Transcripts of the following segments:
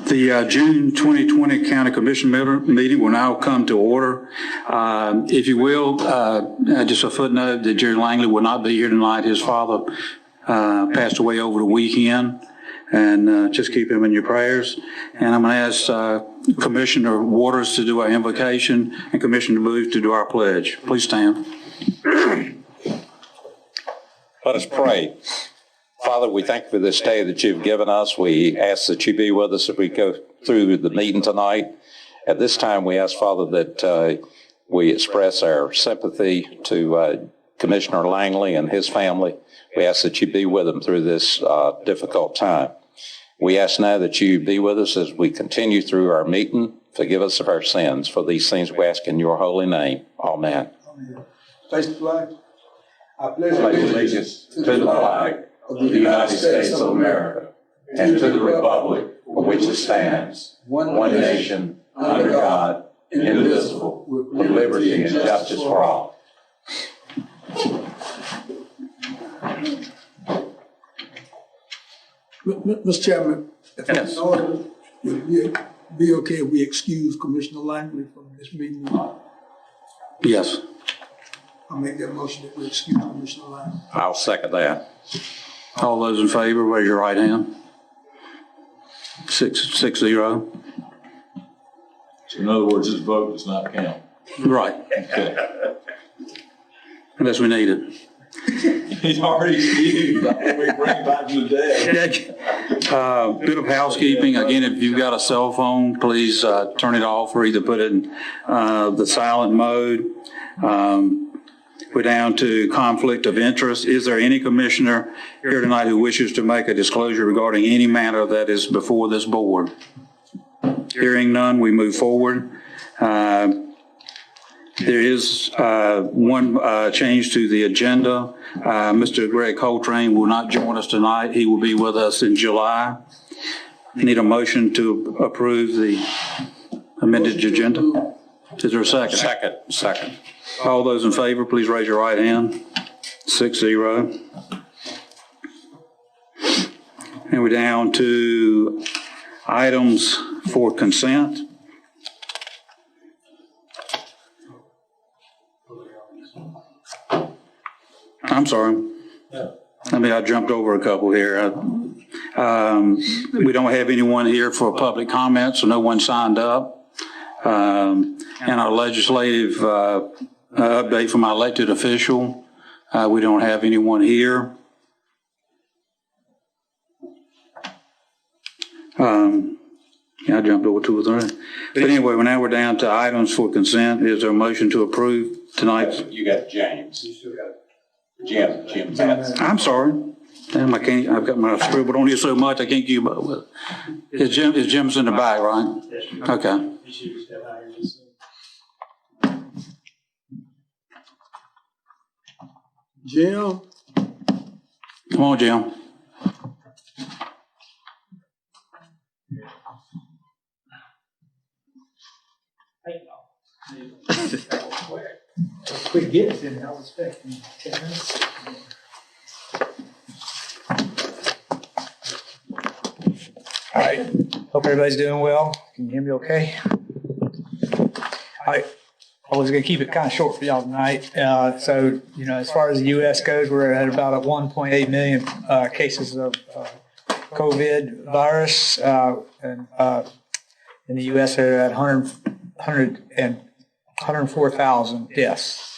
The June 2020 County Commission meeting will now come to order. If you will, just a footnote that Jerry Langley will not be here tonight. His father passed away over the weekend, and just keep him in your prayers. And I'm going to ask Commissioner Waters to do our invocation and Commissioner Booth to do our pledge. Please stand. Let us pray. Father, we thank you for this day that you've given us. We ask that you be with us as we go through the meeting tonight. At this time, we ask, Father, that we express our sympathy to Commissioner Langley and his family. We ask that you be with them through this difficult time. We ask now that you be with us as we continue through our meeting. Forgive us of our sins. For these things we ask in your holy name. Amen. Place the flag. I pledge allegiance to the flag of the United States of America and to the republic for which it stands, one nation, under God, indivisible, with liberty and justice for all. Mr. Chairman, if yes. in order, would it be okay if we excuse Commissioner Langley from this meeting? Yes. I'll make that motion that we excuse Commissioner Langley. I'll second that. All those in favor, raise your right hand. 6-0. So in other words, this vote does not count. Right. Okay. Unless we need it. He's already excused. We bring him back to the day. Bit of housekeeping. Again, if you've got a cell phone, please turn it off or either put it in the silent mode. We're down to conflict of interest. Is there any commissioner here tonight who wishes to make a disclosure regarding any matter that is before this board? Hearing none, we move forward. There is one change to the agenda. Mr. Greg Coltrane will not join us tonight. He will be with us in July. I need a motion to approve the amended agenda. Is there a second? Second. All those in favor, please raise your right hand. 6-0. And we're down to items for consent. I'm sorry. I jumped over a couple here. We don't have anyone here for public comment, so no one signed up. And our legislative update from our elected official, we don't have anyone here. I jumped over 2 or 3. But anyway, now we're down to items for consent. Is there a motion to approve tonight? You got James. You still got Jim. I'm sorry. Damn, I can't. I've got my scribbled on here so much I can't keep up with it. Is Jim's in the back, right? Yes. Okay. Jim? Come on, Jim. Quick gets in, I was expecting 10 minutes. All right, hope everybody's doing well. Can you hear me okay? I was going to keep it kind of short for y'all tonight. So, as far as the U.S. goes, we're at about 1.8 million cases of COVID virus. And in the U.S., they're at 104,000 deaths.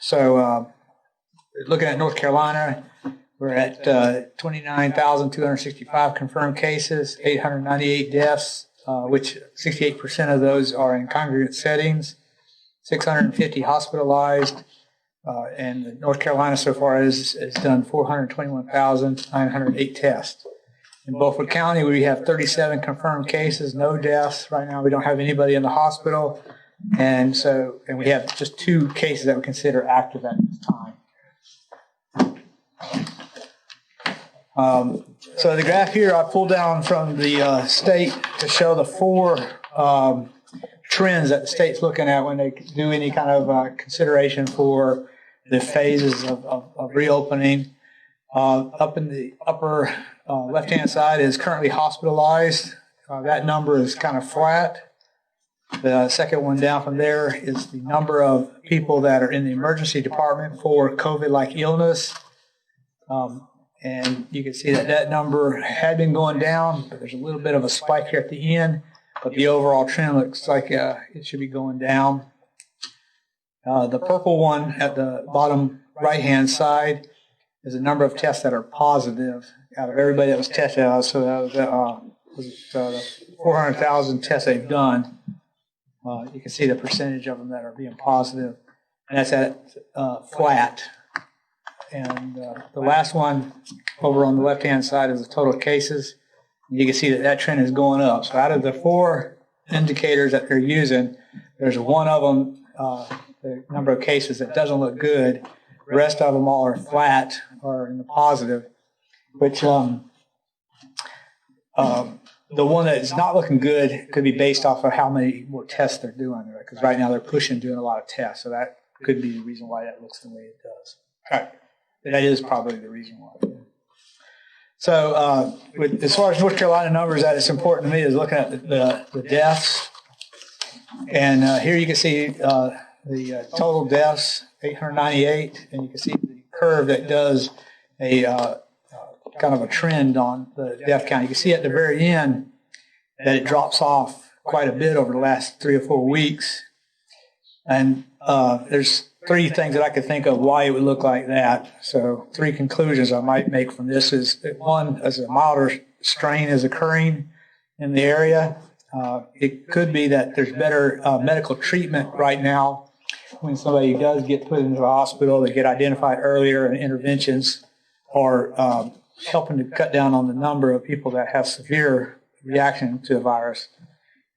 So, looking at North Carolina, we're at 29,265 confirmed cases, 898 deaths, which 68% of those are in congregate settings, 650 hospitalized, and North Carolina so far has done 421,908 tests. In Beaufort County, we have 37 confirmed cases, no deaths. Right now, we don't have anybody in the hospital. And we have just 2 cases that we consider active at this time. So the graph here I pulled down from the state to show the 4 trends that the state's looking at when they do any kind of consideration for the phases of reopening. Up in the upper left-hand side is currently hospitalized. That number is kind of flat. The second one down from there is the number of people that are in the emergency department for COVID-like illness. And you can see that that number had been going down, but there's a little bit of a spike here at the end. But the overall trend looks like it should be going down. The purple one at the bottom right-hand side is the number of tests that are positive out of everybody that was tested. So that was the 400,000 tests they've done. You can see the percentage of them that are being positive, and that's at flat. And the last one over on the left-hand side is the total cases. You can see that that trend is going up. So out of the 4 indicators that they're using, there's one of them, the number of cases, that doesn't look good. The rest of them all are flat or in the positive, which the one that's not looking good could be based off of how many more tests they're doing. Because right now they're pushing doing a lot of tests. So that could be the reason why that looks the way it does. All right. That is probably the reason why. So as far as North Carolina numbers, that is important to me is looking at the deaths. And here you can see the total deaths, 898, and you can see the curve that does a kind of a trend on the death count. You can see at the very end that it drops off quite a bit over the last 3 or 4 weeks. And there's 3 things that I could think of why it would look like that. So 3 conclusions I might make from this is that, one, as a milder strain is occurring in the area, it could be that there's better medical treatment right now. When somebody does get put into the hospital, they get identified earlier, and interventions are helping to cut down on the number of people that have severe reaction to the virus.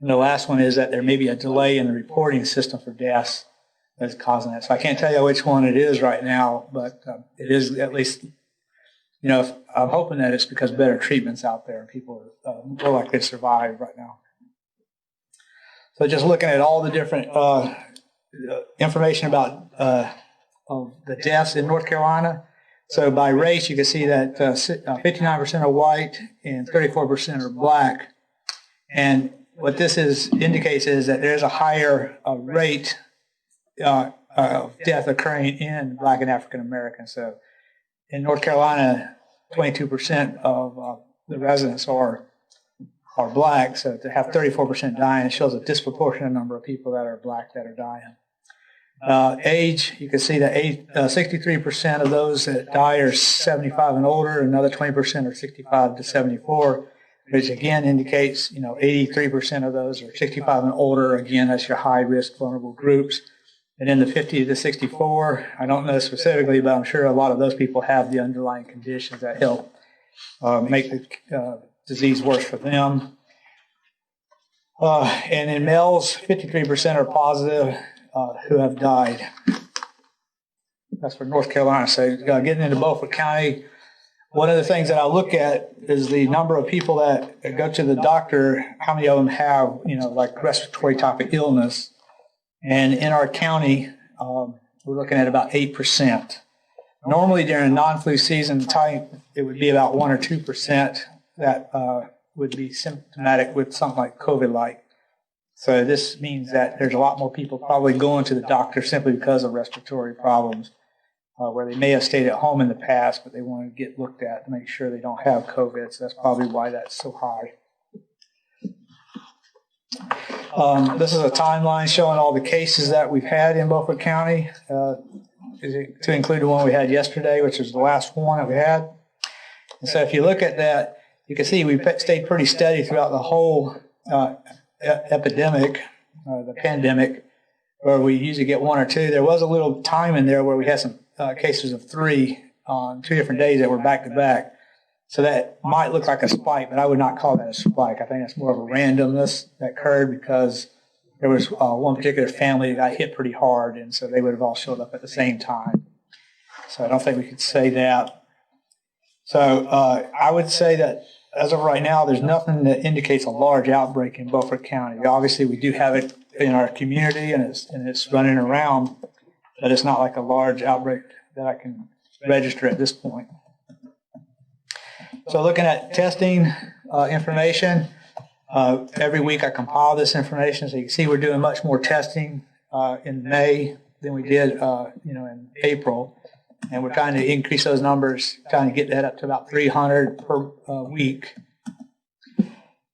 And the last one is that there may be a delay in the reporting system for deaths that's causing that. So I can't tell you which one it is right now, but it is at least, I'm hoping that it's because better treatment's out there and people are more likely to survive right now. So just looking at all the different information about of the deaths in North Carolina. So by race, you can see that 59% are white and 34% are black. And what this indicates is that there's a higher rate of death occurring in Black and African Americans. So in North Carolina, 22% of the residents are Black. So to have 34% dying, it shows a disproportionate number of people that are Black that are dying. Age, you can see that 63% of those that die are 75 and older, another 20% are 65 to 74, which again indicates, 83% of those are 65 and older. Again, that's your high-risk vulnerable groups. And then the 50 to 64, I don't know specifically, but I'm sure a lot of those people have the underlying conditions that help make the disease worse for them. And in males, 53% are positive who have died. That's for North Carolina. So getting into Beaufort County, one of the things that I look at is the number of people that go to the doctor, how many of them have, like respiratory type of illness. And in our county, we're looking at about 8%. Normally during non-flu season, it would be about 1 or 2% that would be symptomatic with something like COVID-like. So this means that there's a lot more people probably going to the doctor simply because of respiratory problems, where they may have stayed at home in the past, but they want to get looked at to make sure they don't have COVID. So that's probably why that's so high. This is a timeline showing all the cases that we've had in Beaufort County, to include the one we had yesterday, which was the last one that we had. And so if you look at that, you can see we stayed pretty steady throughout the whole epidemic, the pandemic, where we usually get 1 or 2. There was a little time in there where we had some cases of 3 on 2 different days that were back to back. So that might look like a spike, but I would not call that a spike. I think that's more of a randomness that occurred because there was one particular family that got hit pretty hard, and so they would have all showed up at the same time. So I don't think we could say that. So I would say that as of right now, there's nothing that indicates a large outbreak in Beaufort County. Obviously, we do have it in our community, and it's running around. but it's not like a large outbreak that I can register at this point. So looking at testing information, every week I compile this information. So you can see we're doing much more testing in May than we did in April. And we're trying to increase those numbers, trying to get that up to about 300 per week.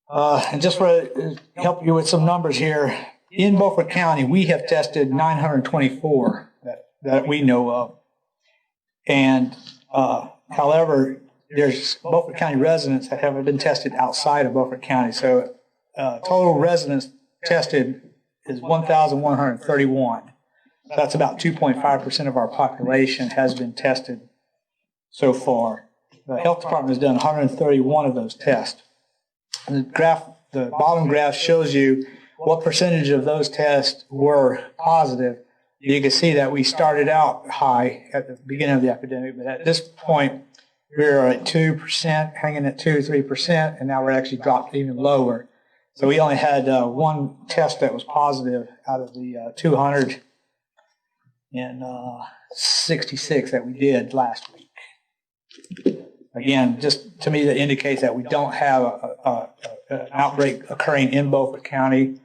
And just to help you with some numbers here, in Beaufort County, we have tested 924 that we know of. And however, there's Beaufort County residents that haven't been tested outside of Beaufort County. So total residents tested is 1,131. So that's about 2.5% of our population has been tested so far. The health department has done 131 of those tests. And the bottom graph shows you what percentage of those tests were positive. You can see that we started out high at the beginning of the epidemic, but at this point, we're at 2%, hanging at 2-3%, and now we're actually dropped even lower. So we only had one test that was positive out of the 266 that we did last week. Again, just to me, that indicates that we don't have an outbreak occurring in Beaufort County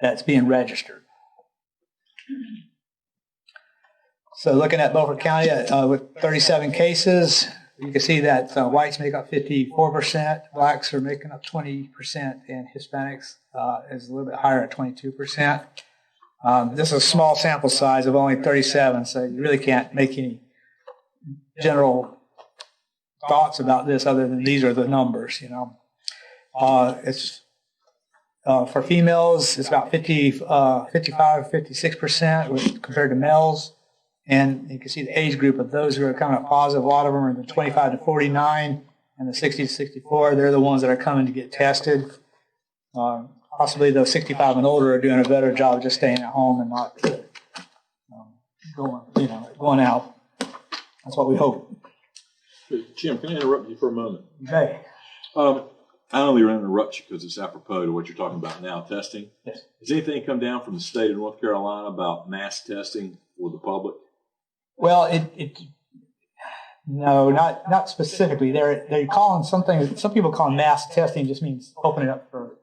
that's being registered. So looking at Beaufort County with 37 cases, you can see that whites make up 54%, blacks are making up 20%, and Hispanics is a little bit higher at 22%. This is a small sample size of only 37, so you really can't make any general thoughts about this other than these are the numbers, It's for females, it's about 55-56% compared to males. And you can see the age group of those who are coming up positive. A lot of them are the 25 to 49 and the 60 to 64. They're the ones that are coming to get tested. Possibly those 65 and older are doing a better job of just staying at home and not going out. That's what we hope. Jim, can I interrupt you for a moment? Okay. I only want to interrupt you because it's apropos to what you're talking about now, testing. Yes. Has anything come down from the state of North Carolina about mass testing for the public? Well, no, not specifically. They're calling something. Some people call mass testing just means opening it up for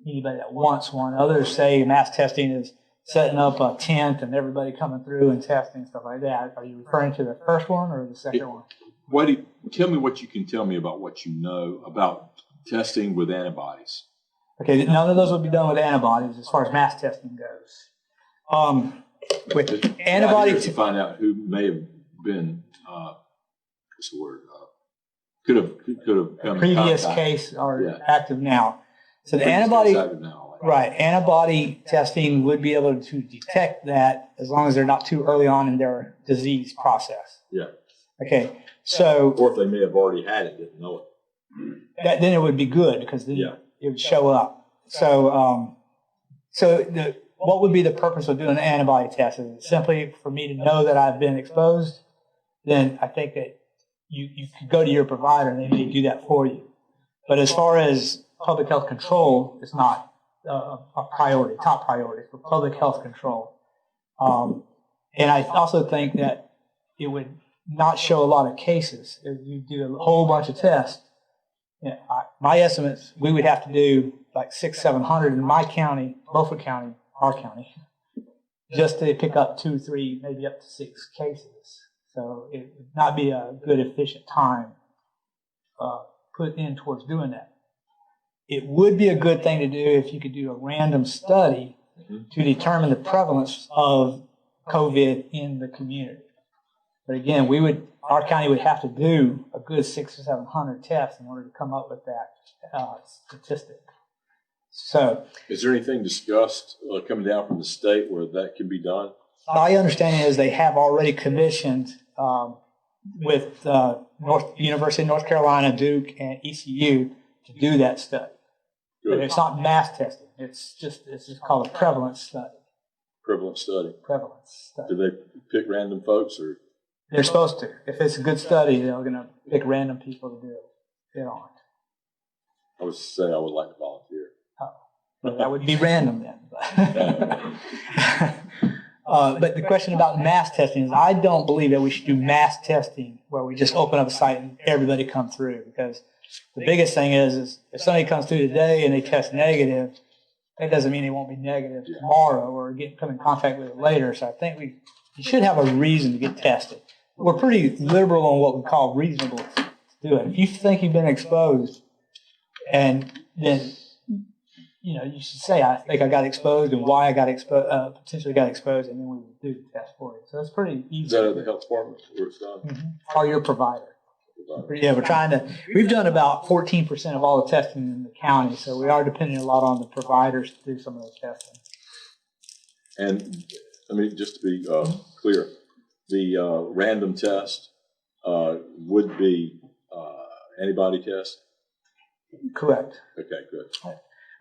anybody that wants one. Others say mass testing is setting up a tent and everybody coming through and testing stuff like that. Are you referring to the first one or the second one? Tell me what you can tell me about what you know about testing with antibodies. Okay, none of those would be done with antibodies as far as mass testing goes. With antibody to find out who may have been what's the word could have come previous in case or active now. So the antibody testing would be able to detect that as long as they're not too early on in their disease process. Yeah. Okay. So or if they may have already had it, didn't know it. Then it would be good because then it would show up. So what would be the purpose of doing an antibody test? Is it simply for me to know that I've been exposed? Then I think that you could go to your provider and they may do that for you. But as far as public health control, it's not a priority, top priority for public health control. And I also think that it would not show a lot of cases. If you do a whole bunch of tests, my estimates, we would have to do like 600-700 in my county, Beaufort County, our county, just to pick up 2, 3, maybe up to 6 cases. So it would not be a good, efficient time put in towards doing that. It would be a good thing to do if you could do a random study to determine the prevalence of COVID in the community. But again, our county would have to do a good 600 or 700 tests in order to come up with that statistic. So, is there anything discussed coming down from the state where that can be done? My understanding is they have already commissioned with University of North Carolina, Duke, and ECU to do that study. Good. But it's not mass testing. It's just called a prevalence study. Prevalence study. Prevalence study. Do they pick random folks or? They're supposed to. If it's a good study, they're going to pick random people to do it on. I was saying I would like to volunteer. Well, that would be random then. But the question about mass testing is I don't believe that we should do mass testing where we just open up a site and everybody comes through, because the biggest thing is if somebody comes through today and they test negative, that doesn't mean they won't be negative tomorrow or come in contact with it later. So I think we should have a reason to get tested. We're pretty liberal on what we call reasonable to do it. If you think you've been exposed, and then you should say, I think I got exposed and why I got potentially got exposed, and then we would do the test for you. So it's pretty easy. Is that at the health department where it's done? Mm-hmm. Or your provider. Yeah, we've done about 14% of all the testing in the county, so we are depending a lot on the providers to do some of the testing. And I mean, just to be clear, the random test would be antibody test? Correct. Okay, good.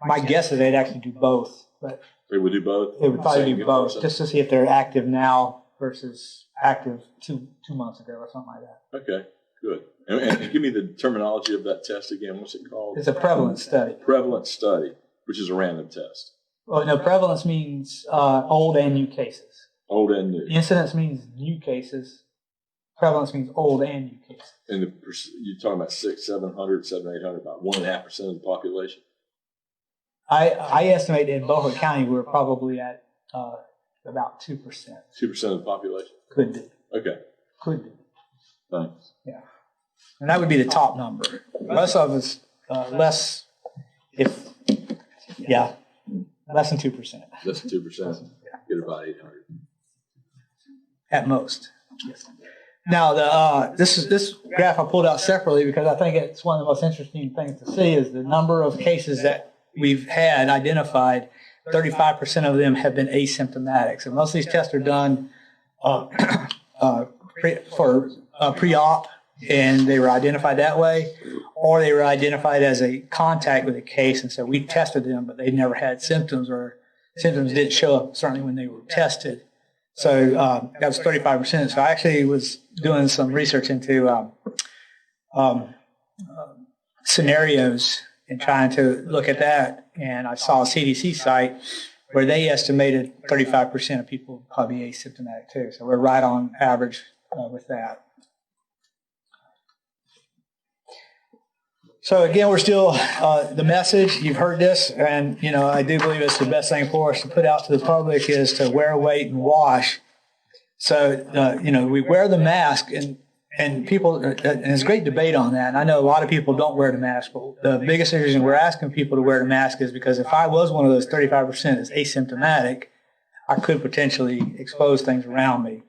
My guess is they'd actually do both, but They would do both? they would probably Same do both, person? just to see if they're active now versus active two months ago or something like that. Okay, good. And give me the terminology of that test again. What's it called? It's a prevalence study. Prevalence study, which is a random test. Well, no, prevalence means old and new cases. Old and new. Incidence means new cases. Prevalence means old and new cases. And you're talking about 600, 700, 700, 800, about 1.5% of the population? I estimate in Beaufort County we're probably at about 2%. 2% of the population? Could be. Okay, Could be. thanks. Yeah. And that would be the top number. Most of us, less than 2%. Less than 2%. Get about 800. At most. Yes. Now, this graph I pulled out separately because I think it's one of the most interesting things to see is the number of cases that we've had identified. 35% of them have been asymptomatic. So most of these tests are done pre-op, and they were identified that way, or they were identified as a contact with a case, and so we tested them, but they never had symptoms, or symptoms didn't show up certainly when they were tested. So that was 35%. So I actually was doing some research into scenarios and trying to look at that, and I saw a CDC site where they estimated 35% of people would probably be asymptomatic too. So we're right on average with that. So again, we're still the message. You've heard this, and I do believe it's the best thing for us to put out to the public is to wear, wait, and wash. So we wear the mask, and people, and there's great debate on that. And I know a lot of people don't wear the mask, but the biggest reason we're asking people to wear the mask is because if I was one of those 35% that's asymptomatic, I could potentially expose things around me,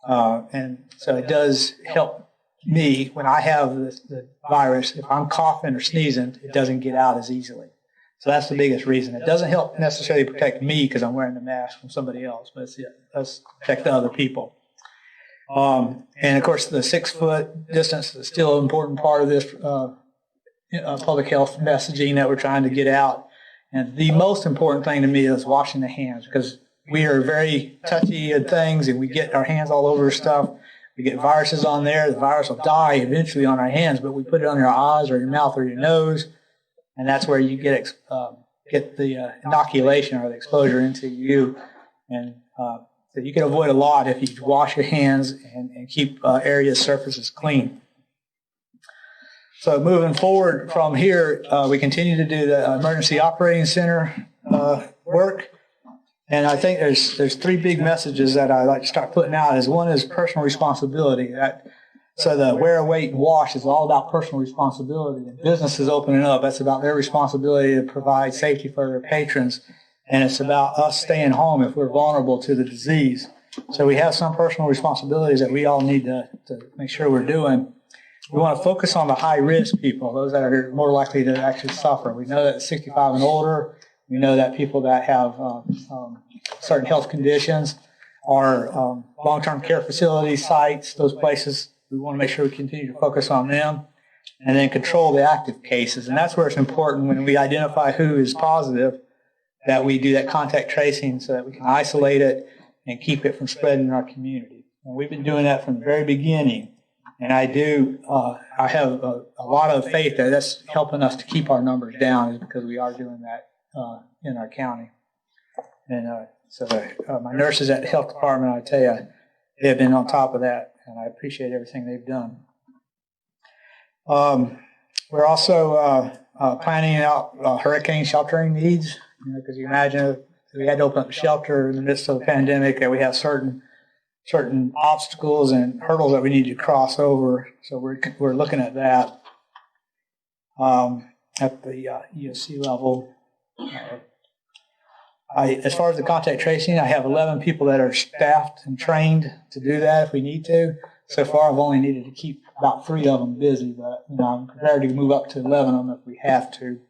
and so it does help me when I have the virus. If I'm coughing or sneezing, it doesn't get out as easily. So that's the biggest reason. It doesn't help necessarily protect me because I'm wearing the mask from somebody else, but it does protect the other people. And of course, the 6-foot distance is still an important part of this public health messaging that we're trying to get out. And the most important thing to me is washing the hands, because we are very touchy at things, and we get our hands all over stuff. We get viruses on there. The virus will die eventually on our hands, but we put it on your eyes or your mouth or your nose, and that's where you get the inoculation or the exposure into you. And so you can avoid a lot if you wash your hands and keep area surfaces clean. So moving forward from here, we continue to do the Emergency Operating Center work. And I think there's three big messages that I like to start putting out. One is personal responsibility. So the wear, wait, and wash is all about personal responsibility. And businesses opening up, that's about their responsibility to provide safety for their patrons. And it's about us staying home if we're vulnerable to the disease. So we have some personal responsibilities that we all need to make sure we're doing. We want to focus on the high-risk people, those that are more likely to actually suffer. We know that 65 and older, we know that people that have certain health conditions are long-term care facilities, sites, those places. We want to make sure we continue to focus on them, and then control the active cases. And that's where it's important when we identify who is positive that we do that contact tracing so that we can isolate it and keep it from spreading in our community. And we've been doing that from the very beginning. And I have a lot of faith that that's helping us to keep our numbers down, is because we are doing that in our county. And So my nurses at the health department, I tell you, they have been on top of that, and I appreciate everything they've done. We're also planning out hurricane sheltering needs, because you imagine if we had to open up a shelter in the midst of the pandemic, that we have certain obstacles and hurdles that we need to cross over. So we're looking at that at the EOC level. As far as the contact tracing, I have 11 people that are staffed and trained to do that if we need to. So far, I've only needed to keep about 3 of them busy, but I'm prepared to move up to 11 of them if we have to.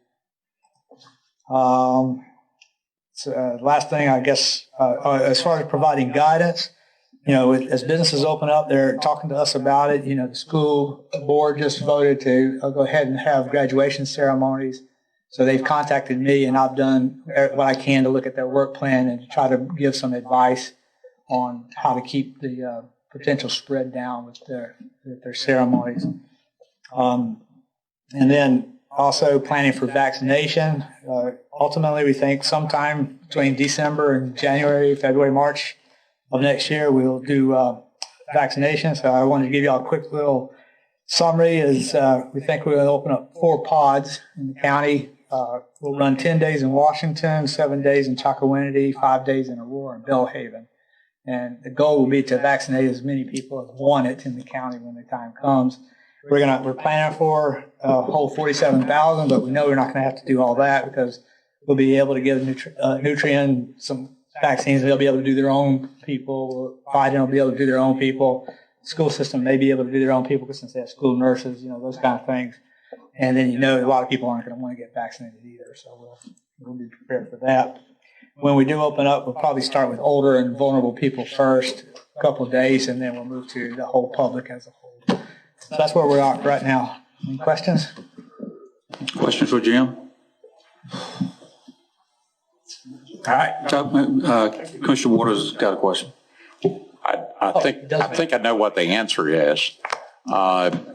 Last thing, I guess, as far as providing guidance, as businesses open up, they're talking to us about it. The school board just voted to go ahead and have graduation ceremonies. So they've contacted me, and I've done what I can to look at their work plan and to try to give some advice on how to keep the potential spread down with their ceremonies. And then also planning for vaccination. Ultimately, we think sometime between December and January, February, March of next year, we'll do vaccination. So I wanted to give you all a quick little summary. We think we're going to open up 4 pods in the county. We'll run 10 days in Washington, 7 days in Chocowinity, 5 days in Aurora and Belhaven. And the goal will be to vaccinate as many people as want it in the county when the time comes. We're planning for a whole 47,000, but we know we're not going to have to do all that because we'll be able to give Nutrien some vaccines. They'll be able to do their own people. Biden will be able to do their own people. The school system may be able to do their own people because since they have school nurses, those kind of things. And then, a lot of people aren't going to want to get vaccinated either. So we'll be prepared for that. When we do open up, we'll probably start with older and vulnerable people first, a couple of days, and then we'll move to the whole public as a whole. So that's where we are right now. Any questions? Questions for Jim? All right. Commissioner Waters has got a question. I think I know what the answer is.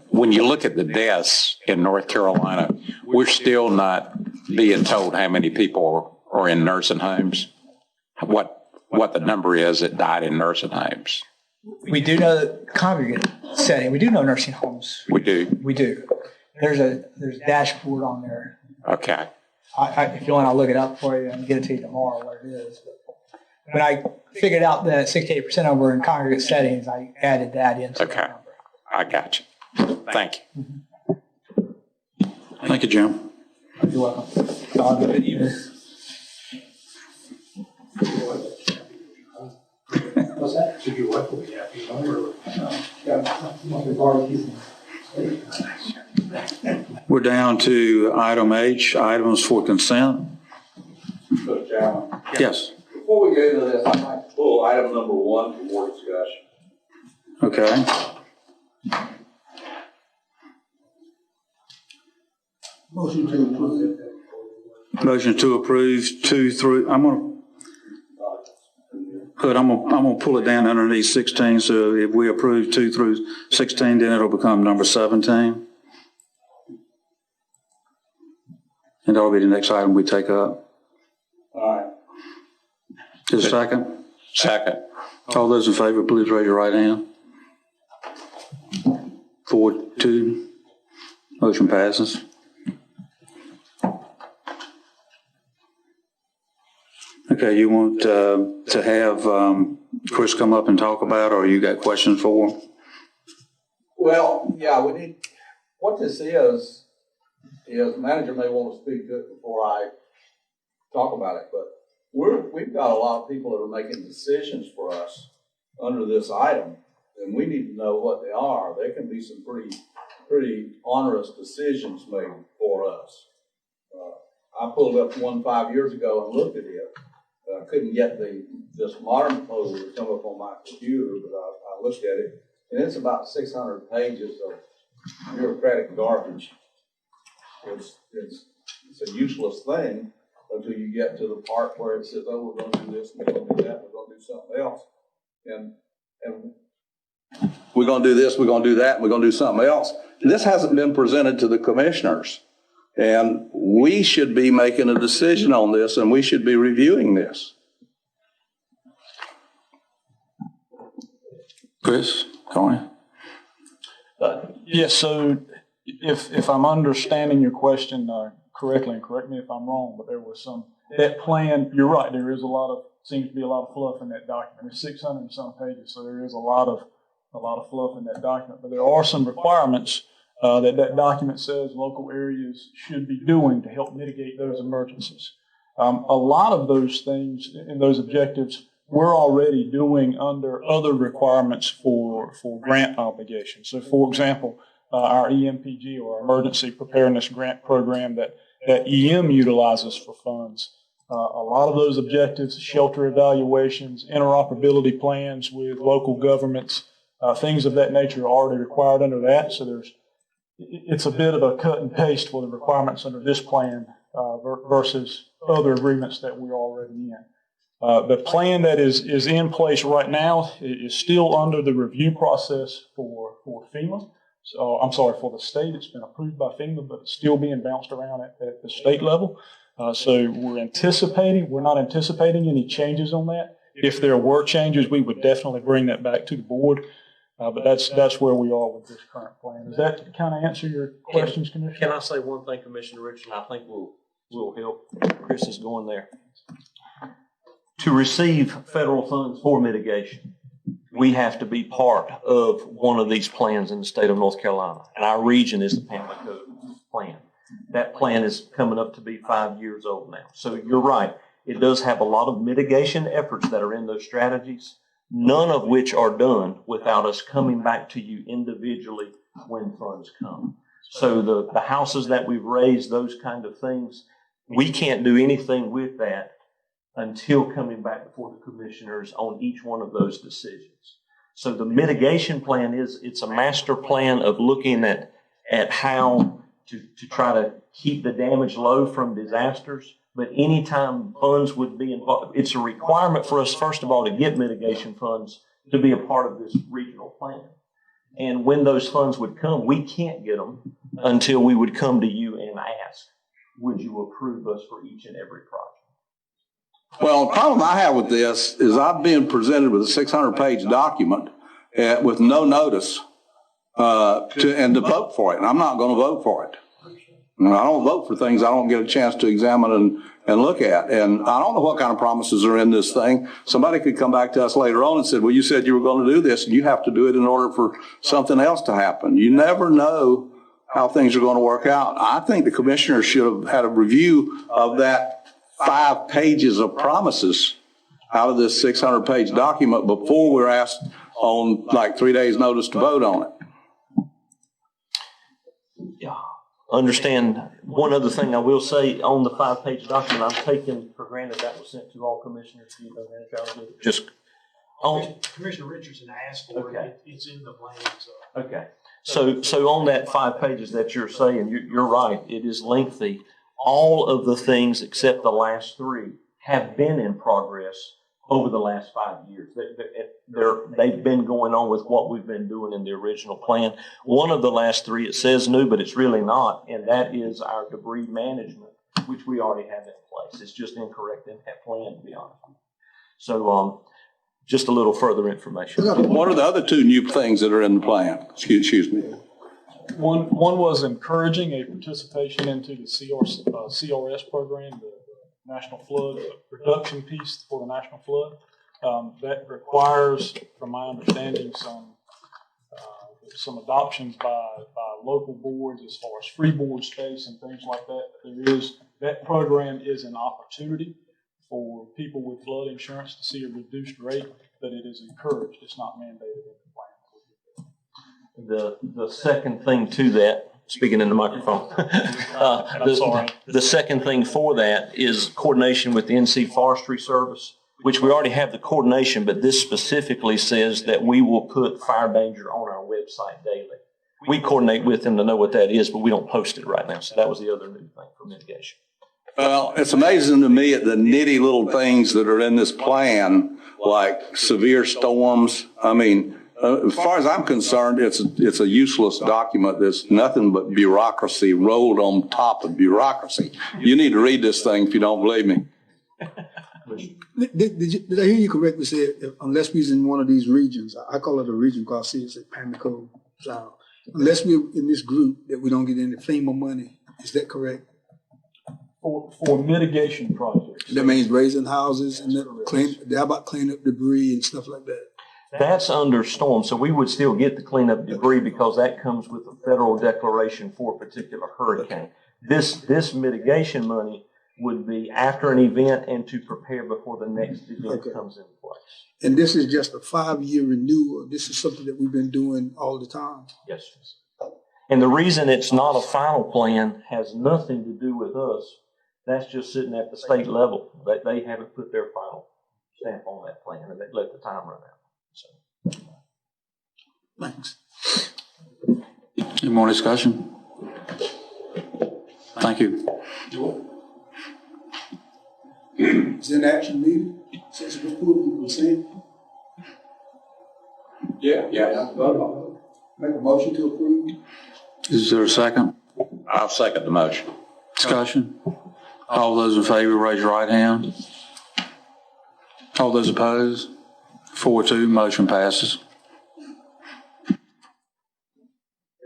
When you look at the deaths in North Carolina, we're still not being told how many people are in nursing homes, what the number is that died in nursing homes. We do know the congregate setting. We do know nursing homes. We do. We do. There's a dashboard on there. Okay. If you want, I'll look it up for you and get it to you tomorrow what it is. But when I figured out that 68% of them were in congregate settings, I added that into the number. I got you. Thank you. Thank you, Jim. You're welcome. Have a good evening. What's that? Should your wife will be happy. We're down to item H, items for consent. Mr. Chairman, Yes. before we go into this, I'd like to pull item number 1 for more discussion. Okay. Motion to approve. Motion to approve 2 through, I'm gonna pull it down underneath 16, so if we approve 2 through 16, then it'll become number 17. And that'll be the next item we take up. All right. Is there a second? Second. All those in favor, please raise your right hand. 4-2. Motion passes. Okay, you want to have Chris come up and talk about it, or you got questions for him? Well, yeah, we need, what this is the manager may want to speak to it before I talk about it, but we've got a lot of people that are making decisions for us under this item, and we need to know what they are. There can be some pretty onerous decisions made for us. I pulled up one 5 years ago and looked at it. I couldn't get this modern proposal to come up on my computer, but I looked at it, and it's about 600 pages of bureaucratic garbage. It's a useless thing until you get to the part where it says, oh, we're going to do this, we're going to do that, we're going to do something else. And we're going to do this, we're going to do that, and we're going to do something else. This hasn't been presented to the commissioners. And we should be making a decision on this, and we should be reviewing this. Chris, Tony? Yes, so if I'm understanding your question correctly, and correct me if I'm wrong, but there was that plan, you're right, there is seems to be a lot of fluff in that document. It's 600 and some pages, so there is a lot of fluff in that document. But there are some requirements that document says local areas should be doing to help mitigate those emergencies. A lot of those things and those objectives we're already doing under other requirements for grant obligations. So, for example, our EMPG, or Emergency Preparedness Grant Program that EM utilizes for funds. A lot of those objectives, shelter evaluations, interoperability plans with local governments, things of that nature are already required under that. So it's a bit of a cut and paste for the requirements under this plan versus other agreements that we're already in. The plan that is in place right now is still under the review process for FEMA. So I'm sorry, for the state. It's been approved by FEMA, but it's still being bounced around at the state level. So we're not anticipating any changes on that. If there were changes, we would definitely bring that back to the board. But that's where we are with this current plan. Does that kind of answer your questions, Commissioner? Can I say one thing, Commissioner Richardson? I think will help. Chris is going there. To receive federal funds for mitigation, we have to be part of one of these plans in the state of North Carolina. And our region is the Pamlico plan. That plan is coming up to be 5 years old now. So you're right. It does have a lot of mitigation efforts that are in those strategies, none of which are done without us coming back to you individually when funds come. So the houses that we've raised, those kind of things, we can't do anything with that until coming back before the commissioners on each one of those decisions. So the mitigation plan it's a master plan of looking at how to try to keep the damage low from disasters. But anytime funds would be involved, it's a requirement for us, first of all, to get mitigation funds to be a part of this regional plan. And when those funds would come, we can't get them until we would come to you and ask, would you approve us for each and every project? Well, the problem I have with this is I've been presented with a 600-page document with no notice and to vote for it, and I'm not going to vote for it. I don't vote for things I don't get a chance to examine and look at, and I don't know what kind of promises are in this thing. Somebody could come back to us later on and say, well, you said you were going to do this, and you have to do it in order for something else to happen. You never know how things are going to work out. I think the commissioners should have had a review of that 5 pages of promises out of this 600-page document before we're asked on like 3 days' notice to vote on it. Yeah. Understand one other thing I will say on the 5-page document, I'm taking for granted that was sent to all commissioners. Just on Commissioner Richardson asked for it. It's in the plan. So. Okay. So on that 5 pages that you're saying, you're right. It is lengthy. All of the things except the last 3 have been in progress over the last 5 years. They've been going on with what we've been doing in the original plan. One of the last 3, it says new, but it's really not, and that is our debris management, which we already have in place. It's just incorrect in that plan, to be honest with you. So just a little further information. What are the other 2 new things that are in the plan? Excuse me. One was encouraging a participation into the CRS program, the National Flood Reduction piece for the National Flood. That requires, from my understanding, some adoptions by local boards as far as free board space and things like that. That program is an opportunity for people with flood insurance to see a reduced rate, but it is encouraged. It's not mandated in the plan. The second thing to that, speaking in the microphone, the second thing for that is coordination with the NC Forestry Service, which we already have the coordination, but this specifically says that we will put fire danger on our website daily. We coordinate with them to know what that is, but we don't post it right now. So that was the other new thing for mitigation. Well, it's amazing to me at the nitty little things that are in this plan, like severe storms. I mean, as far as I'm concerned, it's a useless document that's nothing but bureaucracy rolled on top of bureaucracy. You need to read this thing if you don't believe me. Did I hear you correctly say, unless we're in one of these regions, I call it a region because I see it's at Pamlico South. Unless we're in this group, that we don't get any FEMA money. Is that correct? For mitigation projects. That means raising houses and how about clean up debris and stuff like that? That's under storm, so we would still get the cleanup debris because that comes with a federal declaration for a particular hurricane. This mitigation money would be after an event and to prepare before the next event comes into place. And this is just a 5-year renewal. This is something that we've been doing all the time. Yes. And the reason it's not a final plan has nothing to do with us. That's just sitting at the state level. They haven't put their final stamp on that plan, and they let the time run out. So. Thanks. Any more discussion? Thank you. Is there an action needed since it was put on the consent? Yeah. Make a motion to approve. Is there a second? I'll second the motion. Discussion? All those in favor, raise your right hand. All those opposed? 4-2, motion passes.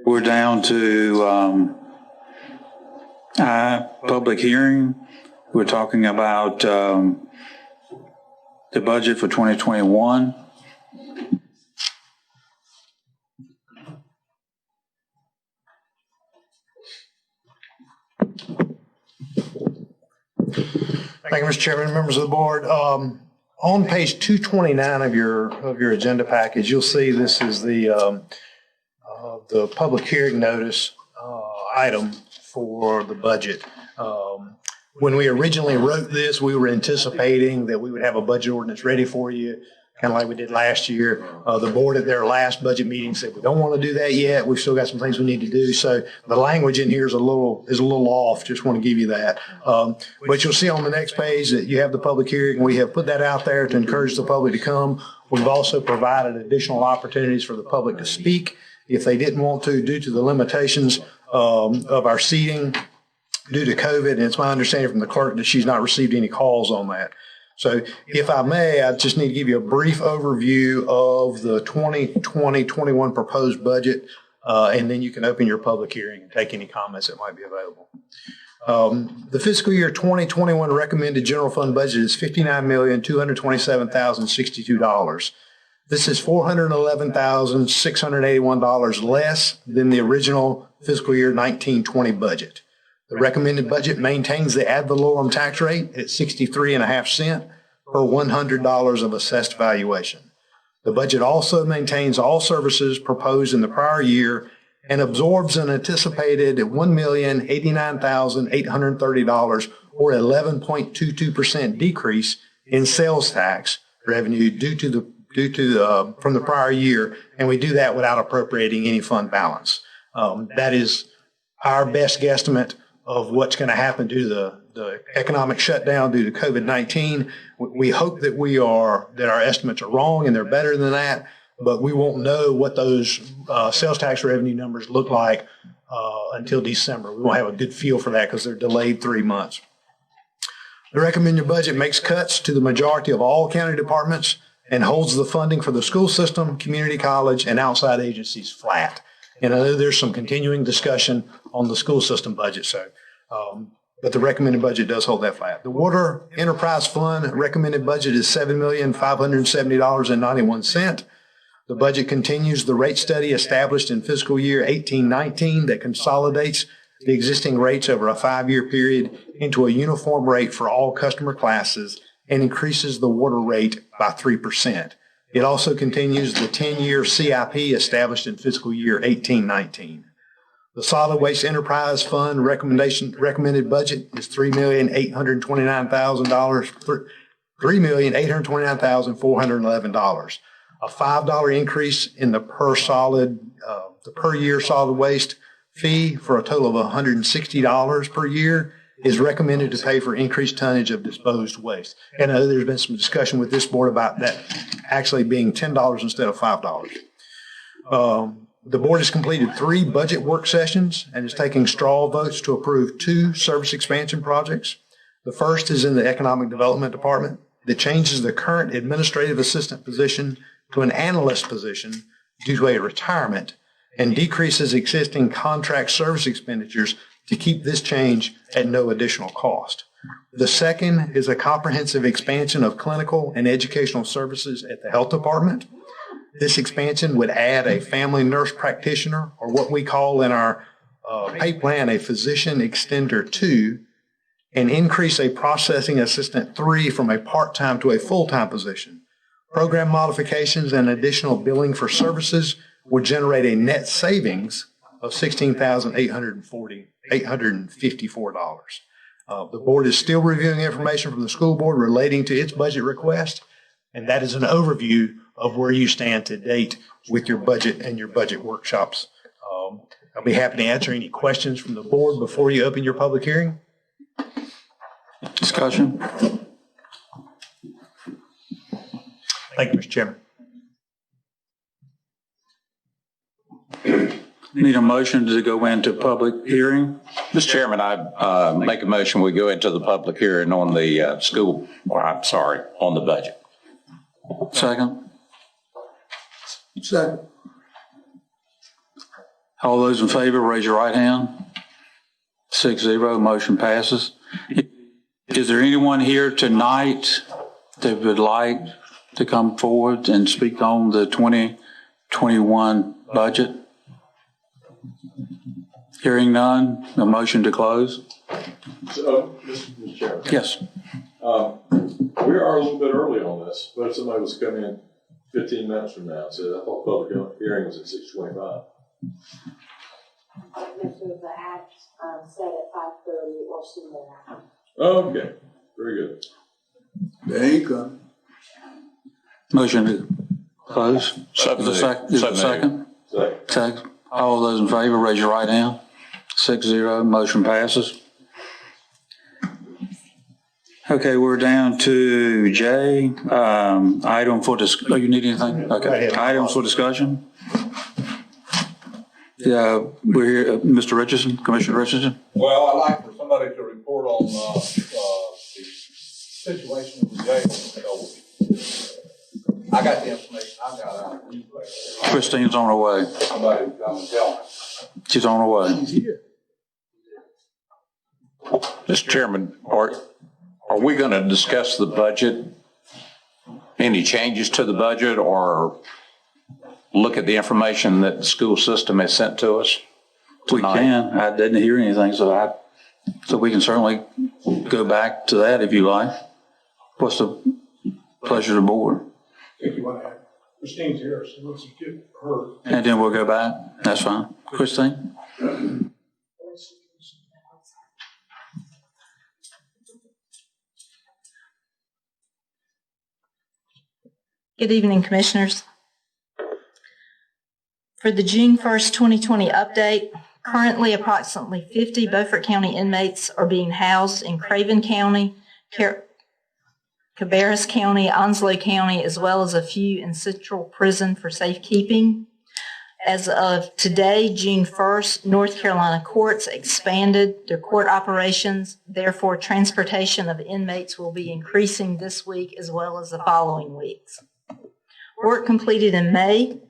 We're down to public hearing. We're talking about the budget for 2021. Thank you, Mr. Chairman, members of the board. On page 229 of your agenda package, you'll see this is the public hearing notice item for the budget. When we originally wrote this, we were anticipating that we would have a budget ordinance ready for you, kind of like we did last year. The board at their last budget meeting said we don't want to do that yet. We've still got some things we need to do. So the language in here is a little off. Just want to give you that. But you'll see on the next page that you have the public hearing. We have put that out there to encourage the public to come. We've also provided additional opportunities for the public to speak if they didn't want to due to the limitations of our seating due to COVID. And it's my understanding from the clerk that she's not received any calls on that. So if I may, I just need to give you a brief overview of the 2020-21 proposed budget, and then you can open your public hearing and take any comments that might be available. The fiscal year 2021 recommended general fund budget is $59,227,062. This is $411,681 less than the original fiscal year 1920 budget. The recommended budget maintains the ad valorem tax rate at 63.5 cents per $100 of assessed valuation. The budget also maintains all services proposed in the prior year and absorbs an anticipated $1,089,830 or 11.22% decrease in sales tax revenue from the prior year, and we do that without appropriating any fund balance. That is our best guesstimate of what's going to happen due to the economic shutdown due to COVID-19. We hope that our estimates are wrong and they're better than that, but we won't know what those sales tax revenue numbers look like until December. We won't have a good feel for that because they're delayed 3 months. The recommended budget makes cuts to the majority of all county departments and holds the funding for the school system, community college, and outside agencies flat. And I know there's some continuing discussion on the school system budget, but the recommended budget does hold that flat. The water enterprise fund recommended budget is $7,570,91. The budget continues the rate study established in fiscal year 18-19 that consolidates the existing rates over a 5-year period into a uniform rate for all customer classes and increases the water rate by 3%. It also continues the 10-year CIP established in fiscal year 18-19. The Solid Waste Enterprise Fund recommended budget is $3,829,411. A $5 increase in the per year solid waste fee for a total of $160 per year is recommended to pay for increased tonnage of disposed waste. And I know there's been some discussion with this board about that actually being $10 instead of $5. The board has completed 3 budget work sessions and is taking straw votes to approve 2 service expansion projects. The first is in the Economic Development Department. that changes the current administrative assistant position to an analyst position due to a retirement and decreases existing contract service expenditures to keep this change at no additional cost. The second is a comprehensive expansion of clinical and educational services at the health department. This expansion would add a family nurse practitioner, or what we call in our pay plan a physician extender 2, and increase a processing assistant 3 from a part-time to a full-time position. Program modifications and additional billing for services would generate a net savings of $16,854. The board is still reviewing information from the school board relating to its budget request, and that is an overview of where you stand to date with your budget and your budget workshops. I'll be happy to answer any questions from the board before you open your public hearing. Discussion? Thank you, Mr. Chairman. Need a motion to go into public hearing? Mr. Chairman, I make a motion, we go into the public hearing on the on the budget. Second? Second. All those in favor, raise your right hand. 6-0, motion passes. Is there anyone here tonight that would like to come forward and speak on the 2021 budget? Hearing none, a motion to close? So, Mr. Chairman. Yes. We are a little bit early on this, but if somebody was coming in 15 minutes from now, so I thought public hearing was at 6:25. The act set at 5:30 or sooner. Okay, very good. There you go. Motion to close? Is there a second? Second. All those in favor, raise your right hand. 6-0, motion passes. Okay, we're down to J, item for oh, you need anything? Okay, items for discussion. Yeah, we're here, Mr. Richardson, Commissioner Richardson. Well, I'd like for somebody to report on the situation in the jail. I got the information I got out of the newspaper. Christine's on her way. Somebody come and tell me. She's on her way. He's here. Mr. Chairman, are we going to discuss the budget? Any changes to the budget, or look at the information that the school system has sent to us tonight? We can. I didn't hear anything, so we can certainly go back to that if you like. What's the pleasure of the board? If you want to have Christine's here, so let's get her. And then we'll go back. That's fine. Christine? Good evening, Commissioners. For the June 1st, 2020 update, currently approximately 50 Beaufort County inmates are being housed in Craven County, Cabarrus County, Onslow County, as well as a few in Central Prison for safekeeping. As of today, June 1st, North Carolina courts expanded their court operations. Therefore, transportation of inmates will be increasing this week as well as the following weeks. Work completed in May.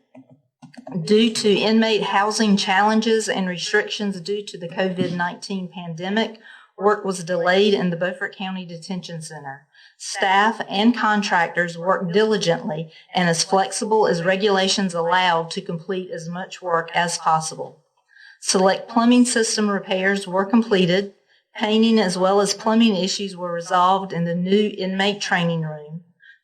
Due to inmate housing challenges and restrictions due to the COVID-19 pandemic, work was delayed in the Beaufort County Detention Center. Staff and contractors worked diligently and as flexible as regulations allowed to complete as much work as possible. Select plumbing system repairs were completed. Painting as well as plumbing issues were resolved in the new inmate training room.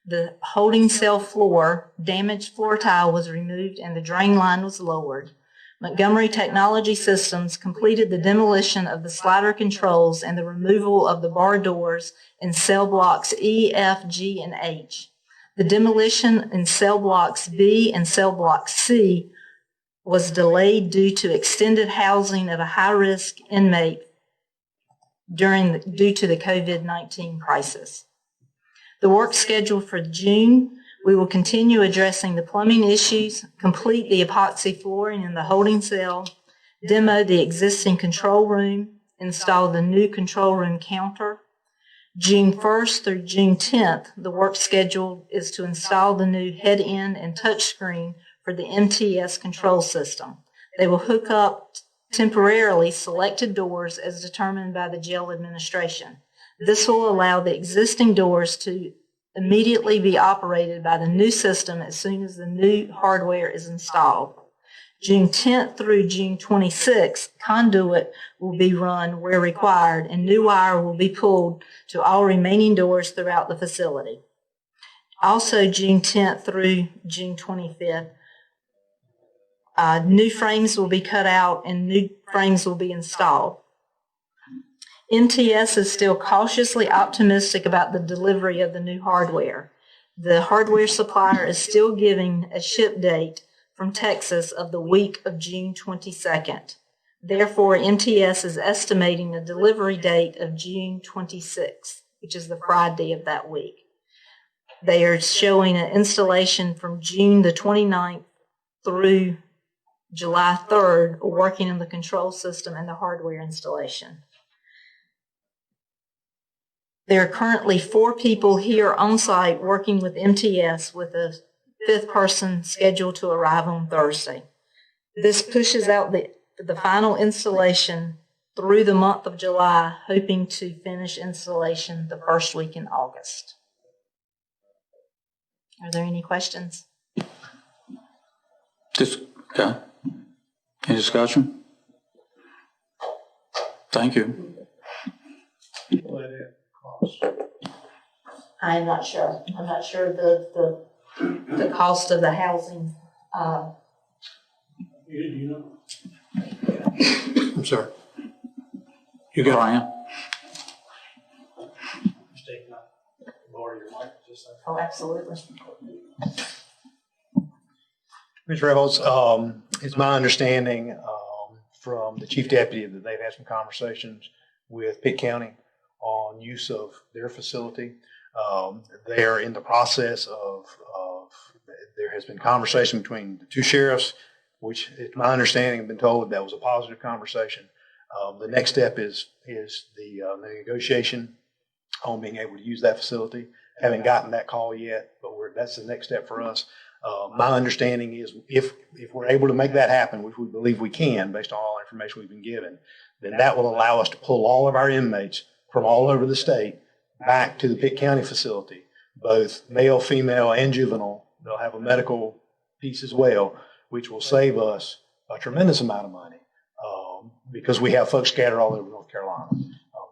The holding cell floor, damaged floor tile was removed and the drain line was lowered. Montgomery Technology Systems completed the demolition of the slider controls and the removal of the bar doors in cell blocks E, F, G, and H. The demolition in cell blocks B and cell block C was delayed due to extended housing of a high-risk inmate due to the COVID-19 crisis. The work schedule for June, we will continue addressing the plumbing issues, complete the epoxy flooring in the holding cell, demo the existing control room, install the new control room counter, June 1st through June 10th, the work schedule is to install the new head-end and touchscreen for the MTS control system. They will hook up temporarily selected doors as determined by the jail administration. This will allow the existing doors to immediately be operated by the new system as soon as the new hardware is installed. June 10th through June 26th, conduit will be run where required, and new wire will be pulled to all remaining doors throughout the facility. Also, June 10th through June 25th, new frames will be cut out and new frames will be installed. MTS is still cautiously optimistic about the delivery of the new hardware. The hardware supplier is still giving a ship date from Texas of the week of June 22nd. Therefore, MTS is estimating a delivery date of June 26th, which is the Friday of that week. They are showing an installation from June the 29th through July 3rd, working on the control system and the hardware installation. There are currently 4 people here on site working with MTS, with a 5th person scheduled to arrive on Thursday. This pushes out the final installation through the month of July, hoping to finish installation the first week in August. Are there any questions? Okay. Any discussion? Thank you. I'm not sure. I'm not sure the cost of the housing. You know? I'm sorry. You got Brian? Oh, absolutely. Ms. Reynolds, it's my understanding from the chief deputy that they've had some conversations with Pitt County on use of their facility. They're in the process of there has been conversation between the 2 sheriffs, which it's my understanding, I've been told that was a positive conversation. The next step is the negotiation on being able to use that facility. Haven't gotten that call yet, but that's the next step for us. My understanding is if we're able to make that happen, which we believe we can based on all the information we've been given, then that will allow us to pull all of our inmates from all over the state back to the Pitt County facility, both male, female, and juvenile. They'll have a medical piece as well, which will save us a tremendous amount of money because we have folks scattered all over North Carolina.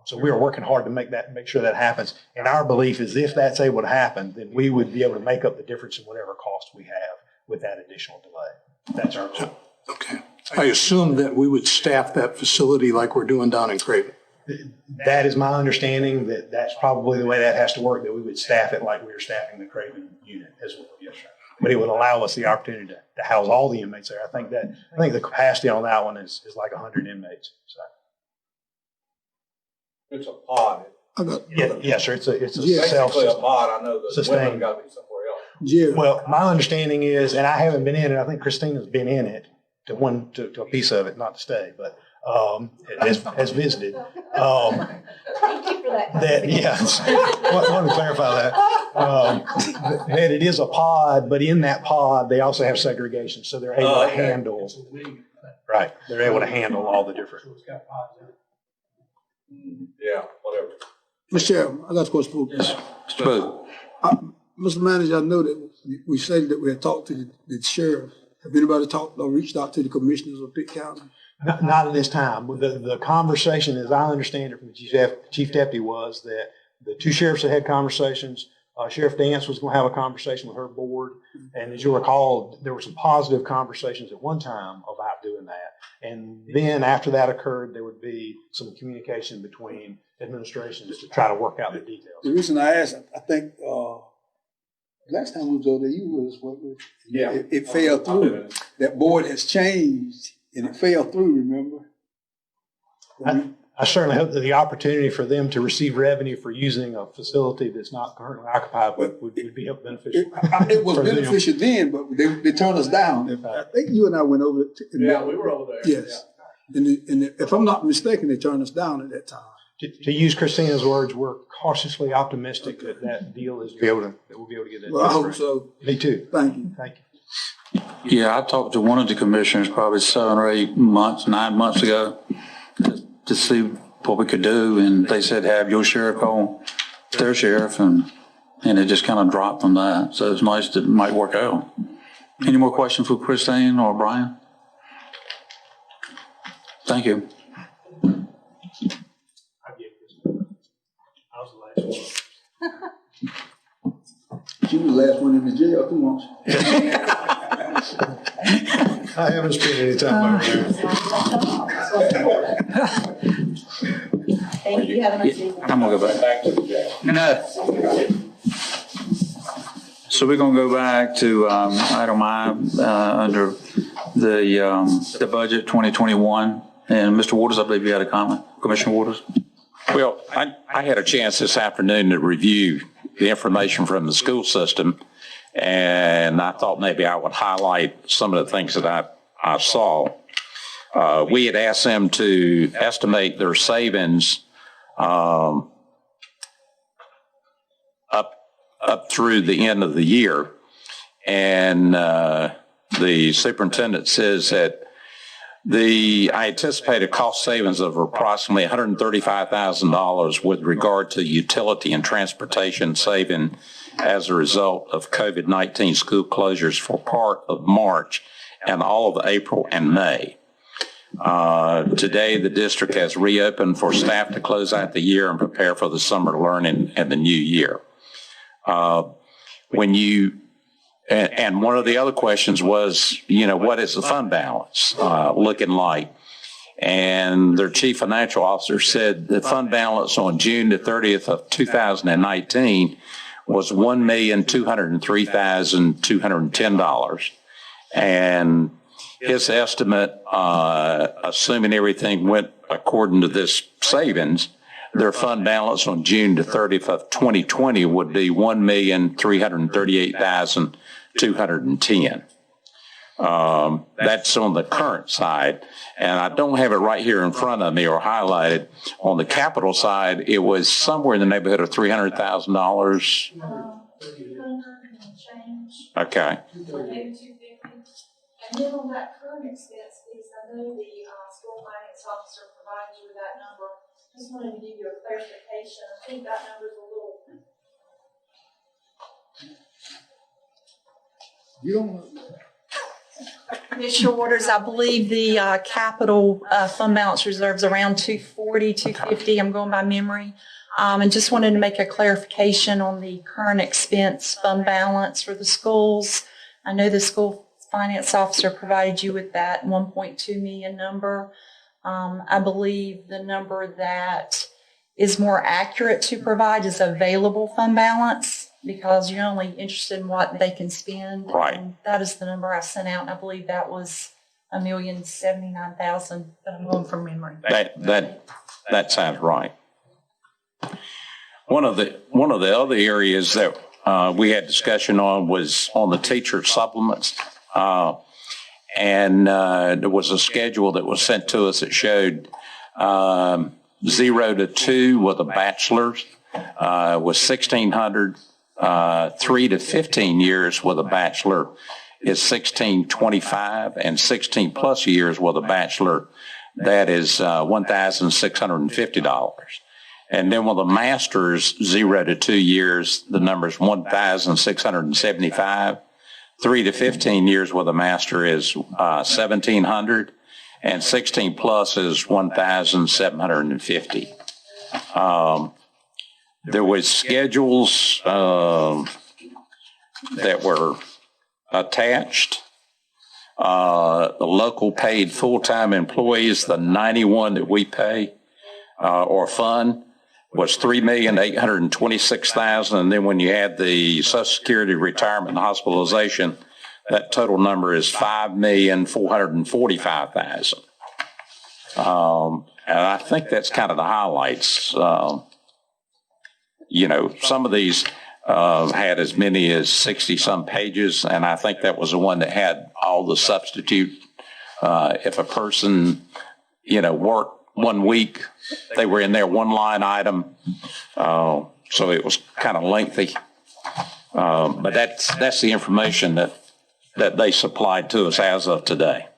So we are working hard to make sure that happens. And our belief is if that's able to happen, then we would be able to make up the difference in whatever cost we have with that additional delay. That's our goal. Okay. I assume that we would staff that facility like we're doing down in Craven. That is my understanding, that that's probably the way that has to work, that we would staff it like we were staffing the Craven unit as well. Yes, sir. But it would allow us the opportunity to house all the inmates there. I think the capacity on that one is like 100 inmates. So. It's a pod. Yes, sir. It's a basically a pod. I know the sustained. women got to be somewhere else. Yeah. Well, my understanding is, and I haven't been in it. I think Christina's been in it to a piece of it, not to stay, but has visited. Thank you for that. Want to clarify that. That it is a pod, but in that pod they also have segregation, so they're able to handle. Right, they're able to handle all the different. Yeah, whatever. Mr. Chairman, I got a question for you. Mr. Booth. Mr. Manager, I know that we said that we had talked to the sheriff. Have anybody talked or reached out to the commissioners of Pitt County? Not at this time. The conversation, as I understand it from the chief deputy, was that the 2 sheriffs had conversations. Sheriff Dance was going to have a conversation with her board. And as you'll recall, there were some positive conversations at one time about doing that. And then after that occurred, there would be some communication between administrations to try to work out the details. The reason I asked, I think last time we was over there, you was, Yeah. It fell through. That board has changed and it fell through, remember? I certainly hope that the opportunity for them to receive revenue for using a facility that's not currently occupied would be beneficial. It was beneficial then, but they turned us down. I think you and I went over it. Yeah, we were over there. Yes. Yeah. And if I'm not mistaken, they turned us down at that time. to use Christina's words, we're cautiously optimistic that that deal is that we'll be able to get that. Well, I deal hope right. so. Me too. Thank you. Thank you. Yeah, I talked to one of the commissioners probably 7 or 8 months, 9 months ago to see what we could do. And they said, have your sheriff call their sheriff, and it just kind of dropped from that. So it's nice that it might work out. Any more questions for Christine or Brian? Thank you. She was the last one in the jail too much. I haven't spent any time over there. Thank you. Have a nice evening. I'm gonna go back to the jail. No. So we're gonna go back to item I under the budget 2021. And Mr. Waters, I believe you had a comment. Commissioner Waters. Well, I had a chance this afternoon to review the information from the school system, and I thought maybe I would highlight some of the things that I saw. We had asked them to estimate their savings up through the end of the year, and the superintendent says that I anticipated cost savings of approximately $135,000 with regard to utility and transportation saving as a result of COVID-19 school closures for part of March and all of April and May. Today, the district has reopened for staff to close out the year and prepare for the summer learning and the new year. And one of the other questions was, what is the fund balance looking like? And their chief financial officer said the fund balance on June the 30th of 2019 was $1,203,210. And his estimate, assuming everything went according to this savings, their fund balance on June the 30th of 2020 would be $1,338,210. That's on the current side. And I don't have it right here in front of me or highlighted. On the capital side, it was somewhere in the neighborhood of $300,000. Okay. Maybe 250. And then on that current expense piece, I know the school finance officer provided you with that number. Just wanted to give you a clarification. I think that number's a little. You don't. Commissioner Waters, I believe the capital fund balance reserves around 240, 250. I'm going by memory. And just wanted to make a clarification on the current expense fund balance for the schools. I know the school finance officer provided you with that 1.2 million number. I believe the number that is more accurate to provide is available fund balance, because you're only interested in what they can spend. Right. And that is the number I sent out, and I believe that was $1,079,000, but I'm going from memory. That sounds right. One of the other areas that we had discussion on was on the teacher supplements. And there was a schedule that was sent to us that showed 0 to 2 with a bachelor's was $1,600. 3 to 15 years with a bachelor is $1,625, and 16 plus years with a bachelor, that is $1,650. And then with a master's, 0 to 2 years, the number is $1,675. 3 to 15 years with a master is $1,700, and 16 plus is $1,750. There was schedules that were attached. The local paid full-time employees, the 91 that we pay or fund, was $3,826,000, and then when you add the Social Security, retirement, and hospitalization, that total number is $5,445,000. And I think that's kind of the highlights. Some of these had as many as 60-some pages, and I think that was the one that had all the substitute. If a person, worked 1 week. They were in there one line item, so it was kind of lengthy. But that's the information that they supplied to us as of today.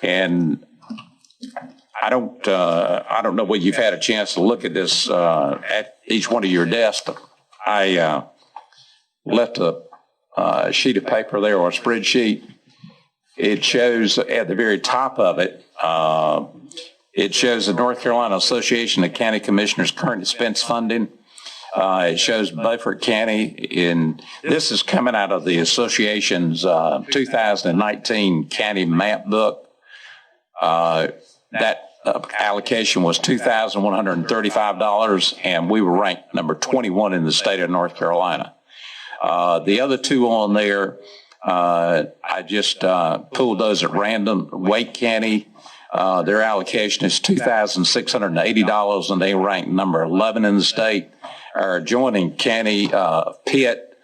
And I don't know whether you've had a chance to look at this at each one of your desks. I left a sheet of paper there or a spreadsheet. It shows at the very top of it, it shows the North Carolina Association of County Commissioners current expense funding. It shows Beaufort County, and this is coming out of the association's 2019 county map book. That allocation was $2,135, and we were ranked number 21 in the state of North Carolina. The other two on there, I just pulled those at random. Wake County, their allocation is $2,680, and they ranked number 11 in the state. Our adjoining county, Pitt,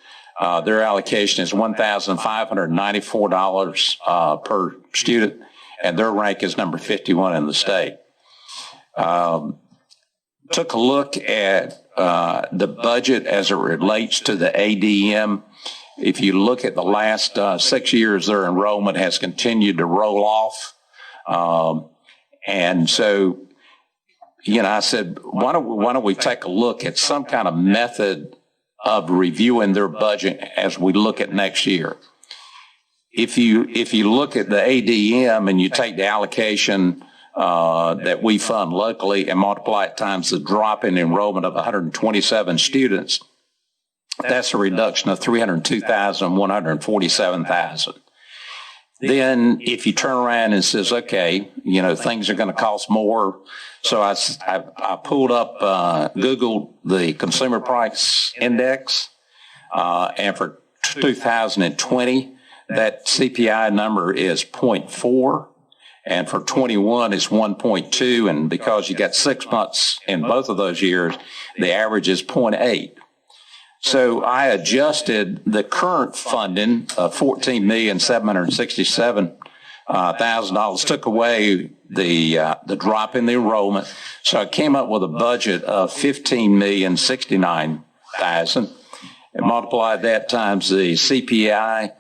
their allocation is $1,594 per student, and their rank is number 51 in the state. Took a look at the budget as it relates to the ADM. If you look at the last 6 years, their enrollment has continued to roll off. And so, I said, why don't we take a look at some kind of method of reviewing their budget as we look at next year. If you look at the ADM and you take the allocation that we fund locally and multiply it times the drop in enrollment of 127 students, that's a reduction of $302,147. Then if you turn around and says, okay, things are going to cost more. So I pulled up, Googled the Consumer Price Index, and for 2020, that CPI number is 0.4. And for 21, it's 1.2. And because you got 6 months in both of those years, the average is 0.8. So I adjusted the current funding of $14,767,000, took away the drop in the enrollment. So I came up with a budget of $15,069,000 and multiplied that times the CPI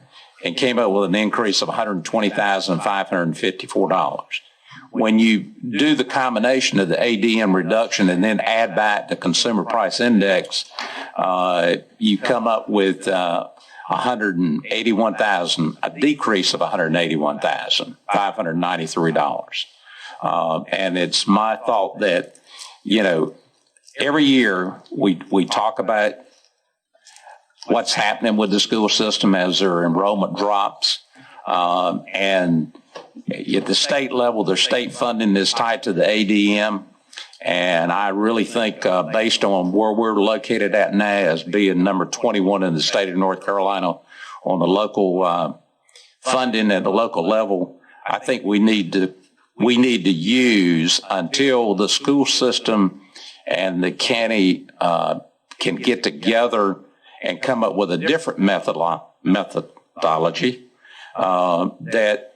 and came up with an increase of $120,554. When you do the combination of the ADM reduction and then add back the Consumer Price Index, you come up with $181,000, a decrease of $181,593. And it's my thought that, every year we talk about what's happening with the school system as their enrollment drops. And at the state level, their state funding is tied to the ADM. And I really think based on where we're located at now as being number 21 in the state of North Carolina on the local funding at the local level, I think we need to use until the school system and the county can get together and come up with a different methodology that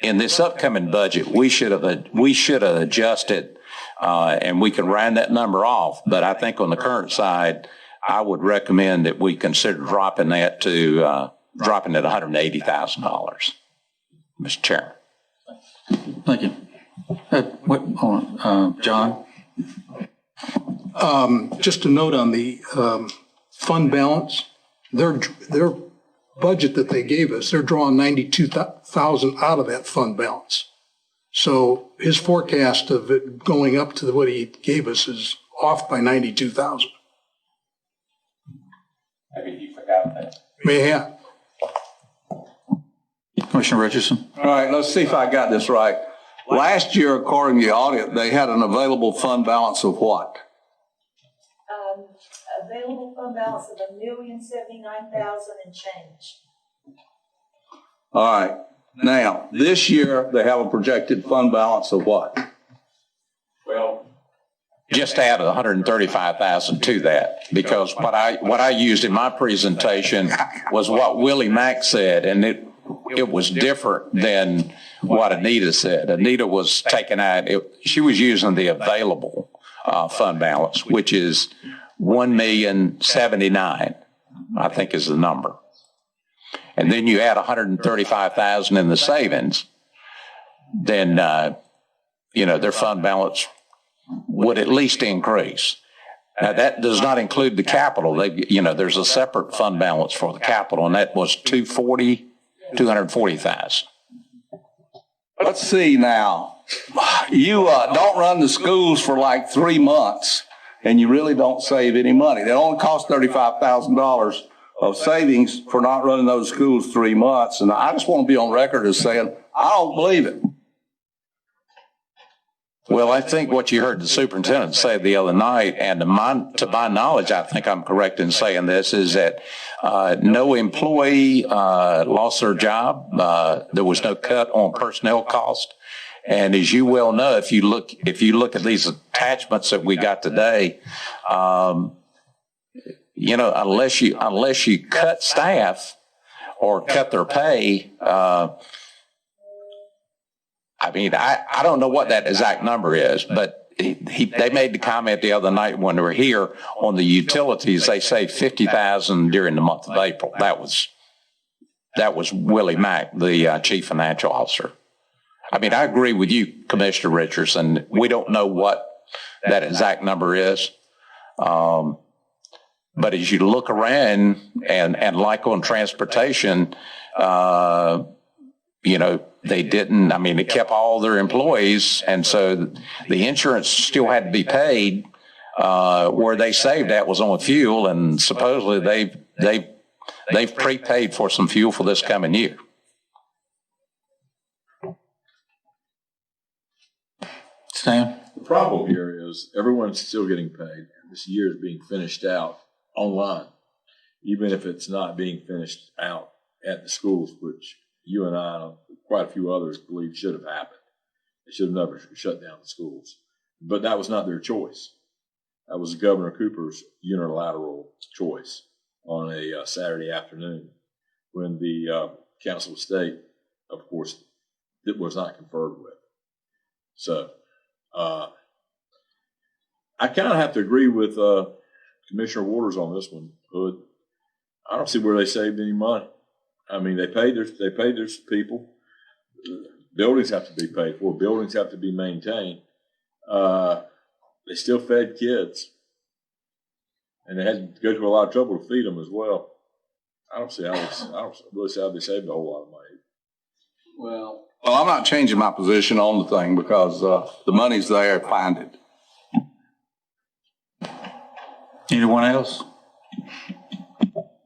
in this upcoming budget, we should have adjusted, and we can round that number off. But I think on the current side, I would recommend that we consider dropping that to dropping it $180,000. Mr. Chairman. Thank you. John? Just a note on the fund balance. Their budget that they gave us, they're drawing $92,000 out of that fund balance. So his forecast of it going up to what he gave us is off by $92,000. Maybe you forgot that. May have. Commissioner Richardson? All right, let's see if I got this right. Last year, according to the audit, they had an available fund balance of what? Available fund balance of $1,079,000 and change. All right. Now, this year, they have a projected fund balance of what? Well, just add $135,000 to that, because what I used in my presentation was what Willie Mack said, and it was different than what Anita said. Anita was taking out, she was using the available fund balance, which is 1,079,000, I think is the number. And then you add 135,000 in the savings, then, their fund balance would at least increase. Now, that does not include the capital. There's a separate fund balance for the capital, and that was 240,000. Let's see now. You don't run the schools for like 3 months, and you really don't save any money. They only cost $35,000 of savings for not running those schools 3 months, and I just want to be on record as saying, I don't believe it. Well, I think what you heard the superintendent say the other night, and to my knowledge, I think I'm correct in saying this, is that no employee lost their job. There was no cut on personnel cost. And as you well know, if you look at these attachments that we got today, unless you cut staff or cut their pay, I don't know what that exact number is, but they made the comment the other night when they were here on the utilities. They saved $50,000 during the month of April. That was Willie Mack, the chief financial officer. I agree with you, Commissioner Richardson. We don't know what that exact number is. But as you look around and like on transportation, they didn't, it kept all their employees, and so the insurance still had to be paid. Where they saved that was on fuel, and supposedly they've prepaid for some fuel for this coming year. Sam? The problem here is everyone's still getting paid. This year is being finished out online, even if it's not being finished out at the schools, which you and I, quite a few others, believe should have happened. They should have never shut down the schools. But that was not their choice. That was Governor Cooper's unilateral choice on a Saturday afternoon when the Council of State, of course, it was not conferred with. So I kind of have to agree with Commissioner Waters on this one, Hood. I don't see where they saved any money. They paid their people. Buildings have to be paid for. Buildings have to be maintained. They still fed kids, and they had to go to a lot of trouble to feed them as well. I don't really see how they saved a whole lot of money. Well, I'm not changing my position on the thing because the money's there. Find it. Anyone else?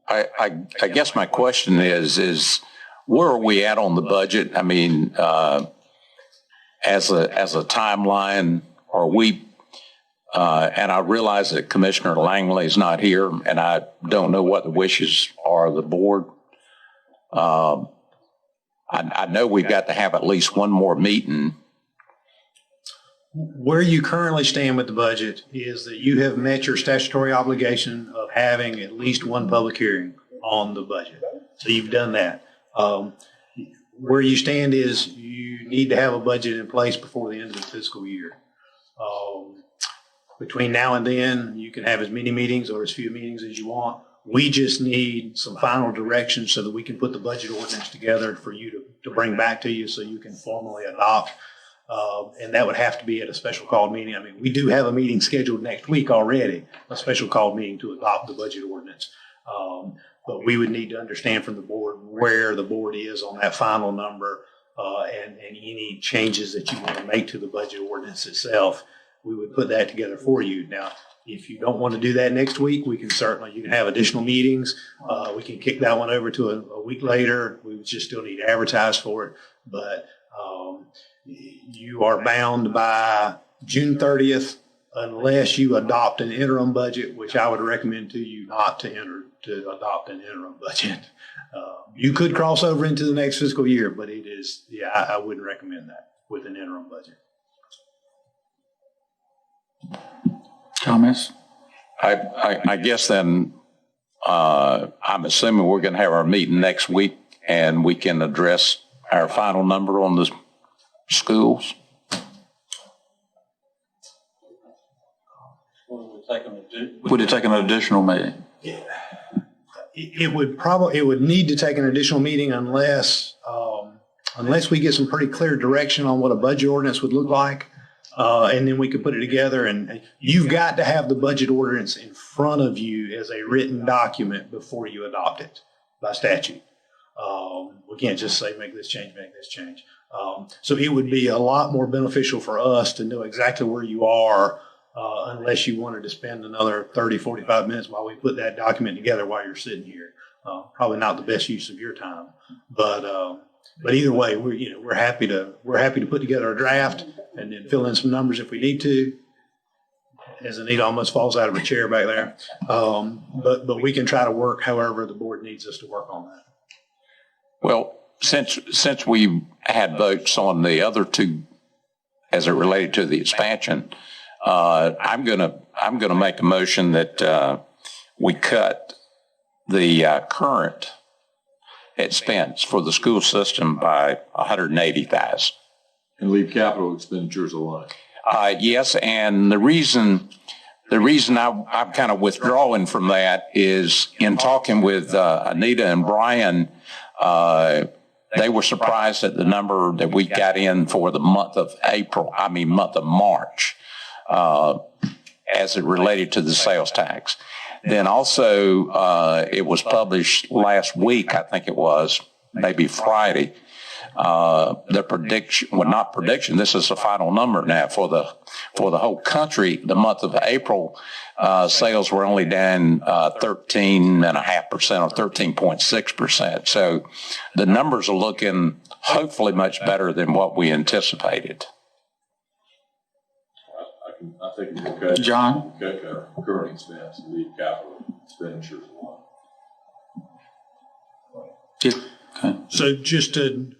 I guess my question is where are we at on the budget? As a timeline, are we? And I realize that Commissioner Langley is not here, and I don't know what the wishes are of the board. I know we've got to have at least one more meeting. Where you currently stand with the budget is that you have met your statutory obligation of having at least one public hearing on the budget. So you've done that. Where you stand is you need to have a budget in place before the end of the fiscal year. Between now and then, you can have as many meetings or as few meetings as you want. We just need some final direction so that we can put the budget ordinance together for you to bring back to you so you can formally adopt. And that would have to be at a special called meeting. We do have a meeting scheduled next week already, a special called meeting to adopt the budget ordinance. But we would need to understand from the board where the board is on that final number and any changes that you want to make to the budget ordinance itself. We would put that together for you. Now, if you don't want to do that next week, you can have additional meetings. We can kick that one over to a week later. We would just still need to advertise for it. But you are bound by June 30th unless you adopt an interim budget, which I would recommend to you not to adopt an interim budget. You could cross over into the next fiscal year, but I wouldn't recommend that with an interim budget. Comments? I guess then I'm assuming we're going to have our meeting next week and we can address our final number on the schools. Would it take an additional meeting? It would need to take an additional meeting unless we get some pretty clear direction on what a budget ordinance would look like. And then we could put it together, and you've got to have the budget ordinance in front of you as a written document before you adopt it by statute. We can't just say, make this change, make this change. So it would be a lot more beneficial for us to know exactly where you are, unless you wanted to spend another 30, 45 minutes while we put that document together while you're sitting here. Probably not the best use of your time, but either way, we're happy to put together a draft and then fill in some numbers if we need to. As Anita almost falls out of her chair back there, but we can try to work however the board needs us to work on that. Well, since we had votes on the other two as it related to the expansion, I'm gonna make a motion that we cut the current expense for the school system by $180,000. And leave capital expenditures alone. Yes, and the reason I'm kind of withdrawing from that is in talking with Anita and Brian, they were surprised at the number that we got in for the month of March, as it related to the sales tax. Then also, it was published last week, I think it was, maybe Friday, the prediction, well, not prediction, this is the final number now for the whole country. The month of April, sales were only down 13.5% or 13.6%. So the numbers are looking hopefully much better than what we anticipated. I think it's okay. John? Cut our current expense and leave capital expenditures alone. Yeah. Okay. So just to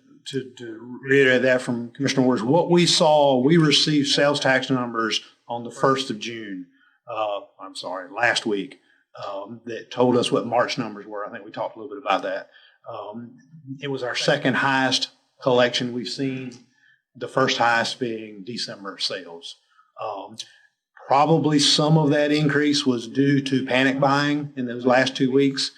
reiterate that from Commissioner Ward's, what we saw, we received sales tax numbers on the 1st of June, last week, that told us what March numbers were. I think we talked a little bit about that. It was our second highest collection we've seen, the first highest being December sales. Probably some of that increase was due to panic buying in those last 2 weeks.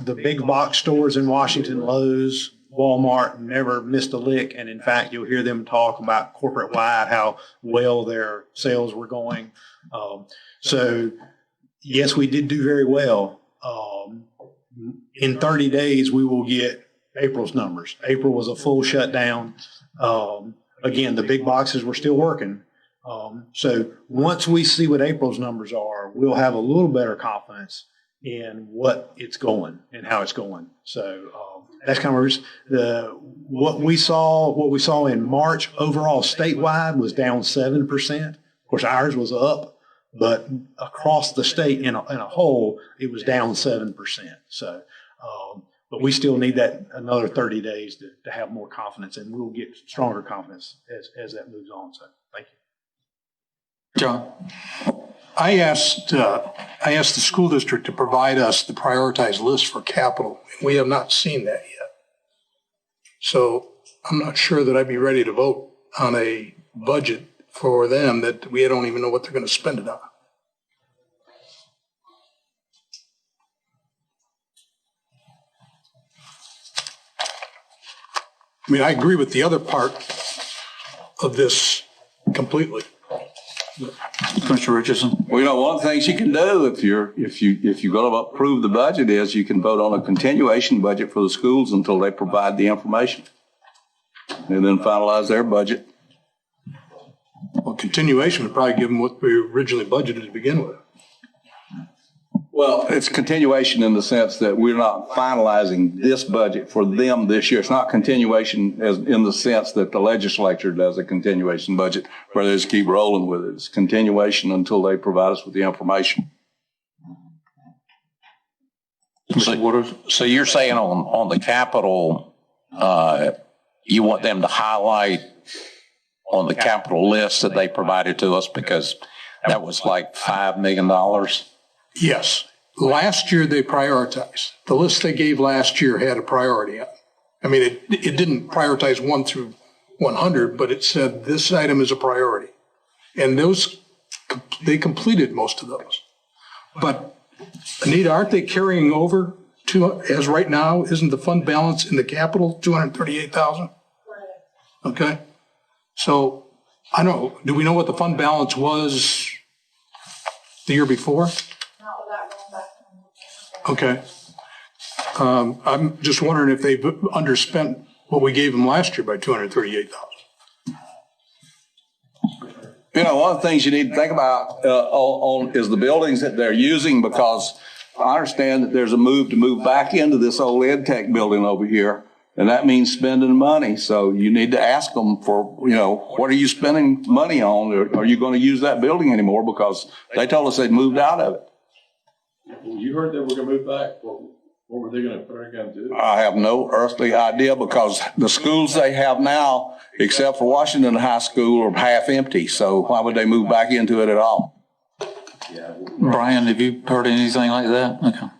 The big box stores in Washington, Lowe's, Walmart, never missed a lick. And in fact, you'll hear them talk about corporate wide, how well their sales were going. So yes, we did do very well. In 30 days, we will get April's numbers. April was a full shutdown. Again, the big boxes were still working. So once we see what April's numbers are, we'll have a little better confidence in what it's going and how it's going. So that's kind of what we saw in March overall statewide was down 7%. Of course, ours was up, but across the state in a whole, it was down 7%. So, but we still need that another 30 days to have more confidence, and we'll get stronger confidence as that moves on. So thank you. John? I asked the school district to provide us the prioritized list for capital. We have not seen that yet. So I'm not sure that I'd be ready to vote on a budget for them that we don't even know what they're going to spend it on. I mean, I agree with the other part of this completely. Commissioner Richardson? Well, one of the things you can do if you're going to approve the budget is you can vote on a continuation budget for the schools until they provide the information, and then finalize their budget. Well, continuation would probably give them what we originally budgeted to begin with. Well, it's continuation in the sense that we're not finalizing this budget for them this year. It's not continuation as in the sense that the legislature does a continuation budget where they just keep rolling with it. It's continuation until they provide us with the information. So you're saying on the capital, you want them to highlight on the capital list that they provided to us, because that was like $5 million? Yes. last year they prioritized. The list they gave last year had a priority on it. I mean, it didn't prioritize 1 through 100, but it said this item is a priority. And they completed most of those. But Anita, aren't they carrying over to, as right now, isn't the fund balance in the capital 238,000? Okay. So I don't know, do we know what the fund balance was the year before? Okay. I'm just wondering if they've underspent what we gave them last year by 238,000. You know, one of the things you need to think about is the buildings that they're using, because I understand that there's a move to move back into this old Ed Tech building over here, and that means spending money. So you need to ask them for, you know, what are you spending money on? Or are you going to use that building anymore? Because they told us they'd moved out of it. Well, you heard they were going to move back. What were they going to do? I have no earthly idea, because the schools they have now, except for Washington High School, are half empty. So why would they move back into it at all? Yeah. Brian, have you heard anything like that? Okay.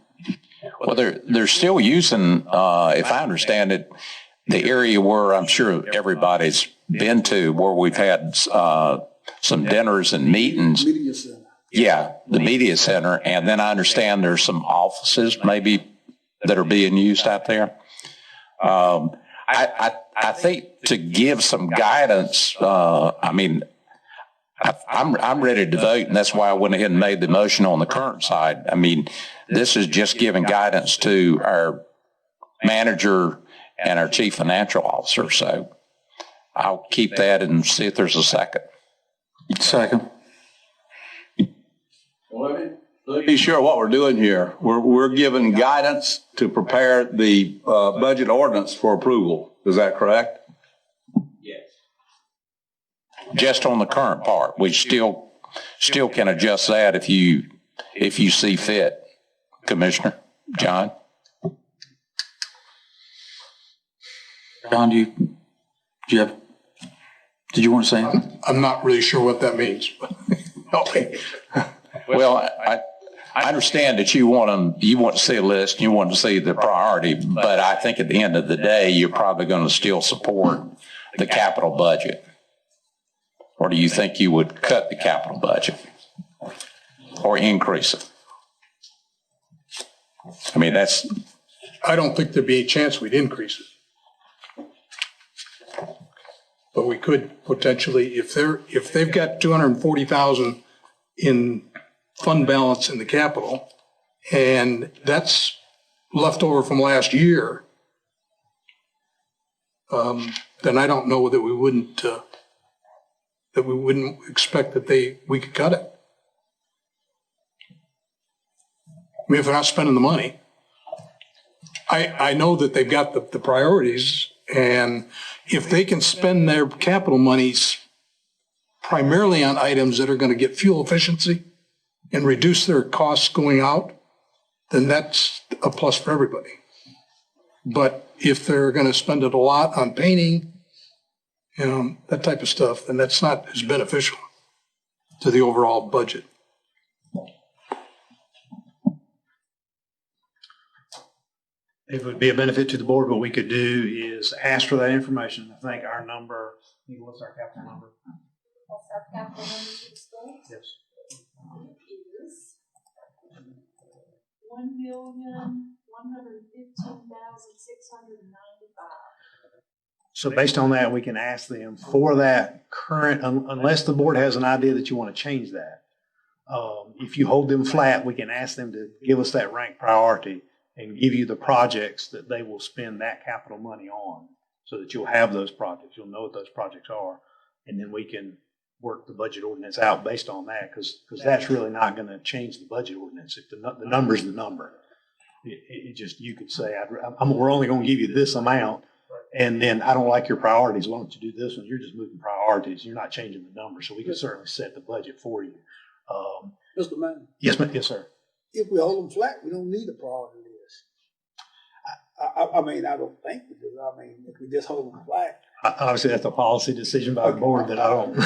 Well, they're still using, if I understand it, the area where I'm sure everybody's been to, where we've had some dinners and meetings. Media center. Yeah, the media center. And then I understand there's some offices maybe that are being used out there. I think to give some guidance, I mean, I'm ready to vote, and that's why I went ahead and made the motion on the current side. I mean, this is just giving guidance to our manager and our chief financial officer. So I'll keep that and see if there's a second. Second. Let me be sure what we're doing here. We're giving guidance to prepare the budget ordinance for approval. Is that correct? Yes. Just on the current part, we still can adjust that if you see fit, Commissioner John. John, did you want to say anything? I'm not really sure what that means. Okay. Well, I understand that you want to see a list, you want to see the priority, but I think at the end of the day, you're probably going to still support the capital budget. Or do you think you would cut the capital budget or increase it? I mean, I don't think there'd be a chance we'd increase it. But we could potentially, if they've got 240,000 in fund balance in the capital, and that's left over from last year, then I don't know that we wouldn't expect that we could cut it. I mean, if they're not spending the money. I know that they've got the priorities, and if they can spend their capital monies primarily on items that are going to get fuel efficiency and reduce their costs going out, then that's a plus for everybody. But if they're going to spend it a lot on painting, you know, that type of stuff, then that's not as beneficial to the overall budget. It would be a benefit to the board. What we could do is ask for that information. I think our number, what's our capital number? What's our capital number to the school? Yes. It is $1,115,695. So based on that, we can ask them for that current, unless the board has an idea that you want to change that. If you hold them flat, we can ask them to give us that rank priority and give you the projects that they will spend that capital money on, so that you'll have those projects. You'll know what those projects are, and then we can work the budget ordinance out based on that, because that's really not going to change the budget ordinance. If the number's the number, it just, you could say, we're only going to give you this amount, and then I don't like your priorities. Why don't you do this one? You're just moving priorities. You're not changing the number, so we can certainly set the budget for you. Mr. Mann, Yes, sir. if we hold them flat, we don't need a priority list. I mean, I don't think we do. I mean, if we just hold them flat. Obviously, that's a policy decision by the board that I don't.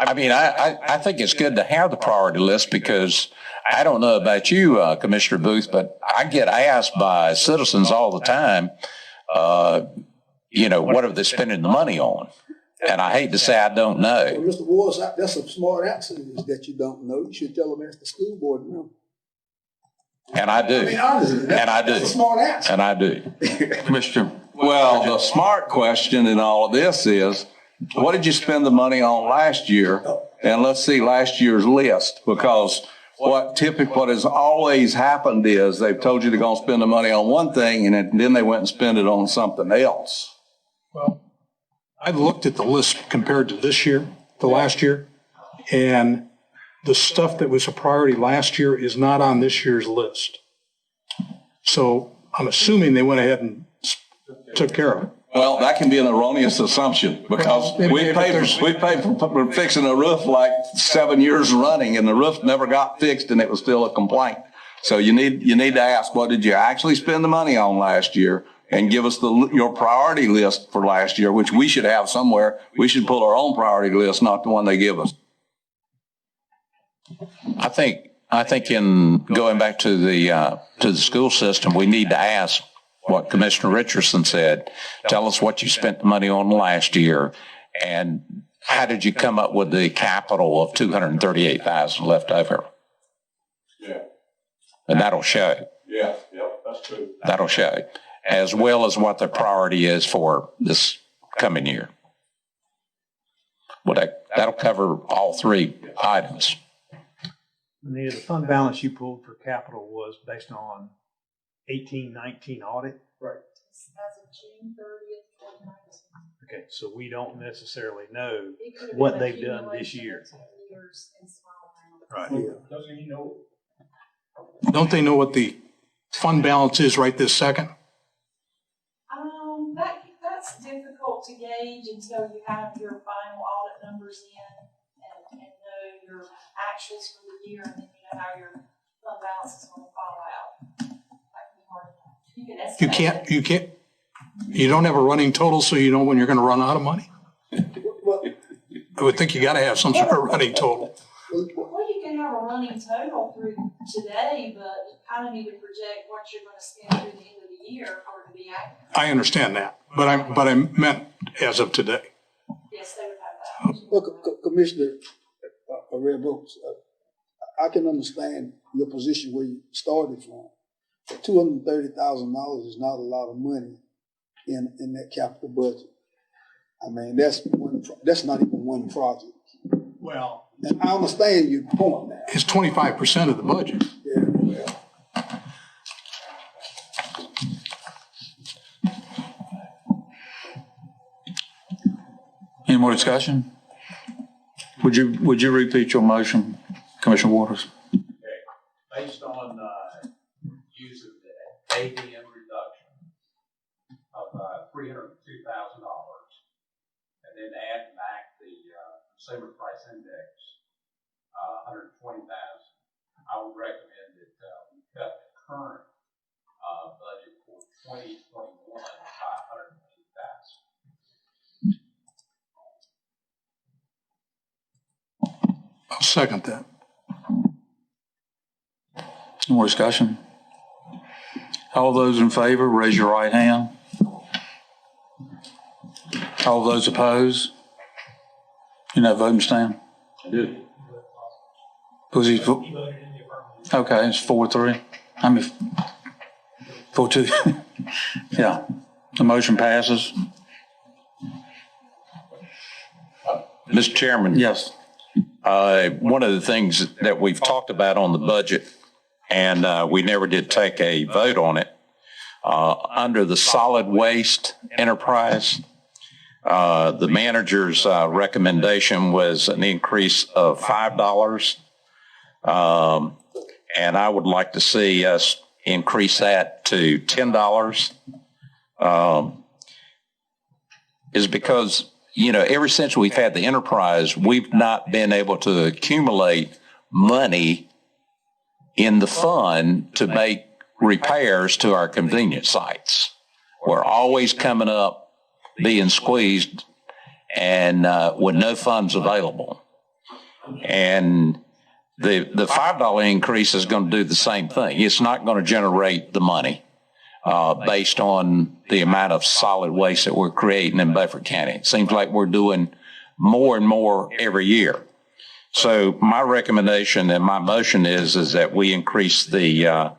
I think it's good to have the priority list because I don't know about you, Commissioner Booth, but I get asked by citizens all the time, what are they spending the money on? And I hate to say I don't know. Well, Mr. Waters, that's a smart answer is that you don't know. You should tell them ask the school board now. And I do. I mean, honestly, that's a smart answer. And I do. Commissioner, Well, the smart question in all of this is, what did you spend the money on last year? And let's see last year's list, because what has always happened is they've told you they're going to spend the money on one thing and then they went and spend it on something else. Well, I looked at the list compared to this year, the last year, and the stuff that was a priority last year is not on this year's list. So I'm assuming they went ahead and took care of it. Well, that can be an erroneous assumption because we paid for fixing a roof like 7 years running and the roof never got fixed and it was still a complaint. So you need to ask, what did you actually spend the money on last year? And give us your priority list for last year, which we should have somewhere. We should pull our own priority list, not the one they give us. I think in going back to the school system, we need to ask what Commissioner Richardson said. Tell us what you spent the money on last year, and how did you come up with the capital of $238,000 left over? Yeah, and that'll show. Yeah, that's true. That'll show, as well as what the priority is for this coming year. Well, that'll cover all three items. The fund balance you pulled for capital was based on 18-19 audit? Right. As of June 30th, 2019. Okay, so we don't necessarily know It could have what been they've done this accumulation year. of 10 years in small amounts. Right. Yeah. Doesn't he know? Don't they know what the fund balance is right this second? That's difficult to gauge until you have your final audit numbers in and know your actuals for the year, and then you know how your fund balance is going to fall out. That can be hard enough. You can estimate. You don't have a running total, so you know when you're going to run out of money? Well, I would think you got to have some sort of running total. Well, you can have a running total through today, but you kind of need to project what you're going to spend through the end of the year for it to be accurate. I understand that, but I meant as of today. Yes, they would have that. Well, Commissioner Red Brooks, I can understand your position where you started from. But $230,000 is not a lot of money in that capital budget. I mean, that's not even one project. Well, and I understand your point now. It's 25% of the budget. Yeah, well. Any more discussion? Would you repeat your motion, Commissioner Waters? Based on use of the ADM reduction of $302,000, and then add back the consumer price index, 120,000, I would recommend that we cut the current budget for 2021 by 150,000. I'll second that. More discussion? All those in favor, raise your right hand. All those opposed? You're not voting, Stan? I did. Was he? Okay, it's 4-3. I mean, 4-2. Yeah, the motion passes. Mr. Chairman. Yes. One of the things that we've talked about on the budget, and we never did take a vote on it, under the solid waste enterprise, the manager's recommendation was an increase of $5. And I would like to see us increase that to $10. Is because, ever since we've had the enterprise, we've not been able to accumulate money in the fund to make repairs to our convenience sites. We're always coming up being squeezed and with no funds available. And the $5 increase is going to do the same thing. It's not going to generate the money based on the amount of solid waste that we're creating in Beaufort County. It seems like we're doing more and more every year. So my recommendation and my motion is that we increase the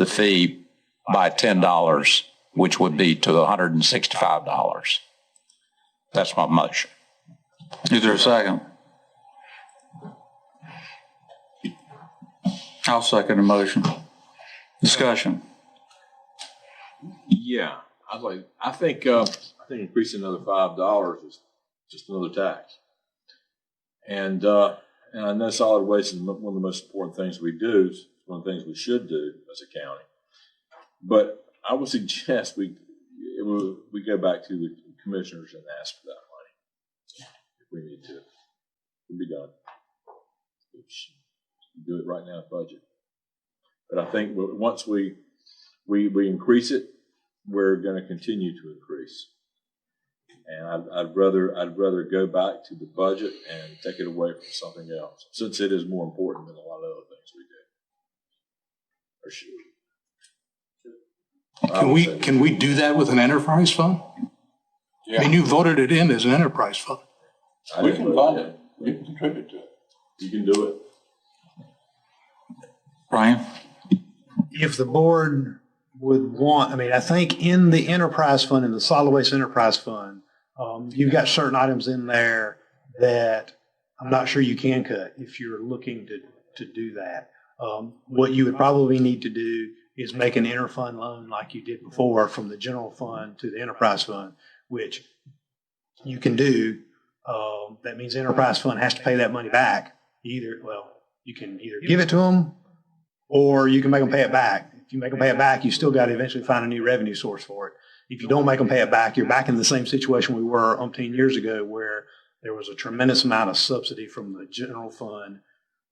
fee by $10, which would be to $165. That's my motion. Is there a second? I'll second the motion. Discussion. Yeah, I think increasing another $5 is just another tax. And I know solid waste is one of the most important things we do. It's one of the things we should do as a county. But I would suggest we go back to the commissioners and ask for that money if we need to. It'll be done. Do it right now in budget. But I think once we increase it, we're going to continue to increase. And I'd rather go back to the budget and take it away from something else, since it is more important than a lot of other things we do. Or should. Can we do that with an enterprise fund? Yeah. I mean, you voted it in as an enterprise fund. We can fund it. We can contribute to it. You can do it. Brian? If the board would want, I mean, I think in the enterprise fund, in the solid waste enterprise fund, you've got certain items in there that I'm not sure you can cut if you're looking to do that. What you would probably need to do is make an interfund loan like you did before from the general fund to the enterprise fund, which you can do. That means the enterprise fund has to pay that money back. You can either give it to them or you can make them pay it back. If you make them pay it back, you still got to eventually find a new revenue source for it. If you don't make them pay it back, you're back in the same situation we were umpteen years ago, where there was a tremendous amount of subsidy from the general fund,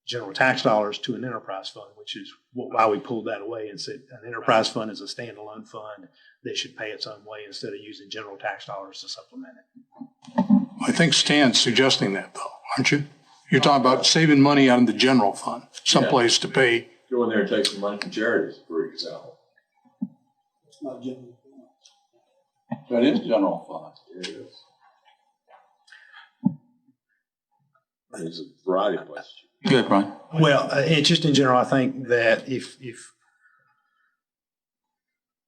general tax dollars, to an enterprise fund, which is why we pulled that away and said an enterprise fund is a standalone fund that should pay its own way instead of using general tax dollars to supplement it. I think Stan's suggesting that, though, aren't you? You're talking about saving money on the general fund, someplace to pay. Go in there and take some money from charities, for example. It's not general. That is general fund. It is. There's a variety of places. Good, Brian. Well, just in general, I think that if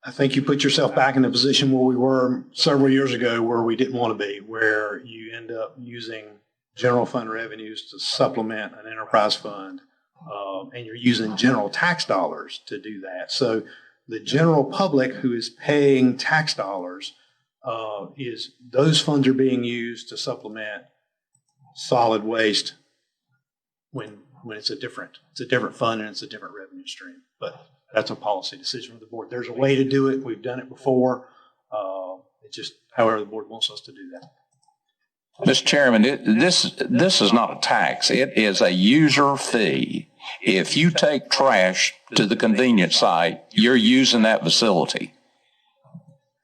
I think you put yourself back in the position where we were several years ago, where we didn't want to be, where you end up using general fund revenues to supplement an enterprise fund, and you're using general tax dollars to do that. So the general public who is paying tax dollars, those funds are being used to supplement solid waste when it's a different fund and it's a different revenue stream. But that's a policy decision for the board. There's a way to do it. We've done it before. It's just however the board wants us to do that. Mr. Chairman, this is not a tax. It is a user fee. If you take trash to the convenience site, you're using that facility.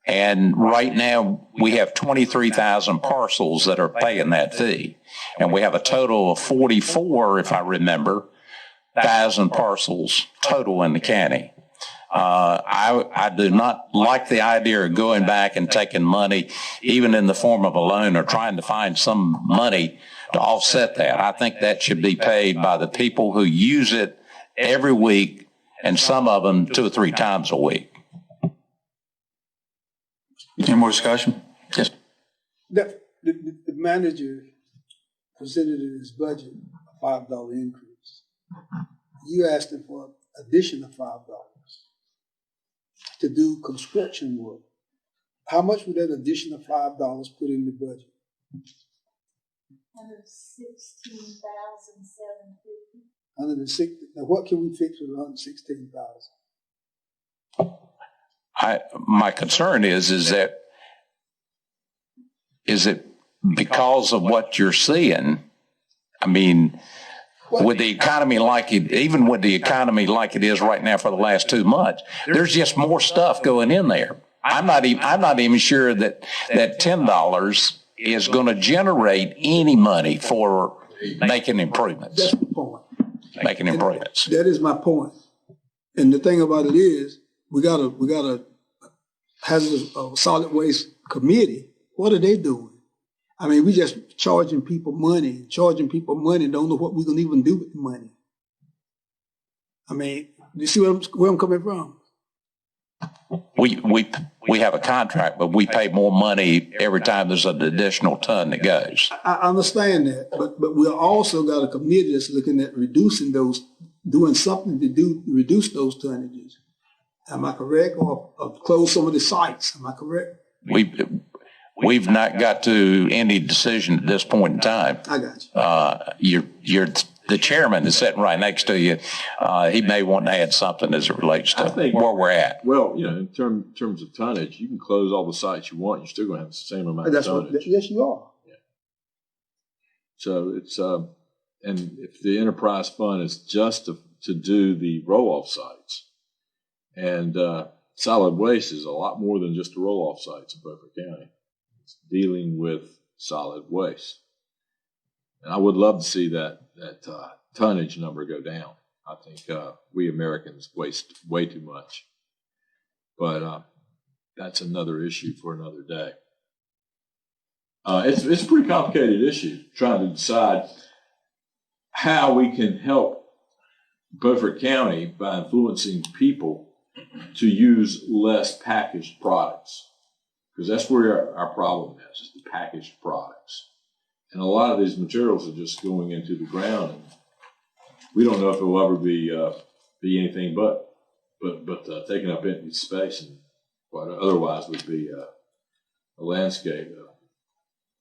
And right now, we have 23,000 parcels that are paying that fee. And we have a total of 44, if I remember, 1,000 parcels total in the county. I do not like the idea of going back and taking money, even in the form of a loan, or trying to find some money to offset that. I think that should be paid by the people who use it every week, and some of them 2 or 3 times a week. Any more discussion? Yes. The manager presented in his budget a $5 increase. You asked him for an additional $5 to do construction work. How much would that additional $5 put in the budget? $116,750. Now, what can we fix with $116,000? My concern is it because of what you're seeing? I mean, with the economy like it, even with the economy like it is right now for the last 2 months, there's just more stuff going in there. I'm not even sure that $10 is going to generate any money for making improvements. That's the point. Making improvements. That is my point. And the thing about it is, we got a hazardous solid waste committee. What are they doing? I mean, we just charging people money, don't know what we're gonna even do with the money. I mean, you see where I'm coming from? We have a contract, but we pay more money every time there's an additional ton that goes. I understand that, but we also got a committee that's looking at reducing those, doing something to reduce those tonnages. Am I correct? Or close some of the sites? Am I correct? We've not got to any decision at this point in time. I got you. You're the chairman is sitting right next to you. He may want to add something as it relates to where we're at. Well, in terms of tonnage, you can close all the sites you want. You're still going to have the same amount of tonnage. Yes, you are. Yeah. So it's and if the enterprise fund is just to do the roll-off sites, and solid waste is a lot more than just the roll-off sites in Beaufort County. It's dealing with solid waste. And I would love to see that tonnage number go down. I think we Americans waste way too much. But that's another issue for another day. It's a pretty complicated issue, trying to decide how we can help Beaufort County by influencing people to use less packaged products. Because that's where our problem is the packaged products. And a lot of these materials are just going into the ground, and we don't know if it will ever be anything but taking up empty space and what otherwise would be a landscape of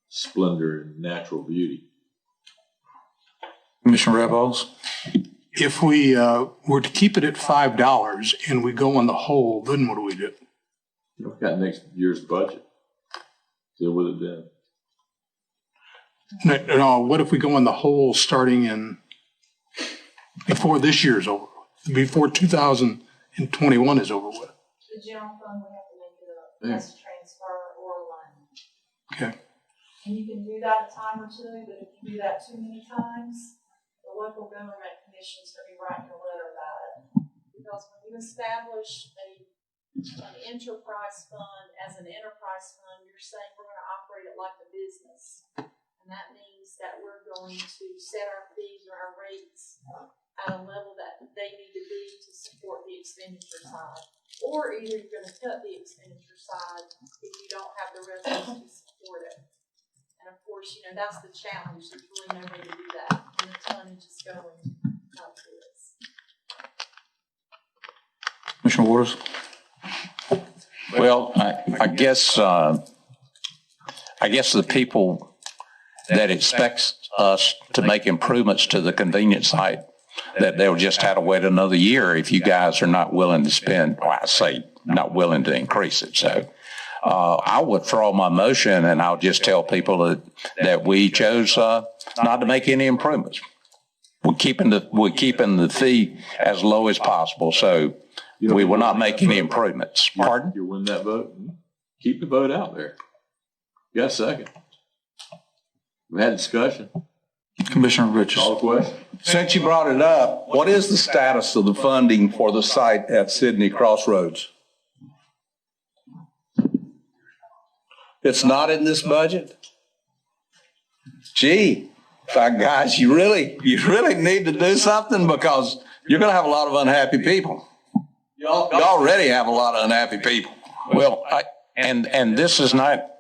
splendor and natural beauty. Commissioner Rebels? If we were to keep it at $5 and we go on the whole, then what do we do? We've got next year's budget. Deal with it then. No, what if we go on the whole starting in before this year's over, before 2021 is over with? The general fund, we have to make it up as a transfer or a loan. Okay. And you can do that a time or two, but if you do that too many times, the local government commission's going to be writing a letter about it. Because when you establish an enterprise fund as an enterprise fund, you're saying we're going to operate it like a business. And that means that we're going to set our fees or our rates at a level that they need to be to support the expenditure side. Or either you're going to cut the expenditure side if you don't have the revenues to support it. And of course, that's the challenge. There's really no way to do that. And the tonnage is going up to this. Commissioner Waters? Well, I guess the people that expects us to make improvements to the convenience site, that they'll just have to wait another year if you guys are not willing to spend, well, I say not willing to increase it. So I'll withdraw my motion and I'll just tell people that we chose not to make any improvements. We're keeping the fee as low as possible. So we will not make any improvements. Pardon? You win that vote. Keep the vote out there. You got a second. We had discussion. Commissioner Richardson. Call the question. Since you brought it up, what is the status of the funding for the site at Sydney Crossroads? It's not in this budget? Gee, guys, you really need to do something because you're going to have a lot of unhappy people. You already have a lot of unhappy people. Well, and this is not,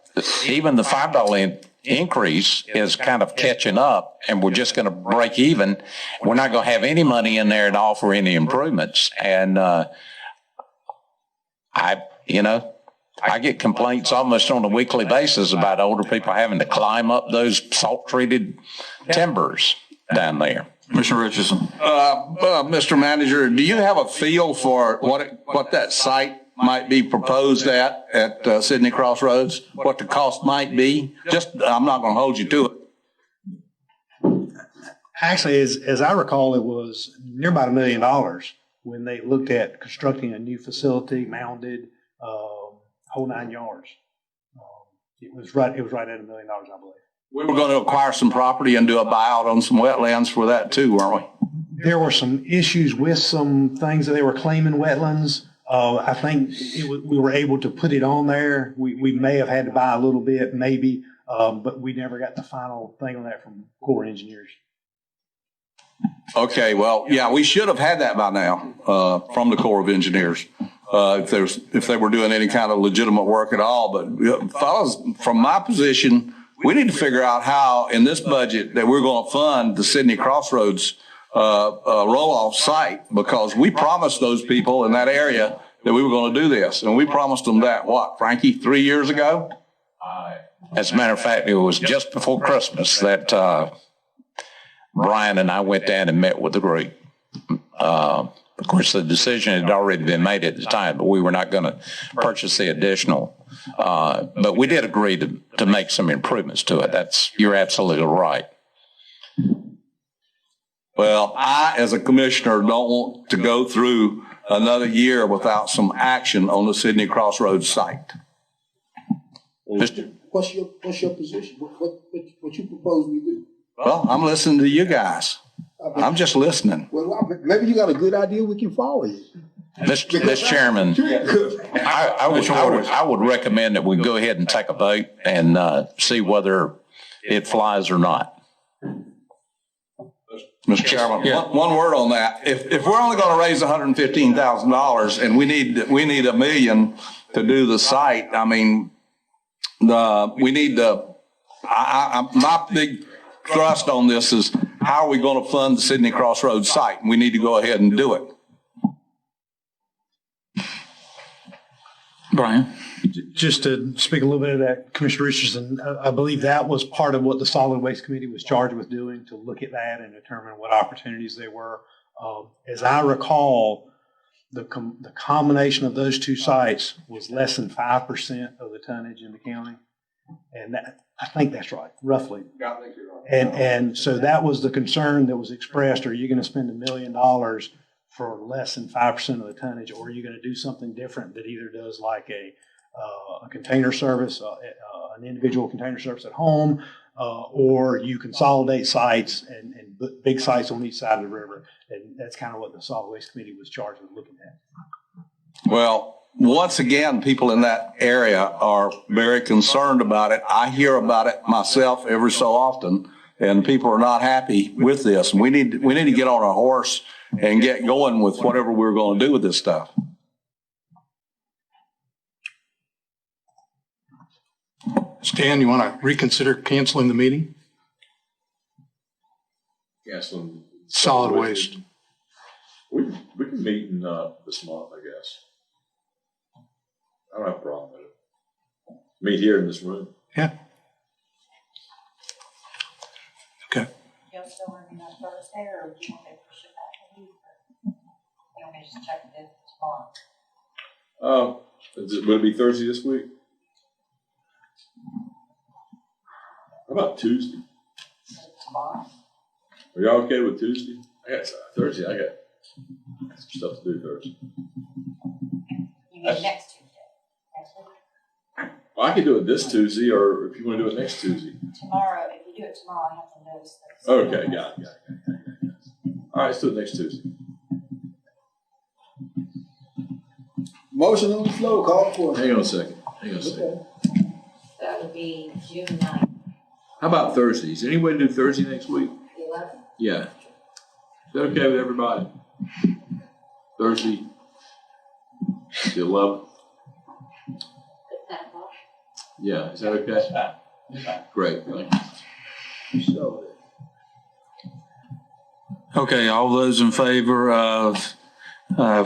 even the $5 increase is kind of catching up, and we're just going to break even. We're not going to have any money in there to offer any improvements. And I get complaints almost on a weekly basis about older people having to climb up those salt-treated timbers down there. Commissioner Richardson. Mr. Manager, do you have a feel for what that site might be proposed at Sydney Crossroads? What the cost might be? I'm not going to hold you to it. Actually, as I recall, it was near about $1 million when they looked at constructing a new facility, mounded, whole 9 yards. It was right at $1 million, I believe. We were going to acquire some property and do a buyout on some wetlands for that too, weren't we? There were some issues with some things that they were claiming wetlands. I think we were able to put it on there. We may have had to buy a little bit, maybe, but we never got the final thing on that from Corps of Engineers. Okay, well, yeah, we should have had that by now from the Corps of Engineers if they were doing any kind of legitimate work at all. But fellas, from my position, we need to figure out how in this budget that we're going to fund the Sidney Crossroads roll-off site, because we promised those people in that area that we were going to do this. And we promised them that, what, Frankie, 3 years ago? As a matter of fact, it was just before Christmas that Brian and I went down and met with the group. Of course, the decision had already been made at the time, but we were not going to purchase the additional. But we did agree to make some improvements to it. You're absolutely right. Well, I, as a commissioner, don't want to go through another year without some action on the Sidney Crossroads site. What's your position? What you propose we do? Well, I'm listening to you guys. I'm just listening. Well, maybe you got a good idea. We can follow you. Mr. Chairman, I would recommend that we go ahead and take a vote and see whether it flies or not. Mr. Chairman, one word on that. If we're only going to raise $115,000 and we need $1 million to do the site, I mean, we need to. My big thrust on this is how are we going to fund the Sidney Crossroads site? We need to go ahead and do it. Brian? Just to speak a little bit of that, Commissioner Richardson, I believe that was part of what the Solid Waste Committee was charged with doing, to look at that and determine what opportunities there were. As I recall, the combination of those two sites was less than 5% of the tonnage in the county. And I think that's right, roughly. Yeah, I think you're right. And so that was the concern that was expressed. Are you going to spend $1 million for less than 5% of the tonnage, or are you going to do something different that either does like a container service, an individual container service at home, or you consolidate sites and big sites on each side of the river. And that's kind of what the Solid Waste Committee was charged with looking at. Well, once again, people in that area are very concerned about it. I hear about it myself every so often, and people are not happy with this. And we need to get on our horse and get going with whatever we're going to do with this stuff. Stan, you want to reconsider canceling the meeting? Canceling Solid waste. We can meet in this month, I guess. I don't have a problem with it. Meet here in this room. Yeah. Okay. Y'all still want to be on Thursday, or do you want me to push it back a week? You want me to just check it tomorrow? Will it be Thursday this week? How about Tuesday? Tomorrow? Are y'all okay with Tuesday? I got Thursday. I got some stuff to do Thursday. You mean next Tuesday? Next week? Well, I could do it this Tuesday, or if you want to do it next Tuesday. Tomorrow, if you do it tomorrow, I have to notice that. Okay, got it. All right, let's do it next Tuesday. Motion on the floor, call for it. Hang on a second. That would be June 9th. How about Thursday? Is there any way to do Thursday next week? The 11th? Yeah. Is that okay with everybody? Thursday, the 11th? Yeah, is that okay? Great, thank you. Okay, all those in favor of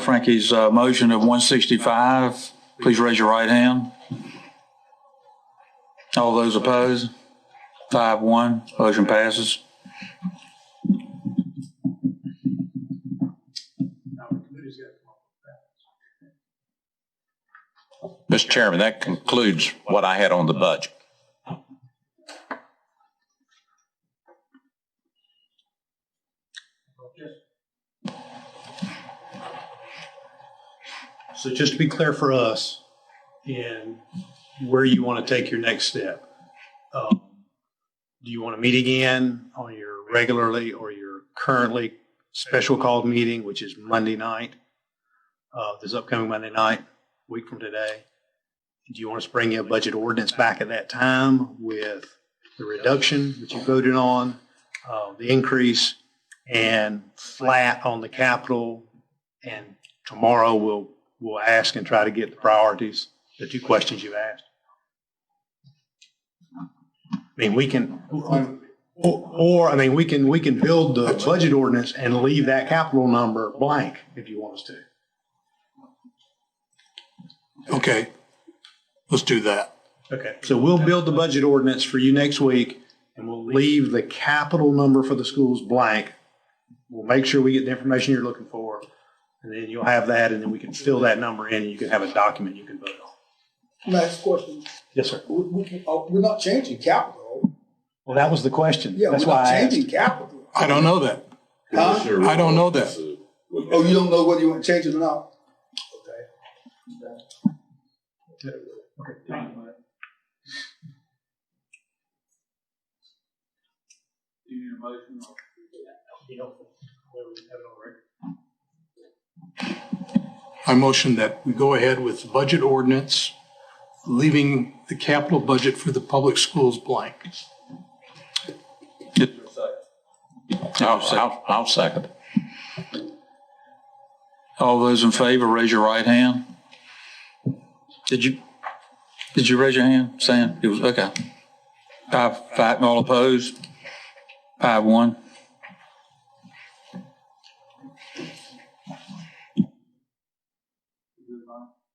Frankie's motion of 165, please raise your right hand. All those opposed? 5-1, motion passes. Mr. Chairman, that concludes what I had on the budget. So just to be clear for us, in where you want to take your next step. Do you want to meet again on your regularly or your currently special called meeting, which is Monday night, this upcoming Monday night, week from today? Do you want us to bring you a budget ordinance back at that time with the reduction that you voted on, the increase, and flat on the capital? And tomorrow we'll ask and try to get the priorities, the two questions you asked. I mean, we can, or I mean, we can build the budget ordinance and leave that capital number blank if you want us to. Okay, let's do that. Okay, so we'll build the budget ordinance for you next week, and we'll leave the capital number for the schools blank. We'll make sure we get the information you're looking for, and then you'll have that, and then we can fill that number in, and you can have a document you can vote on. Last question. Yes, sir. We're not changing capital. Well, that was the question. Yeah, That's we're not why I changing asked. capital. I don't know that. Huh? I don't know that. Oh, you don't know whether you want to change it or not? Okay. Do you need a motion? I motion that we go ahead with the budget ordinance, leaving the capital budget for the public schools blank. I'll second. All those in favor, raise your right hand. Did you raise your hand, Sam? It was, okay. 5, all opposed? 5-1.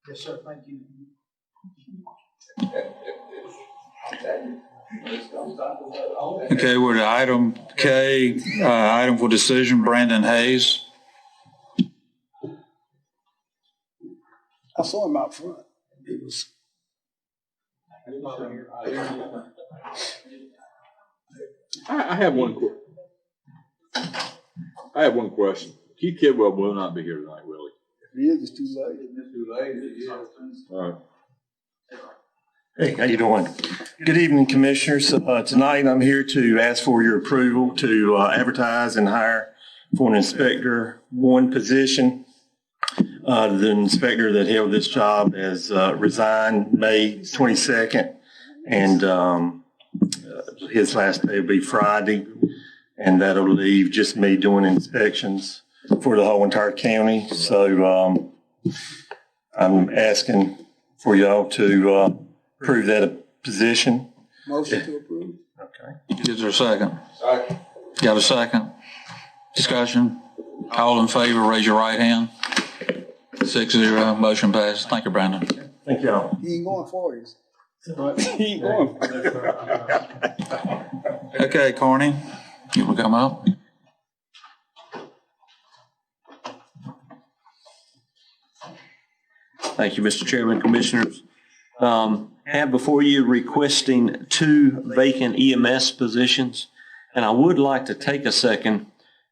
Yes, sir. Thank you. Okay, we're to item K, item for decision, Brandon Hayes. I saw him out front. He was. I have one. I have one question. Keith Kidwell will not be here tonight, will he? If he is, it's too late. It's too late. All right. Hey, how you doing? Good evening, Commissioners. Tonight, I'm here to ask for your approval to advertise and hire for an Inspector 1 position. The inspector that held this job has resigned May 22nd, and his last day will be Friday, and that'll leave just me doing inspections for the whole entire county. So I'm asking for y'all to approve that position. Motion to approve. Okay. Is there a second? Second. Got a second? Discussion? All in favor, raise your right hand. 6-0, motion passes. Thank you, Brandon. Thank y'all. He ain't going for you. He ain't going. Okay, Corny, you want to come up? Thank you, Mr. Chairman, Commissioners. Have before you requesting 2 vacant EMS positions. And I would like to take a second.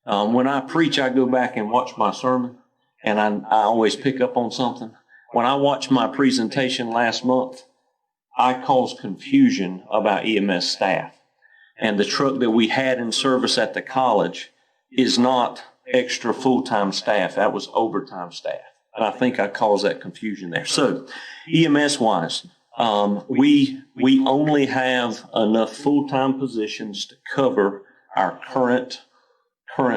When I preach, I go back and watch my sermon, and I always pick up on something. When I watched my presentation last month, I caused confusion about EMS staff. And the truck that we had in service at the college is not extra full-time staff. That was overtime staff. And I think I caused that confusion there. So EMS-wise, we only have enough full-time positions to cover our current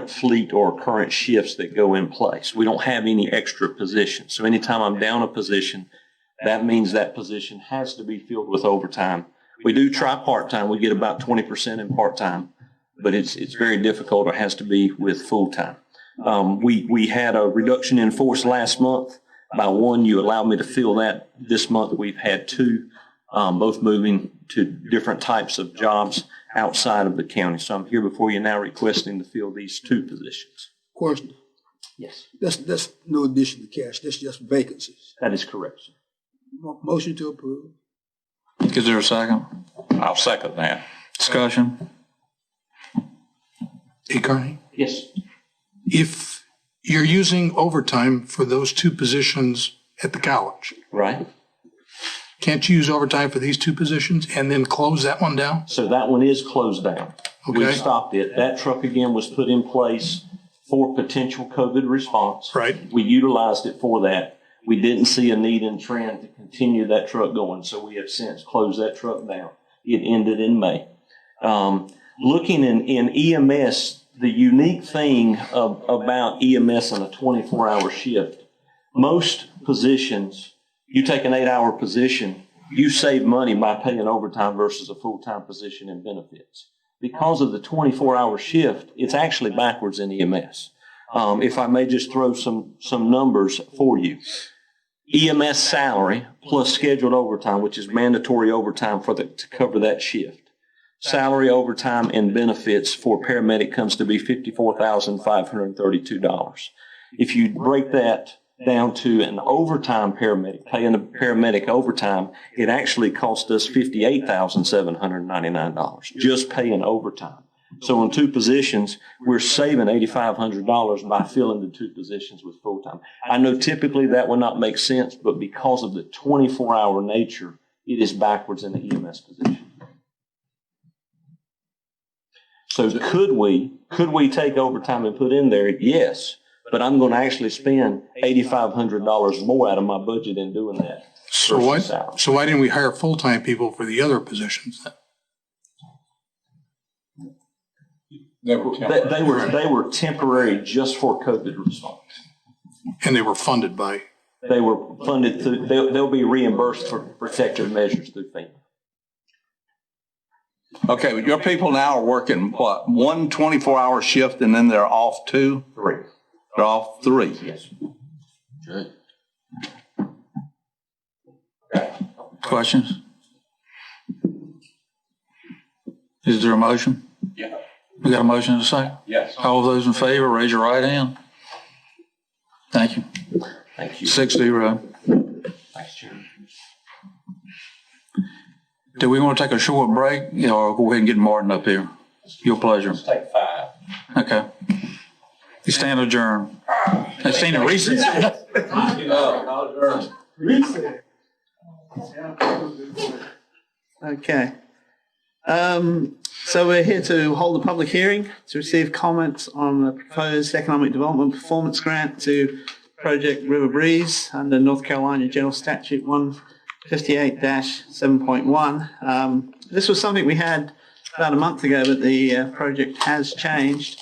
fleet or current shifts that go in place. We don't have any extra positions. So anytime I'm down a position, that means that position has to be filled with overtime. We do try part-time. We get about 20% in part-time, but it's very difficult. It has to be with full-time. We had a reduction in force last month by 1. You allowed me to fill that. This month we've had 2, both moving to different types of jobs outside of the county. So I'm here before you now requesting to fill these 2 positions. Question. Yes. That's no addition to cash. That's just vacancies. That is correct, sir. Motion to approve. Is there a second? I'll second that. Discussion? Hey, Carney, Yes. if you're using overtime for those 2 positions at the college, Right. Can't you use overtime for these two positions and then close that one down? So that one is closed down. We Okay. stopped it. That truck again was put in place for potential COVID response. Right. We utilized it for that. We didn't see a need and trend to continue that truck going, so we have since closed that truck down. It ended in May. Looking in EMS, the unique thing about EMS in a 24-hour shift, most positions, you take an 8-hour position, you save money by paying overtime versus a full-time position and benefits. Because of the 24-hour shift, it's actually backwards in EMS. If I may just throw some numbers for you. EMS salary plus scheduled overtime, which is mandatory overtime to cover that shift. Salary, overtime, and benefits for paramedic comes to be $54,532. If you break that down to an overtime paramedic, paying a paramedic overtime, it actually cost us $58,799 just paying overtime. So on two positions, we're saving $8,500 by filling the two positions with full-time. I know typically that would not make sense, but because of the 24-hour nature, it is backwards in the EMS position. So could we take overtime and put in there? Yes, but I'm going to actually spend $8,500 more out of my budget in doing that. So why didn't we hire full-time people for the other positions then? They were temporary just for COVID response. And they were funded by? They were funded through, they'll be reimbursed for protective measures through FEMA. Okay, but your people now are working, what, 1 24-hour shift and then they're off 2? 3. They're off 3? Yes. Good. Questions? Is there a motion? Yeah. We got a motion and a second? Yes. All those in favor, raise your right hand. Thank you. Thank you. 6-0. Thanks, Chairman. Do we want to take a short break or go ahead and get Martin up here? Your pleasure. Let's take 5. Okay. You stand adjourned. I seen a recess. Okay. So we're here to hold a public hearing to receive comments on the proposed economic development performance grant to Project River Breeze under North Carolina General Statute 158-7.1. This was something we had about a month ago, but the project has changed.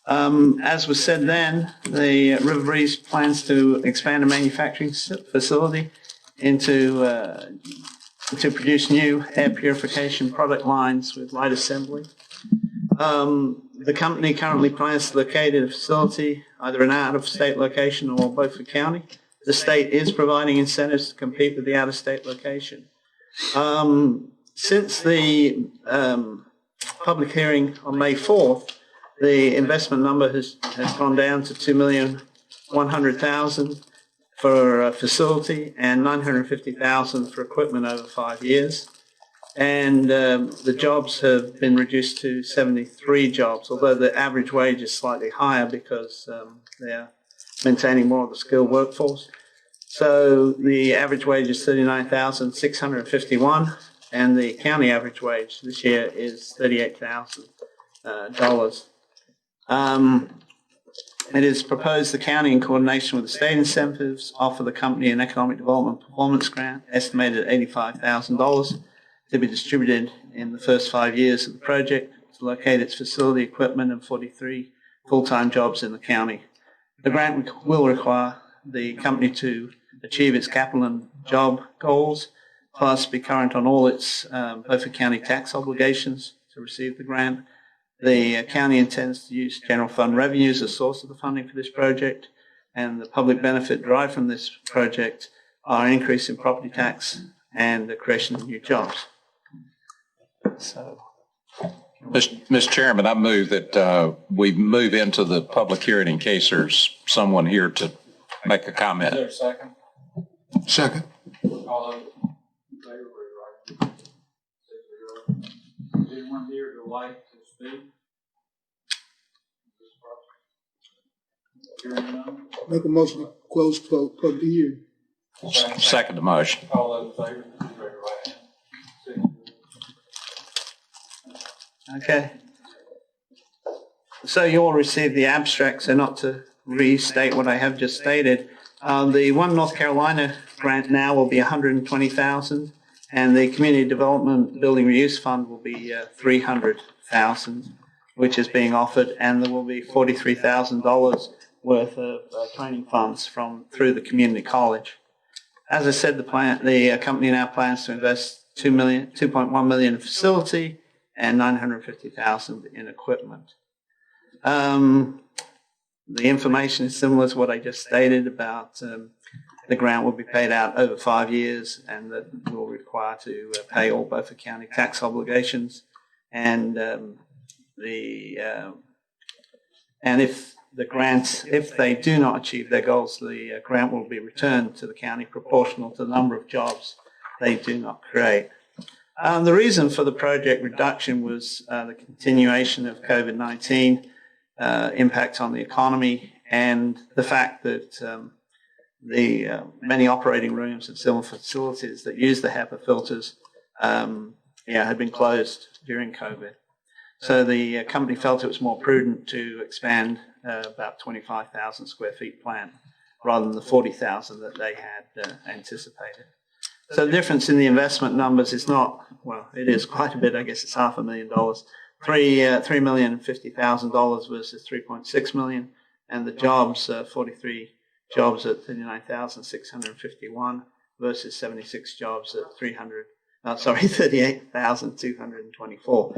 As was said then, the River Breeze plans to expand a manufacturing facility to produce new air purification product lines with light assembly. The company currently plans to locate a facility, either an out-of-state location or Beaufort County. The state is providing incentives to compete with the out-of-state location. Since the public hearing on May 4th, the investment number has gone down to $2,100,000 for a facility and $950,000 for equipment over 5 years. And the jobs have been reduced to 73 jobs, although the average wage is slightly higher because they're maintaining more of the skilled workforce. So the average wage is $39,651, and the county average wage this year is $38,000. It is proposed the county, in coordination with the state incentives, offer the company an economic development performance grant estimated at $85,000 to be distributed in the first 5 years of the project to locate its facility, equipment, and 43 full-time jobs in the county. The grant will require the company to achieve its capital and job goals, plus be current on all its Beaufort County tax obligations to receive the grant. The county intends to use general fund revenues as a source of the funding for this project, and the public benefit derived from this project are an increase in property tax and the creation of new jobs. So, Mr. Chairman, I move that we move into the public hearing in case there's someone here to make a comment. Is there a second? Second. All those in favor, raise your right hand. 6-0. Is anyone here to like to speak? Make a motion to close public hearing. Second the motion. All those in favor, please raise your right hand. Okay. So you all received the abstract, so not to restate what I have just stated. The One North Carolina grant now will be $120,000, and the Community Development Building Reuse Fund will be $300,000, which is being offered, and there will be $43,000 worth of training funds through the community college. As I said, the company now plans to invest $2.1 million in facility and $950,000 in equipment. The information is similar to what I just stated about the grant will be paid out over 5 years, and that will require to pay all Beaufort County tax obligations. And if they do not achieve their goals, the grant will be returned to the county proportional to the number of jobs they do not create. The reason for the project reduction was the continuation of COVID-19 impact on the economy, and the fact that the many operating rooms and civil facilities that use the HEPA filters had been closed during COVID. So the company felt it was more prudent to expand about 25,000 square feet plant rather than the 40,000 that they had anticipated. So the difference in the investment numbers is not, well, it is quite a bit. I guess it's $500,000. $3,050,000 versus $3.6 million, and the jobs, 43 jobs at 39,651 versus 76 jobs at 38,224.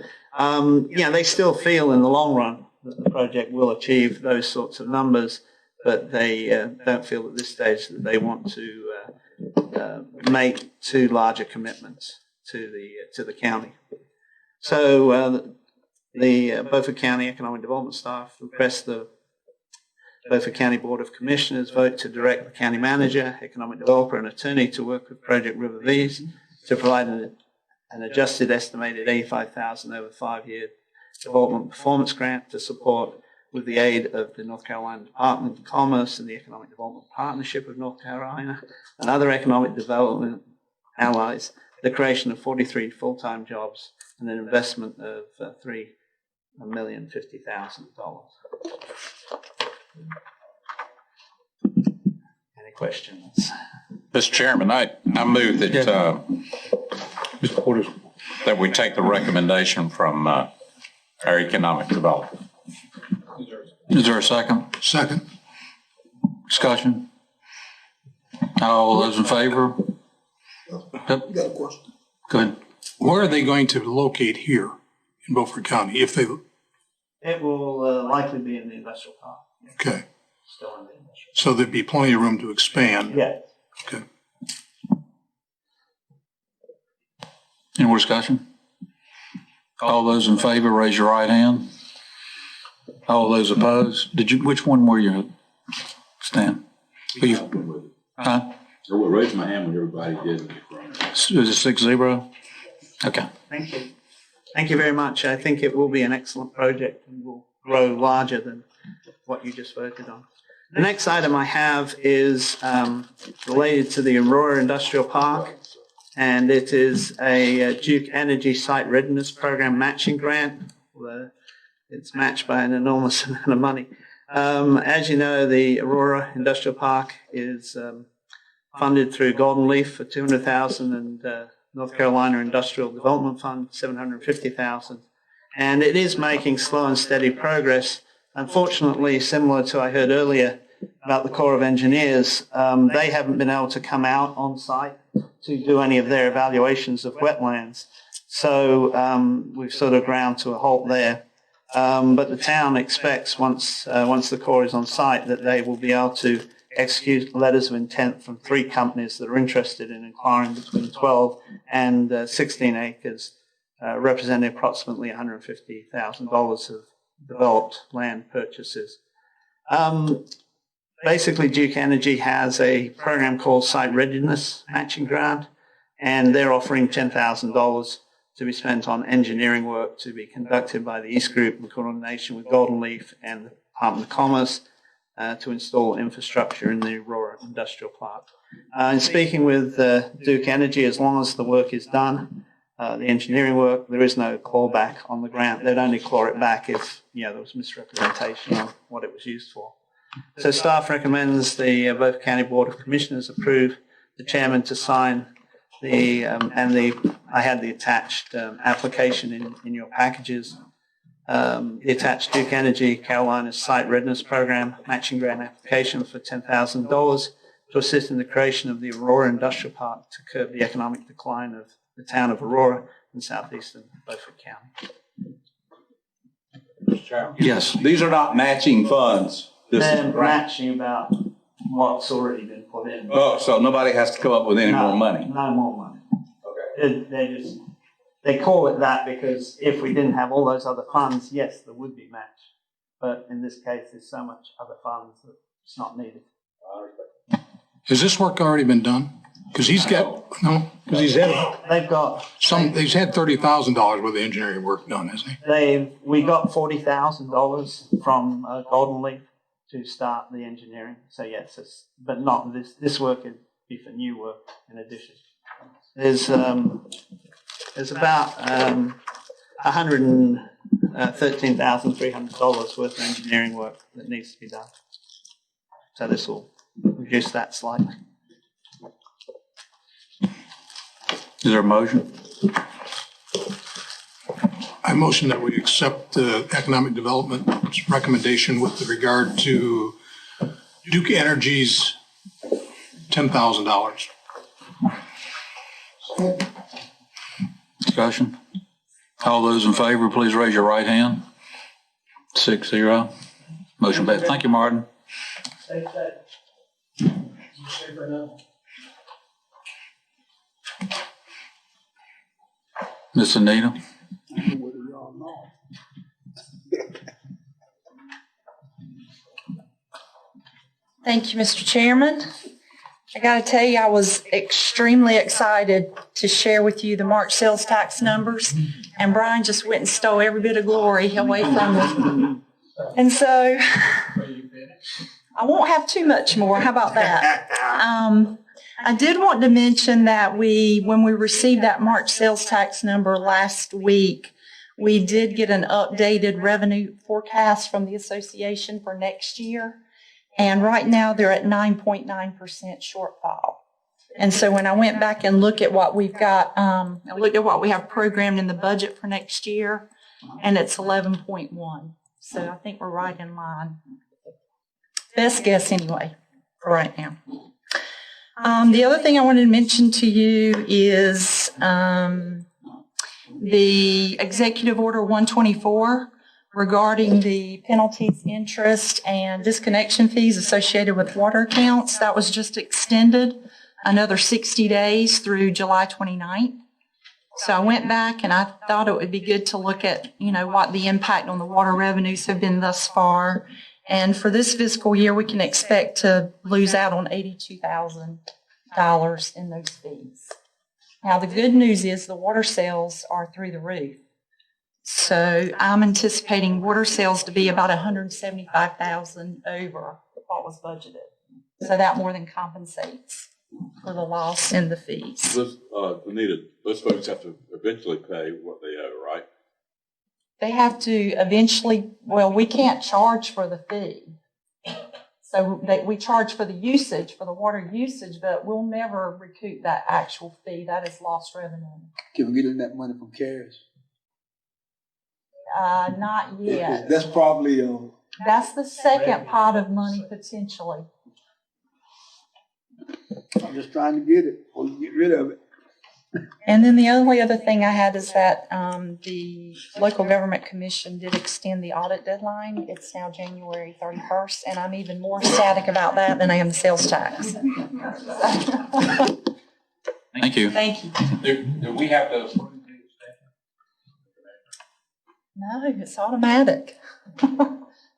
They still feel in the long run that the project will achieve those sorts of numbers, but they don't feel at this stage that they want to make too large a commitments to the county. So the Beaufort County Economic Development staff request the Beaufort County Board of Commissioners vote to direct the county manager, economic developer, and attorney to work with Project River V's to provide an adjusted estimated $85,000 over 5-year development performance grant to support, with the aid of the North Carolina Department of Commerce and the Economic Development Partnership of North Carolina and other economic development allies, the creation of 43 full-time jobs and an investment of $3,050,000. Any questions? Mr. Chairman, I move that that we take the recommendation from our economic development. Is there a second? Second. Discussion? All those in favor? Got a question. Go ahead. Where are they going to locate here in Beaufort County? If they, It will likely be in the industrial park. okay, Still in the industrial. so there'd be plenty of room to expand. Yeah. Okay. Any more discussion? All those in favor, raise your right hand. All those opposed? Which one were you, Stan? Huh? I will raise my hand when everybody did. Is it 6-0? Okay. Thank you. Thank you very much. I think it will be an excellent project and will grow larger than what you just voted on. The next item I have is related to the Aurora Industrial Park, and it is a Duke Energy Site Readiness Program matching grant. It's matched by an enormous amount of money. As you know, the Aurora Industrial Park is funded through Golden Leaf for $200,000 and North Carolina Industrial Development Fund $750,000, and it is making slow and steady progress. Unfortunately, similar to I heard earlier about the Corps of Engineers, they haven't been able to come out on site to do any of their evaluations of wetlands, so we've sort of ground to a halt there. But the town expects once the Corps is on site that they will be able to execute letters of intent from 3 companies that are interested in acquiring between 12 and 16 acres, representing approximately $150,000 of developed land purchases. Basically, Duke Energy has a program called Site Readiness Matching Grant, and they're offering $10,000 to be spent on engineering work to be conducted by the East Group in coordination with Golden Leaf and the Department of Commerce to install infrastructure in the Aurora Industrial Park. In speaking with Duke Energy, as long as the work is done, the engineering work, there is no clawback on the grant. They'd only claw it back if there was misrepresentation on what it was used for. So staff recommends the Beaufort County Board of Commissioners approve the chairman to sign I had the attached application in your packages. The attached Duke Energy Carolina Site Readiness Program matching grant application for $10,000 to assist in the creation of the Aurora Industrial Park to curb the economic decline of the town of Aurora in southeastern Beaufort County. Mr. Chairman. Yes, these are not matching funds. They're matching about what's already been put in. Oh, so nobody has to come up with any more money? No more money. Okay. They call it that because if we didn't have all those other funds, yes, there would be match. But in this case, there's so much other funds that it's not needed. Has this work already been done? Because he's got, no, because he's had he's had $30,000 worth of engineering work done, hasn't he? We got $40,000 from Golden Leaf to start the engineering. So yes, but not this. This work would be for new work in addition. There's about $113,300 worth of engineering work that needs to be done. So this will reduce that slightly. Is there a motion? I motion that we accept the Economic Development's recommendation with regard to Duke Energy's $10,000. Discussion? All those in favor, please raise your right hand. 6-0. Motion passed. Thank you, Martin. Miss Anita. Thank you, Mr. Chairman. I got to tell you, I was extremely excited to share with you the March sales tax numbers, and Brian just went and stole every bit of glory away from me. And so I won't have too much more. How about that? I did want to mention that when we received that March sales tax number last week, we did get an updated revenue forecast from the association for next year. And right now they're at 9.9% shortfall. And so when I went back and looked at what we've got, I looked at what we have programmed in the budget for next year, and it's 11.1. So I think we're right in line. Best guess anyway, for right now. The other thing I wanted to mention to you is the Executive Order 124 regarding the penalties, interest, and disconnection fees associated with water accounts. That was just extended another 60 days through July 29th. So I went back and I thought it would be good to look at, what the impact on the water revenues have been thus far. And for this fiscal year, we can expect to lose out on $82,000 in those fees. Now, the good news is the water sales are through the roof. So I'm anticipating water sales to be about $175,000 over what was budgeted. So that more than compensates for the loss in the fees. Anita, those folks have to eventually pay what they owe, right? They have to eventually, we can't charge for the fee. So we charge for the usage, for the water usage, but we'll never recoup that actual fee. That is lost revenue. Can we get that money from CARES? Not yet. That's probably That's the second pot of money potentially. I'm just trying to get it or get rid of it. And then the only other thing I had is that the Local Government Commission did extend the audit deadline. It's now January 31st, and I'm even more ecstatic about that than I am the sales tax. Thank you. Thank you. Do we have to? No, it's automatic.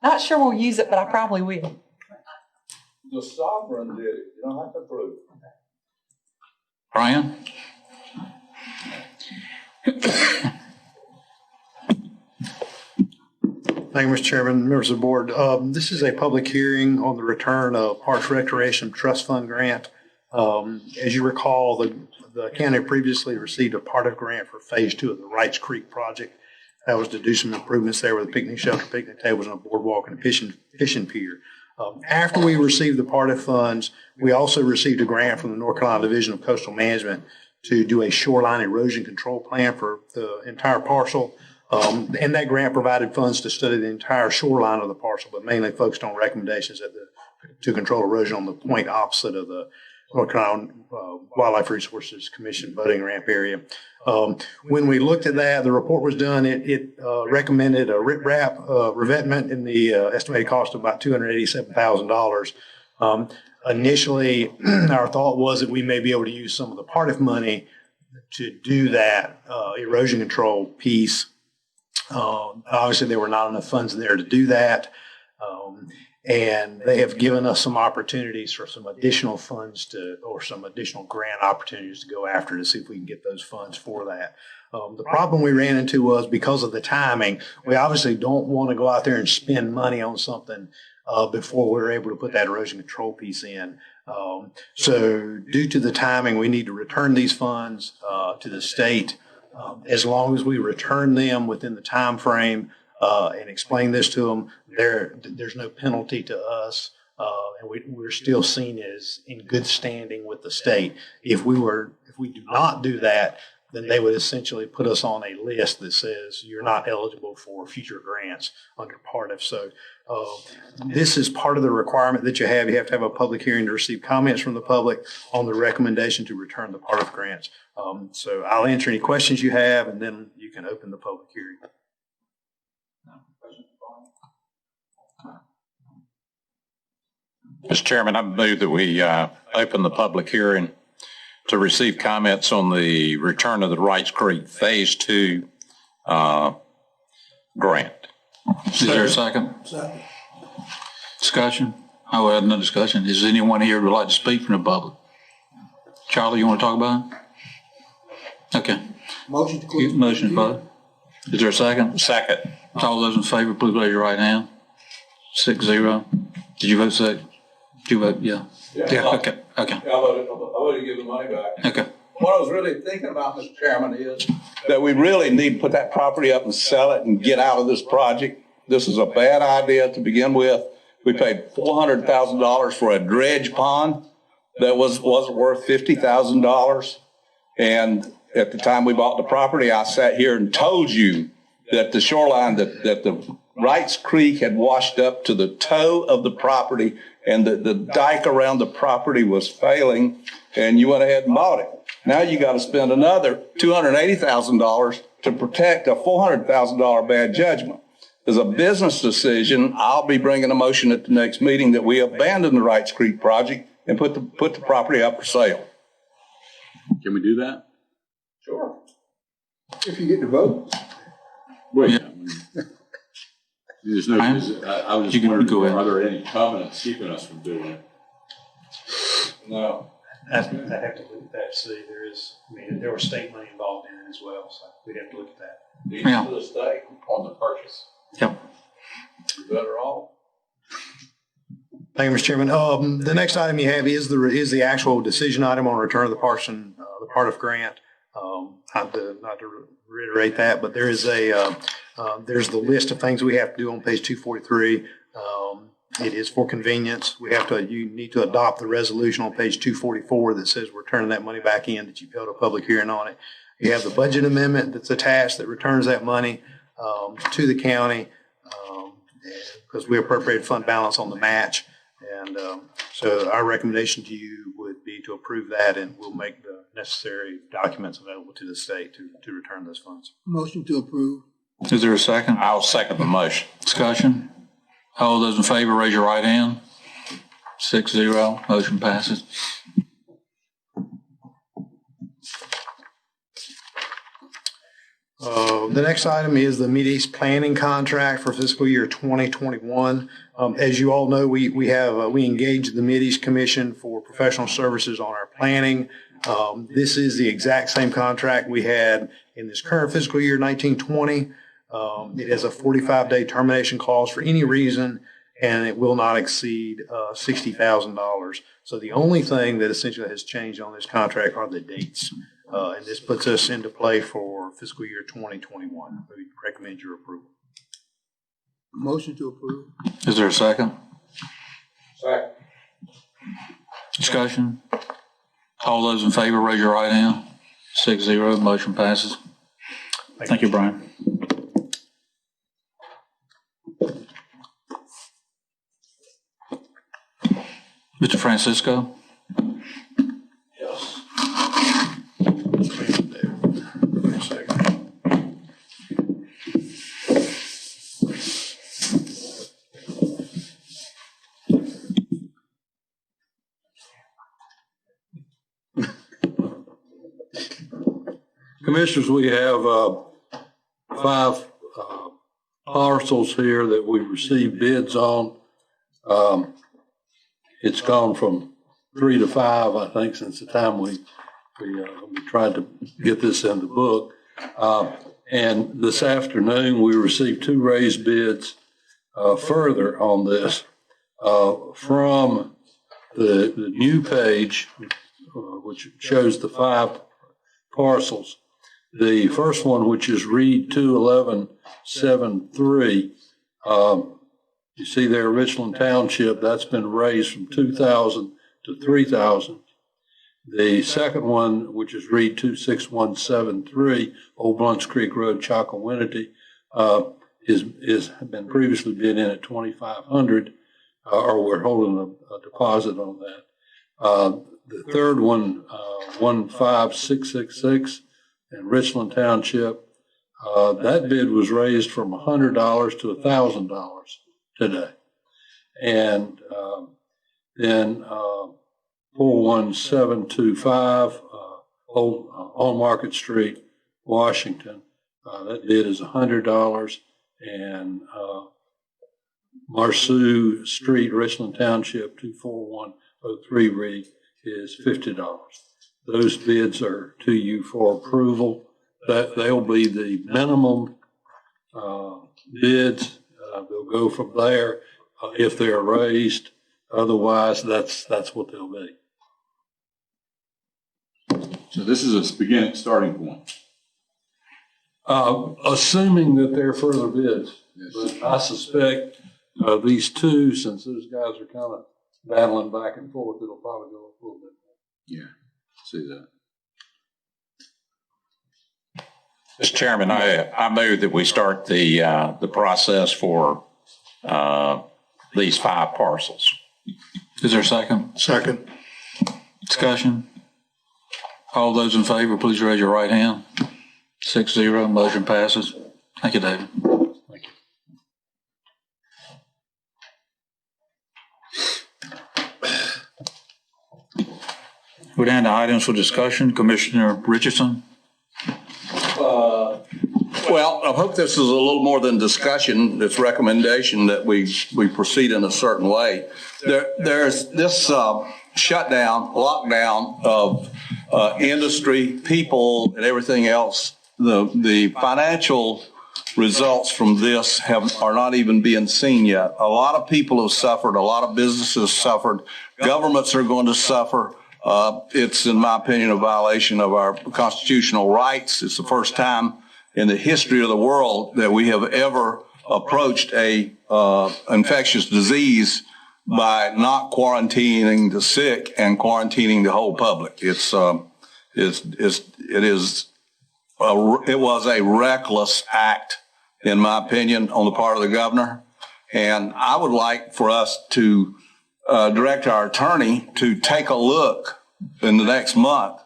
Not sure we'll use it, but I probably will. The sovereign did it. You don't have to prove it. Brian? Thank you, Mr. Chairman, members of the board. This is a public hearing on the return of Parks Recreation Trust Fund grant As you recall, the county previously received a part of grant for phase 2 of the Wrights Creek project. That was to do some improvements there with a picnic shelter, picnic tables, and a boardwalk and a fishing pier. After we received the part of funds, we also received a grant from the North Carolina Division of Coastal Management to do a shoreline erosion control plan for the entire parcel. And that grant provided funds to study the entire shoreline of the parcel, but mainly focused on recommendations to control erosion on the point opposite of the North Carolina Wildlife Resources Commission boating ramp area. When we looked at that, the report was done. It recommended a riprap revetment in the estimated cost of about $287,000. Initially, our thought was that we may be able to use some of the PARTF money to do that erosion control piece. Obviously, there were not enough funds there to do that. And they have given us some opportunities for some additional funds or some additional grant opportunities to go after to see if we can get those funds for that. The problem we ran into was because of the timing, we obviously don't want to go out there and spend money on something before we're able to put that erosion control piece in. So due to the timing, we need to return these funds to the state. As long as we return them within the time frame and explain this to them, there's no penalty to us, and we're still seen as in good standing with the state. If we do not do that, then they would essentially put us on a list that says you're not eligible for future grants under PARTF. So this is part of the requirement that you have. You have to have a public hearing to receive comments from the public on the recommendation to return the PARTF grants. So I'll answer any questions you have, and then you can open the public hearing. Mr. Chairman, I move that we open the public hearing to receive comments on the return of the Wrights Creek Phase 2 grant. Is there a second? Second. Discussion? I will add no discussion. Is there anyone here who would like to speak from the public? Charlie, you want to talk about it? Okay. Motion to close. Motion to close. Is there a second? Second. All those in favor, please raise your right hand. 6-0. Did you vote second? Did you vote? Yeah. Yeah. Okay. Okay. I voted to give the money back. Okay. What I was really thinking about, Mr. Chairman, is That we really need to put that property up and sell it and get out of this project. This is a bad idea to begin with. We paid $400,000 for a dredge pond that wasn't worth $50,000. And at the time we bought the property, I sat here and told you that the shoreline, that the Wrights Creek had washed up to the toe of the property, and the dike around the property was failing, and you went ahead and bought it. Now you got to spend another $280,000 to protect a $400,000 bad judgment. As a business decision, I'll be bringing a motion at the next meeting that we abandon the Wrights Creek project and put the property up for sale. Can we do that? sure. If you get the vote. Well, yeah. There's no, I was just wondering, are there any covenants keeping us from doing it? No. I have to look at that, see, there was state money involved in it as well, so we'd have to look at that. These to the state on the purchase. Yep. You better off. Thank you, Mr. Chairman. The next item you have is the actual decision item on return of the PARTF grant. Not to reiterate that, but there is there's the list of things we have to do on page 243. It is for convenience. You need to adopt the resolution on page 244 that says we're turning that money back in, that you've held a public hearing on it. You have the budget amendment that's attached that returns that money to the county because we appropriated fund balance on the match. And so our recommendation to you would be to approve that, and we'll make the necessary documents available to the state to return those funds. Motion to approve. Is there a second? I'll second the motion. Discussion? All those in favor, raise your right hand. 6-0. Motion passes. The next item is the Mideast planning contract for fiscal year 2021. As you all know, we engaged the Mideast Commission for professional services on our planning. This is the exact same contract we had in this current fiscal year 1920. It has a 45-day termination clause for any reason, and it will not exceed $60,000. So the only thing that essentially has changed on this contract are the dates. And this puts us into play for fiscal year 2021. We recommend your approval. Motion to approve. Is there a second? Second. Discussion? All those in favor, raise your right hand. 6-0, motion passes. Thank you, Brian. Mr. Francisco? Yes. Commissioners, we have 5 parcels here that we've received bids on. It's gone from 3 to 5, I think, since the time we tried to get this in the book. And this afternoon, we received 2 raised bids further on this from the new page, which shows the 5 parcels. The first one, which is Reed 21173, you see there, Richland Township, that's been raised from 2,000 to 3,000. The second one, which is Reed 26173, Old Blunts Creek Road, Chocowinity, is been previously bid in at 2,500, or we're holding a deposit on that. The third one, 15666 in Richland Township, that bid was raised from $100 to $1,000 today. And then 41725 on Market Street, Washington, that bid is $100. And Marceau Street, Richland Township, 24103 Reed is $50. Those bids are to you for approval. That they'll be the minimum bids. They'll go from there if they're raised. Otherwise, that's what they'll be. So this is a starting point. Assuming that there are further bids. Yes. But I suspect these 2, since those guys are kind of battling back and forth, it'll probably go a little bit more. Yeah, see that. Mr. Chairman, I move that we start the process for these 5 parcels. Is there a second? Second. Discussion? All those in favor, please raise your right hand. 6-0, motion passes. Thank you, David. Thank you. We're down to items for discussion. Commissioner Richardson? Well, I hope this is a little more than discussion. It's recommendation that we proceed in a certain way. There's this shutdown, lockdown of industry, people, and everything else. The financial results from this are not even being seen yet. A lot of people have suffered. A lot of businesses suffered. Governments are going to suffer. It's, in my opinion, a violation of our constitutional rights. It's the first time in the history of the world that we have ever approached a infectious disease by not quarantining the sick and quarantining the whole public. It was a reckless act, in my opinion, on the part of the governor. And I would like for us to direct our attorney to take a look in the next month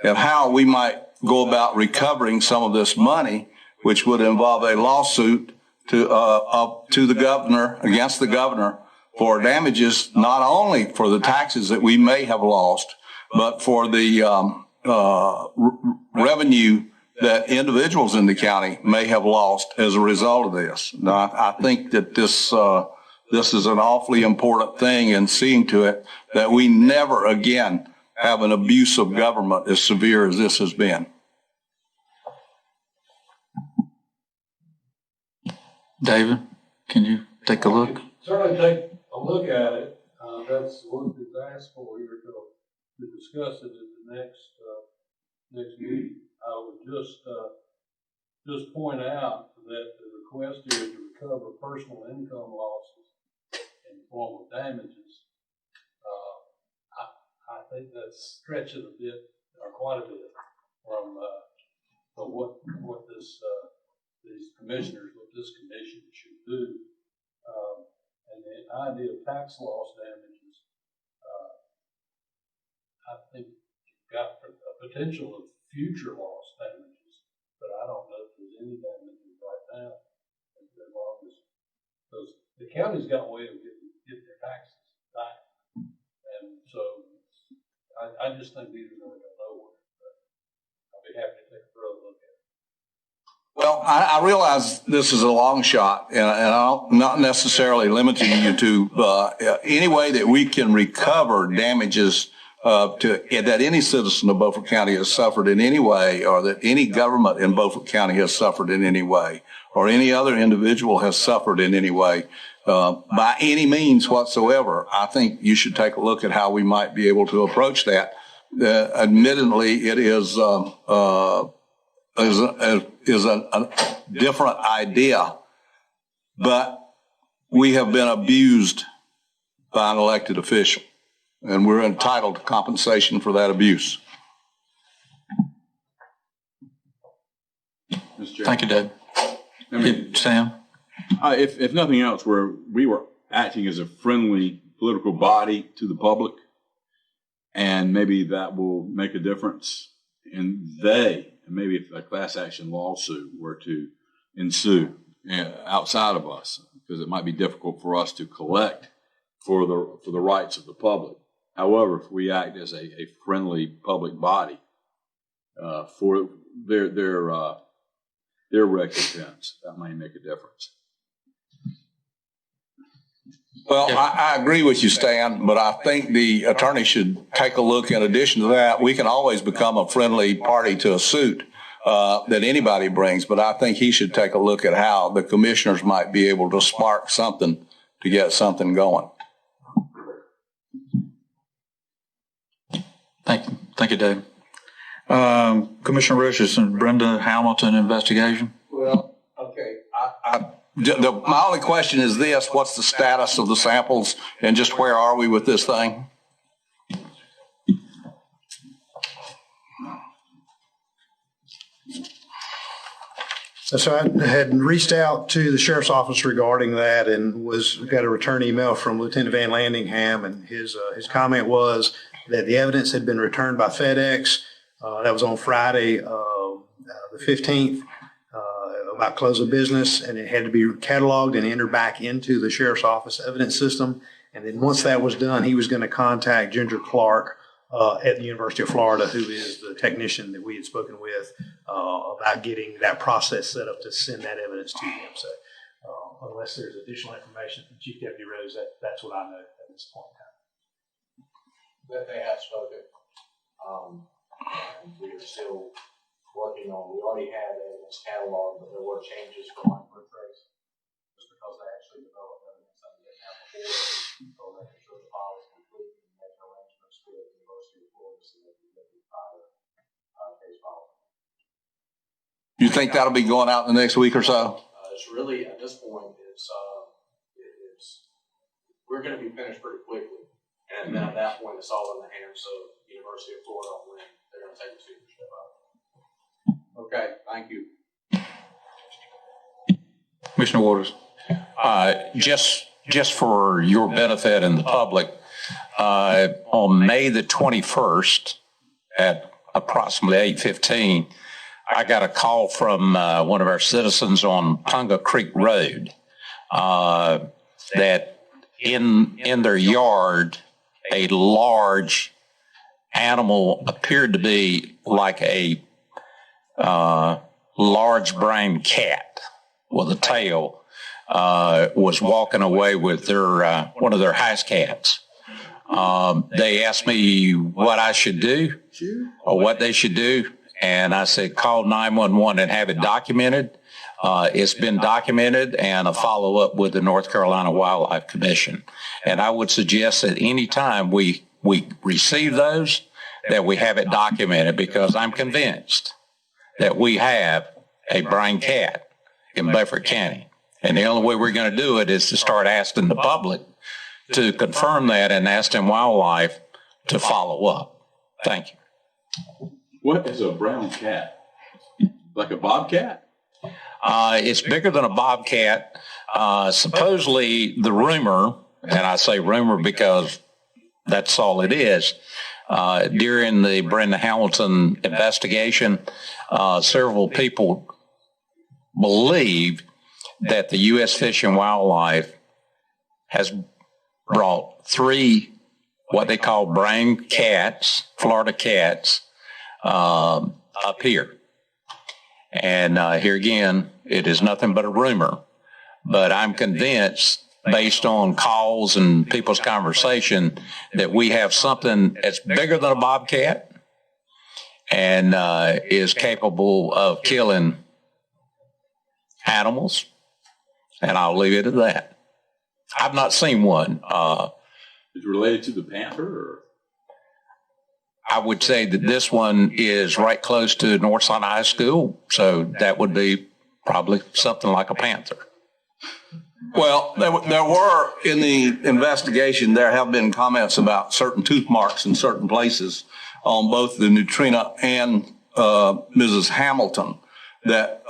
at how we might go about recovering some of this money, which would involve a lawsuit to the governor, against the governor, for damages not only for the taxes that we may have lost, but for the revenue that individuals in the county may have lost as a result of this. Now, I think that this is an awfully important thing, in seeing to it that we never again have an abuse of government as severe as this has been. David, can you take a look? certainly take a look at it. That's what it's asked for here to discuss it at the next meeting. I would just point out that the request here to recover personal income losses in the form of damages. I think that's stretching a bit, or quite a bit, from what these commissioners, what this commission should do. And the idea of tax loss damages, I think you've got a potential of future loss damages, but I don't know if there's any damages right now, as long as those, the county's got a way of getting their taxes back. And so I just think these are going to go nowhere, but I'll be happy to take a further look at it. Well, I realize this is a long shot, and I'm not necessarily limiting you to any way that we can recover damages that any citizen of Beaufort County has suffered in any way, or that any government in Beaufort County has suffered in any way, or any other individual has suffered in any way, by any means whatsoever. I think you should take a look at how we might be able to approach that. Admittedly, it is a different idea, but we have been abused by an elected official, and we're entitled to compensation for that abuse. Thank you, Dave. Sam? If nothing else, we were acting as a friendly political body to the public, and maybe that will make a difference. And maybe if a class action lawsuit were to ensue outside of us, because it might be difficult for us to collect for the rights of the public. However, if we act as a friendly public body for their recompense, that might make a difference. Well, I agree with you, Stan, but I think the attorney should take a look. In addition to that, we can always become a friendly party to a suit that anybody brings, but I think he should take a look at how the commissioners might be able to spark something to get something going. Thank you, Dave. Commissioner Richardson, Brenda Hamilton investigation. Well, okay. My only question is this: what's the status of the samples, and just where are we with this thing? So I had reached out to the sheriff's office regarding that, and got a return email from Lieutenant Van Landingham, and his comment was that the evidence had been returned by FedEx. That was on Friday, the 15th, about close of business, and it had to be cataloged and entered back into the sheriff's office evidence system. And then once that was done, he was going to contact Ginger Clark at the University of Florida, who is the technician that we had spoken with, about getting that process set up to send that evidence to him. So unless there's additional information from Chief Deputy Rose, that's what I know at this point in time. That they have spoken. And we are still working on, we already had evidence catalog, but there were changes for like trace, just because they actually developed evidence that they didn't have before. So making sure the file is complete and making arrangements with the University of Florida so that we get the entire case file. You think that'll be going out in the next week or so? It's really, at this point, we're going to be finished pretty quickly. And then at that point, it's all in the hands of the University of Florida when they're going to take the leadership up. Okay, thank you. Commissioner Waters. Just for your benefit and the public, on May the 21st at approximately 8:15, I got a call from one of our citizens on Punga Creek Road that in their yard, a large animal appeared to be like a large brown cat with a tail was walking away with their one of their house cats. They asked me what I should do or what they should do, And I said, call 911 and have it documented. It's been documented, and a follow-up with the North Carolina Wildlife Commission. And I would suggest that any time we receive those, that we have it documented, because I'm convinced that we have a brown cat in Beaufort County. And the only way we're going to do it is to start asking the public to confirm that and asking wildlife to follow up. Thank you. What is a brown cat? Like a bobcat? It's bigger than a bobcat. Supposedly the rumor, and I say rumor because that's all it is, during the Brenda Hamilton investigation, several people believe that the U.S. Fish and Wildlife has brought 3 what they call brown cats, Florida cats, up here. And here again, it is nothing but a rumor. But I'm convinced, based on calls and people's conversation, that we have something that's bigger than a bobcat and is capable of killing animals. And I'll leave it at that. I've not seen one. Is it related to the panther? Or? I would say that this one is right close to Northside High School, so that would be probably something like a panther. Well, there were, in the investigation, there have been comments about certain tooth marks in certain places on both the Neutrina and Mrs. Hamilton that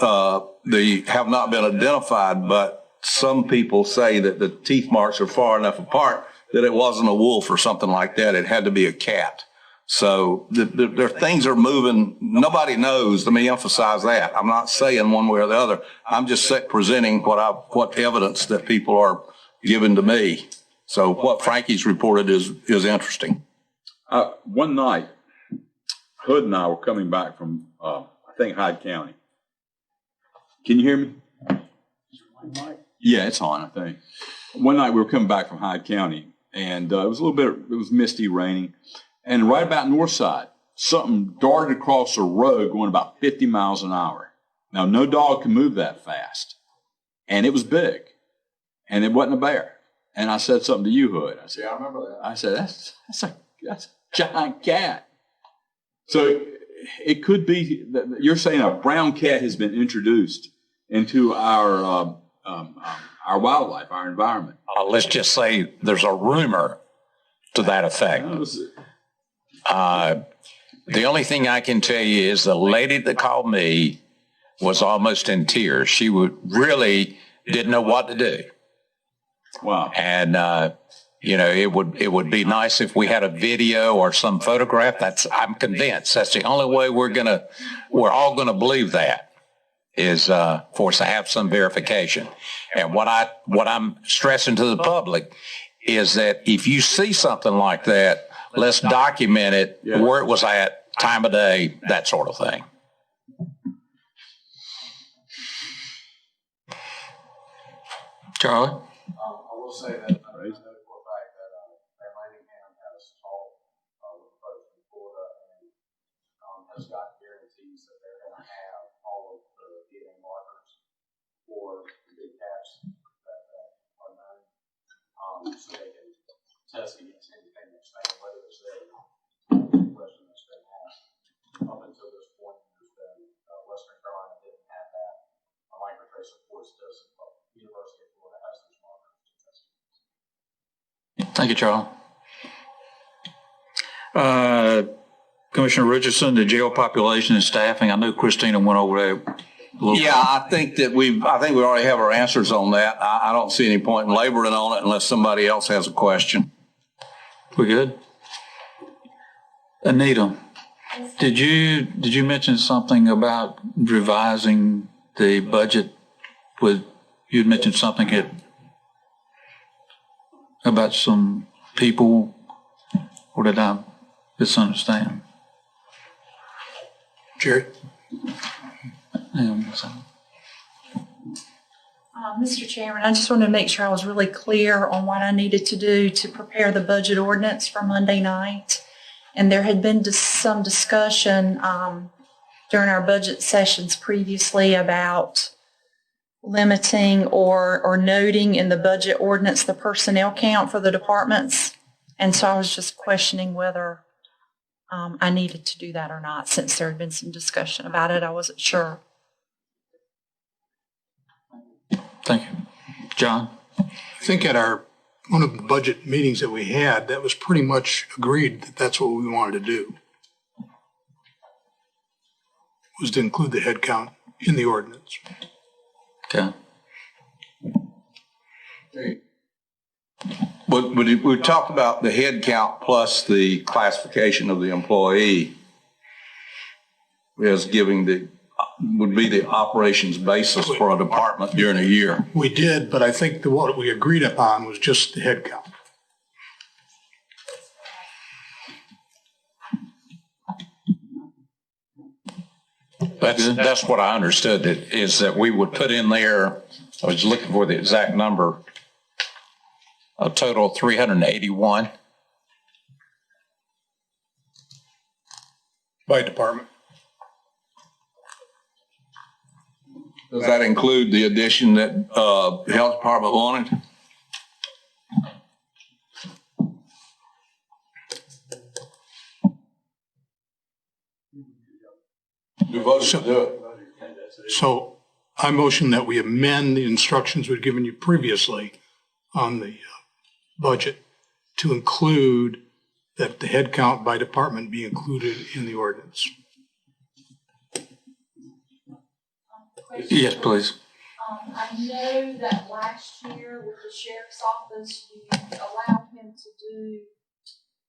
they have not been identified, but some people say that the teeth marks are far enough apart that it wasn't a wolf or something like that. It had to be a cat. So there things are moving. Nobody knows. Let me emphasize that. I'm not saying one way or the other. I'm just presenting what evidence that people are giving to me. So what Frankie's reported is interesting. One night, Hood and I were coming back from, I think, Hyde County. Can you hear me? Yeah, it's on, I think. One night we were coming back from Hyde County, and it was it was misty, raining. And right about Northside, something darted across the road going about 50 miles an hour. Now, no dog can move that fast. And it was big. And it wasn't a bear. And I said something to you, Hood. I said, Yeah, I remember that. I said, that's a giant cat. So it could be that you're saying a brown cat has been introduced into our wildlife, our environment. Let's just say there's a rumor to that effect. The only thing I can tell you is the lady that called me was almost in tears. She really didn't know what to do. Wow. And, it would be nice if we had a video or some photograph. I'm convinced that's the only way we're all going to believe that is for us to have some verification. And what I'm stressing to the public is that if you see something like that, let's document it, where it was at, time of day, that sort of thing. Charlie? I will say that I know for a fact that Manningham has talked with folks in Florida and has got guarantees that they're going to have all of the DNA markers for the big cats that are known, so they can test against anything that's found, whether it's there or not. The question that's been asked up until this point has been Western Carolina didn't have that. A microtrace, of course, does. University of Florida has those markers to test. Thank you, Charlie. Commissioner Richardson, the jail population and staffing. I know Christina went over there. Yeah, I think we already have our answers on that. I don't see any point in laboring on it unless somebody else has a question. We good? Anita, did you mention something about revising the budget you'd mentioned something about some people, or did I misunderstand? Jerry? Mr. Chairman, I just wanted to make sure I was really clear on what I needed to do to prepare the budget ordinance for Monday night. And there had been some discussion during our budget sessions previously about limiting or noting in the budget ordinance the personnel count for the departments. And so I was just questioning whether I needed to do that or not, since there had been some discussion about it. I wasn't sure. Thank you. John? I think at one of the budget meetings that we had, that was pretty much agreed that that's what we wanted to do, was to include the head count in the ordinance. Okay. We talked about the head count plus the classification of the employee as would be the operations basis for a department during a year. We did, but I think what we agreed upon was just the head count. That's what I understood, is that we would put in there, I was looking for the exact number, a total of 381. By department. Does that include the addition that the health department wanted? You voted to do it. So I motion that we amend the instructions we'd given you previously on the budget to include that the head count by department be included in the ordinance. Yes, please. I know that last year with the sheriff's office, you allowed him to do,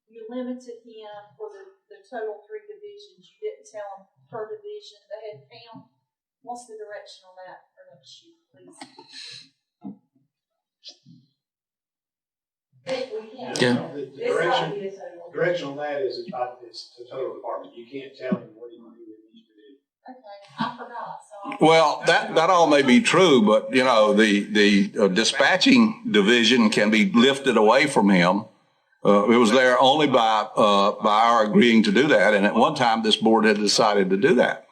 you limited him for the total 3 divisions. You didn't tell him per division the head count. What's the direction on that for next year, please? Yeah. The direction on that is it's the total department. You can't tell him what he needs to do. Okay, I forgot. Well, that all may be true, but the dispatching division can be lifted away from him. It was there only by our agreeing to do that, and at one time this board had decided to do that.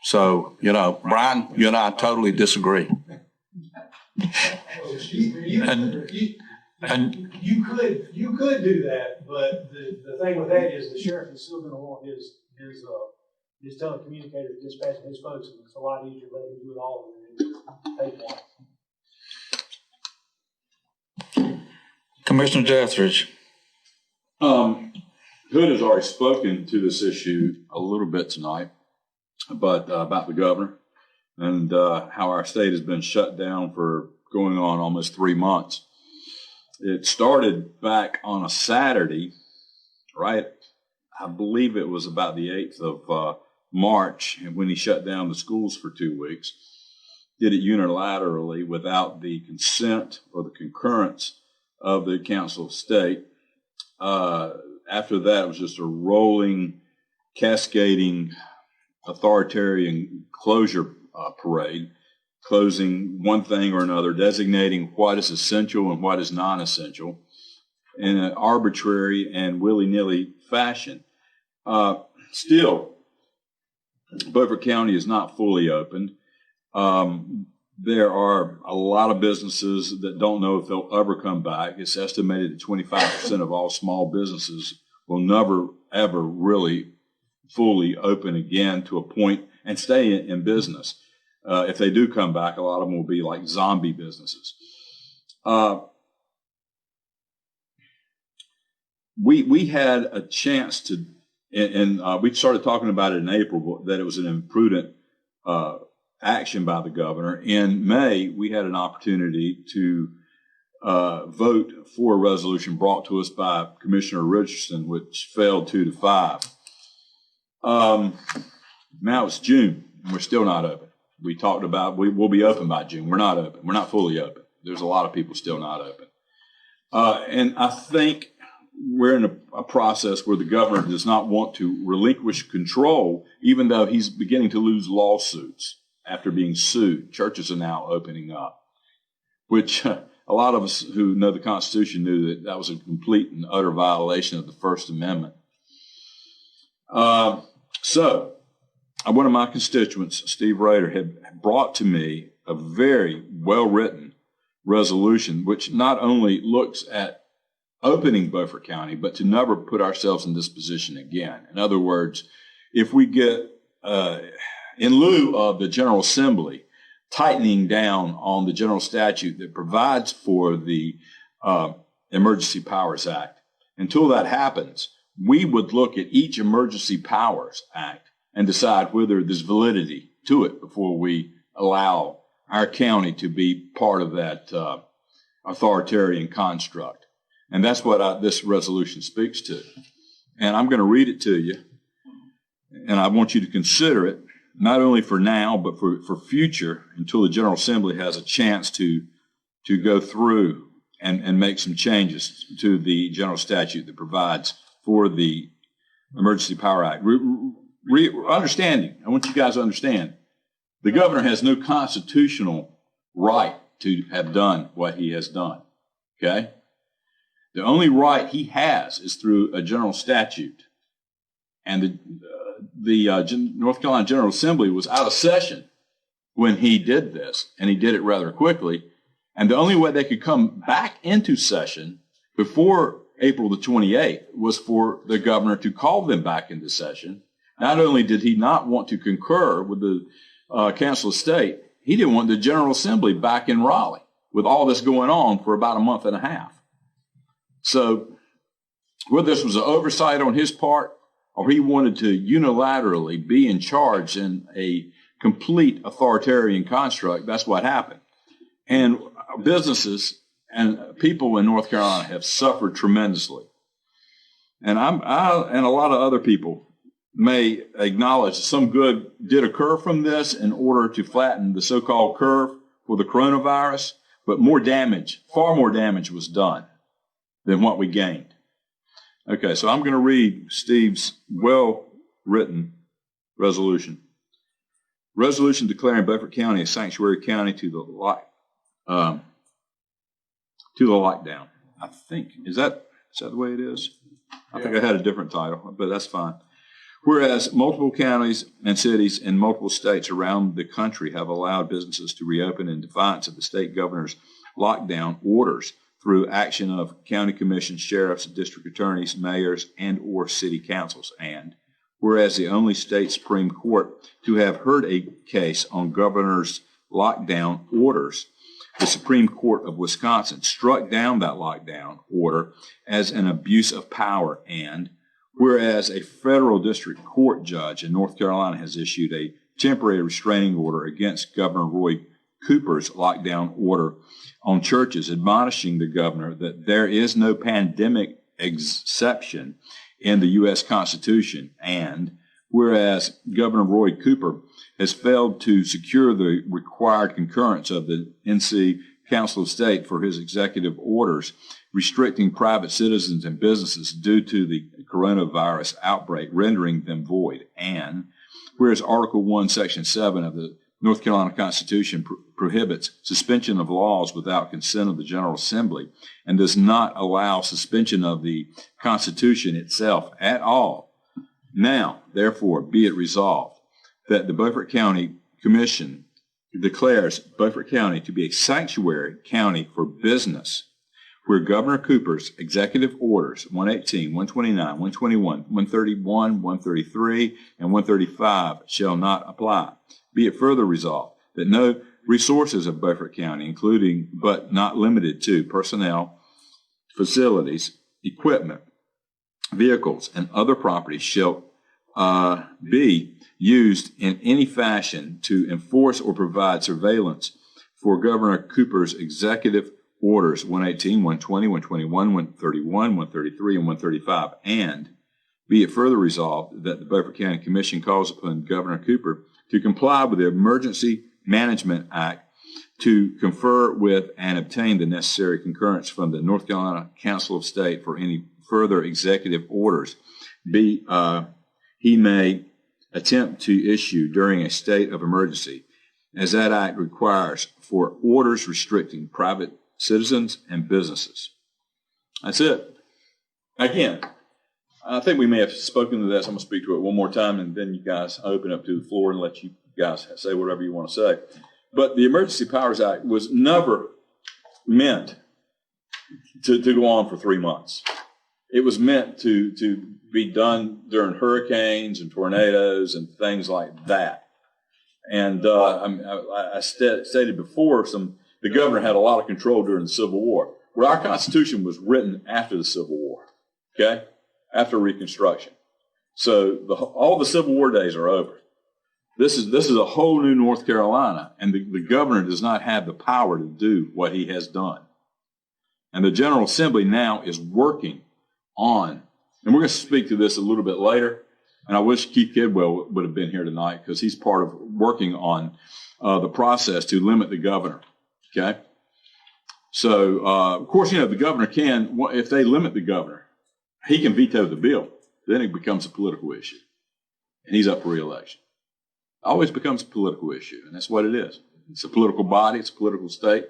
So, Brian, you and I totally disagree. And you could do that, but the thing with that is the sheriff is still going to want his telecommunicator dispatching his folks, and it's a lot easier to let him do it all than pay for it. Commissioner Jethridge. Hood has already spoken to this issue a little bit tonight, but about the governor and how our state has been shut down for going on almost 3 months. It started back on a Saturday, right? I believe it was about the 8th of March, when he shut down the schools for 2 weeks. Did it unilaterally without the consent or the concurrence of the Council of State. After that, it was just a rolling, cascading, authoritarian closure parade, closing one thing or another, designating what is essential and what is non-essential in an arbitrary and willy-nilly fashion. Still, Beaufort County is not fully open. There are a lot of businesses that don't know if they'll ever come back. It's estimated that 25% of all small businesses will never, ever really fully open again to a point and stay in business. If they do come back, a lot of them will be like zombie businesses. We had a chance to, and we started talking about it in April, that it was an imprudent action by the governor. In May, we had an opportunity to vote for a resolution brought to us by Commissioner Richardson, which failed 2-5. Now it's June, and we're still not open. We talked about we'll be open by June. We're not open. We're not fully open. There's a lot of people still not open. And I think we're in a process where the governor does not want to relinquish control, even though he's beginning to lose lawsuits after being sued. Churches are now opening up, which a lot of us who know the Constitution knew that that was a complete and utter violation of the First Amendment. So one of my constituents, Steve Rader, had brought to me a very well-written resolution, which not only looks at opening Beaufort County, but to never put ourselves in this position again. In other words, if we get, in lieu of the General Assembly tightening down on the general statute that provides for the Emergency Powers Act, until that happens, we would look at each Emergency Powers Act and decide whether there's validity to it before we allow our county to be part of that authoritarian construct. And that's what this resolution speaks to. And I'm going to read it to you, and I want you to consider it, not only for now, but for future, until the General Assembly has a chance to go through and make some changes to the general statute that provides for the Emergency Power Act. Understanding, I want you guys to understand, the governor has no constitutional right to have done what he has done, okay? The only right he has is through a general statute. And the North Carolina General Assembly was out of session when he did this, and he did it rather quickly. And the only way they could come back into session before April the 28th was for the governor to call them back into session. Not only did he not want to concur with the Council of State, he didn't want the General Assembly back in Raleigh with all this going on for about a month and a half. So whether this was an oversight on his part or he wanted to unilaterally be in charge in a complete authoritarian construct, that's what happened. And businesses and people in North Carolina have suffered tremendously. And I and a lot of other people may acknowledge that some good did occur from this in order to flatten the so-called curve for the coronavirus, but more damage, far more damage was done than what we gained. Okay, so I'm going to read Steve's well-written resolution. Resolution declaring Beaufort County a sanctuary county to the lockdown. I think, is that the way it is? I think I had a different title, but that's fine. Whereas multiple counties and cities in multiple states around the country have allowed businesses to reopen in defiance of the state governor's lockdown orders through action of county commissions, sheriffs, district attorneys, mayors, and or city councils. And whereas the only state Supreme Court to have heard a case on governor's lockdown orders, the Supreme Court of Wisconsin, struck down that lockdown order as an abuse of power. And whereas a federal district court judge in North Carolina has issued a temporary restraining order against Governor Roy Cooper's lockdown order on churches, admonishing the governor that there is no pandemic exception in the U.S. Constitution. And whereas Governor Roy Cooper has failed to secure the required concurrence of the NC Council of State for his executive orders restricting private citizens and businesses due to the coronavirus outbreak, rendering them void. And whereas Article 1, Section 7 of the North Carolina Constitution prohibits suspension of laws without consent of the General Assembly and does not allow suspension of the Constitution itself at all. Now, therefore, be it resolved that the Beaufort County Commission declares Beaufort County to be a sanctuary county for business, where Governor Cooper's executive orders 118, 129, 121, 131, 133, and 135 shall not apply. Be it further resolved that no resources of Beaufort County, including but not limited to personnel, facilities, equipment, vehicles, and other property shall be used in any fashion to enforce or provide surveillance for Governor Cooper's executive orders 118, 120, 121, 131, 133, and 135. And be it further resolved that the Beaufort County Commission calls upon Governor Cooper to comply with the Emergency Management Act, to confer with and obtain the necessary concurrence from the North Carolina Council of State for any further executive orders he may attempt to issue during a state of emergency, as that act requires for orders restricting private citizens and businesses. That's it. Again, I think we may have spoken to this. I'm going to speak to it one more time, and then you guys open up to the floor and let you guys say whatever you want to say. But the Emergency Powers Act was never meant to go on for 3 months. It was meant to be done during hurricanes and tornadoes and things like that. And I stated before, the governor had a lot of control during the Civil War. Well, our Constitution was written after the Civil War, okay? After Reconstruction. So all the Civil War days are over. This is a whole new North Carolina, and the governor does not have the power to do what he has done. And the General Assembly now is working on, and we're going to speak to this a little bit later, and I wish Keith Kidwell would have been here tonight because he's part of working on the process to limit the governor, okay? So, of course, the governor can, if they limit the governor, he can veto the bill. Then it becomes a political issue, and he's up for re-election. It always becomes a political issue, and that's what it is. It's a political body. It's a political state.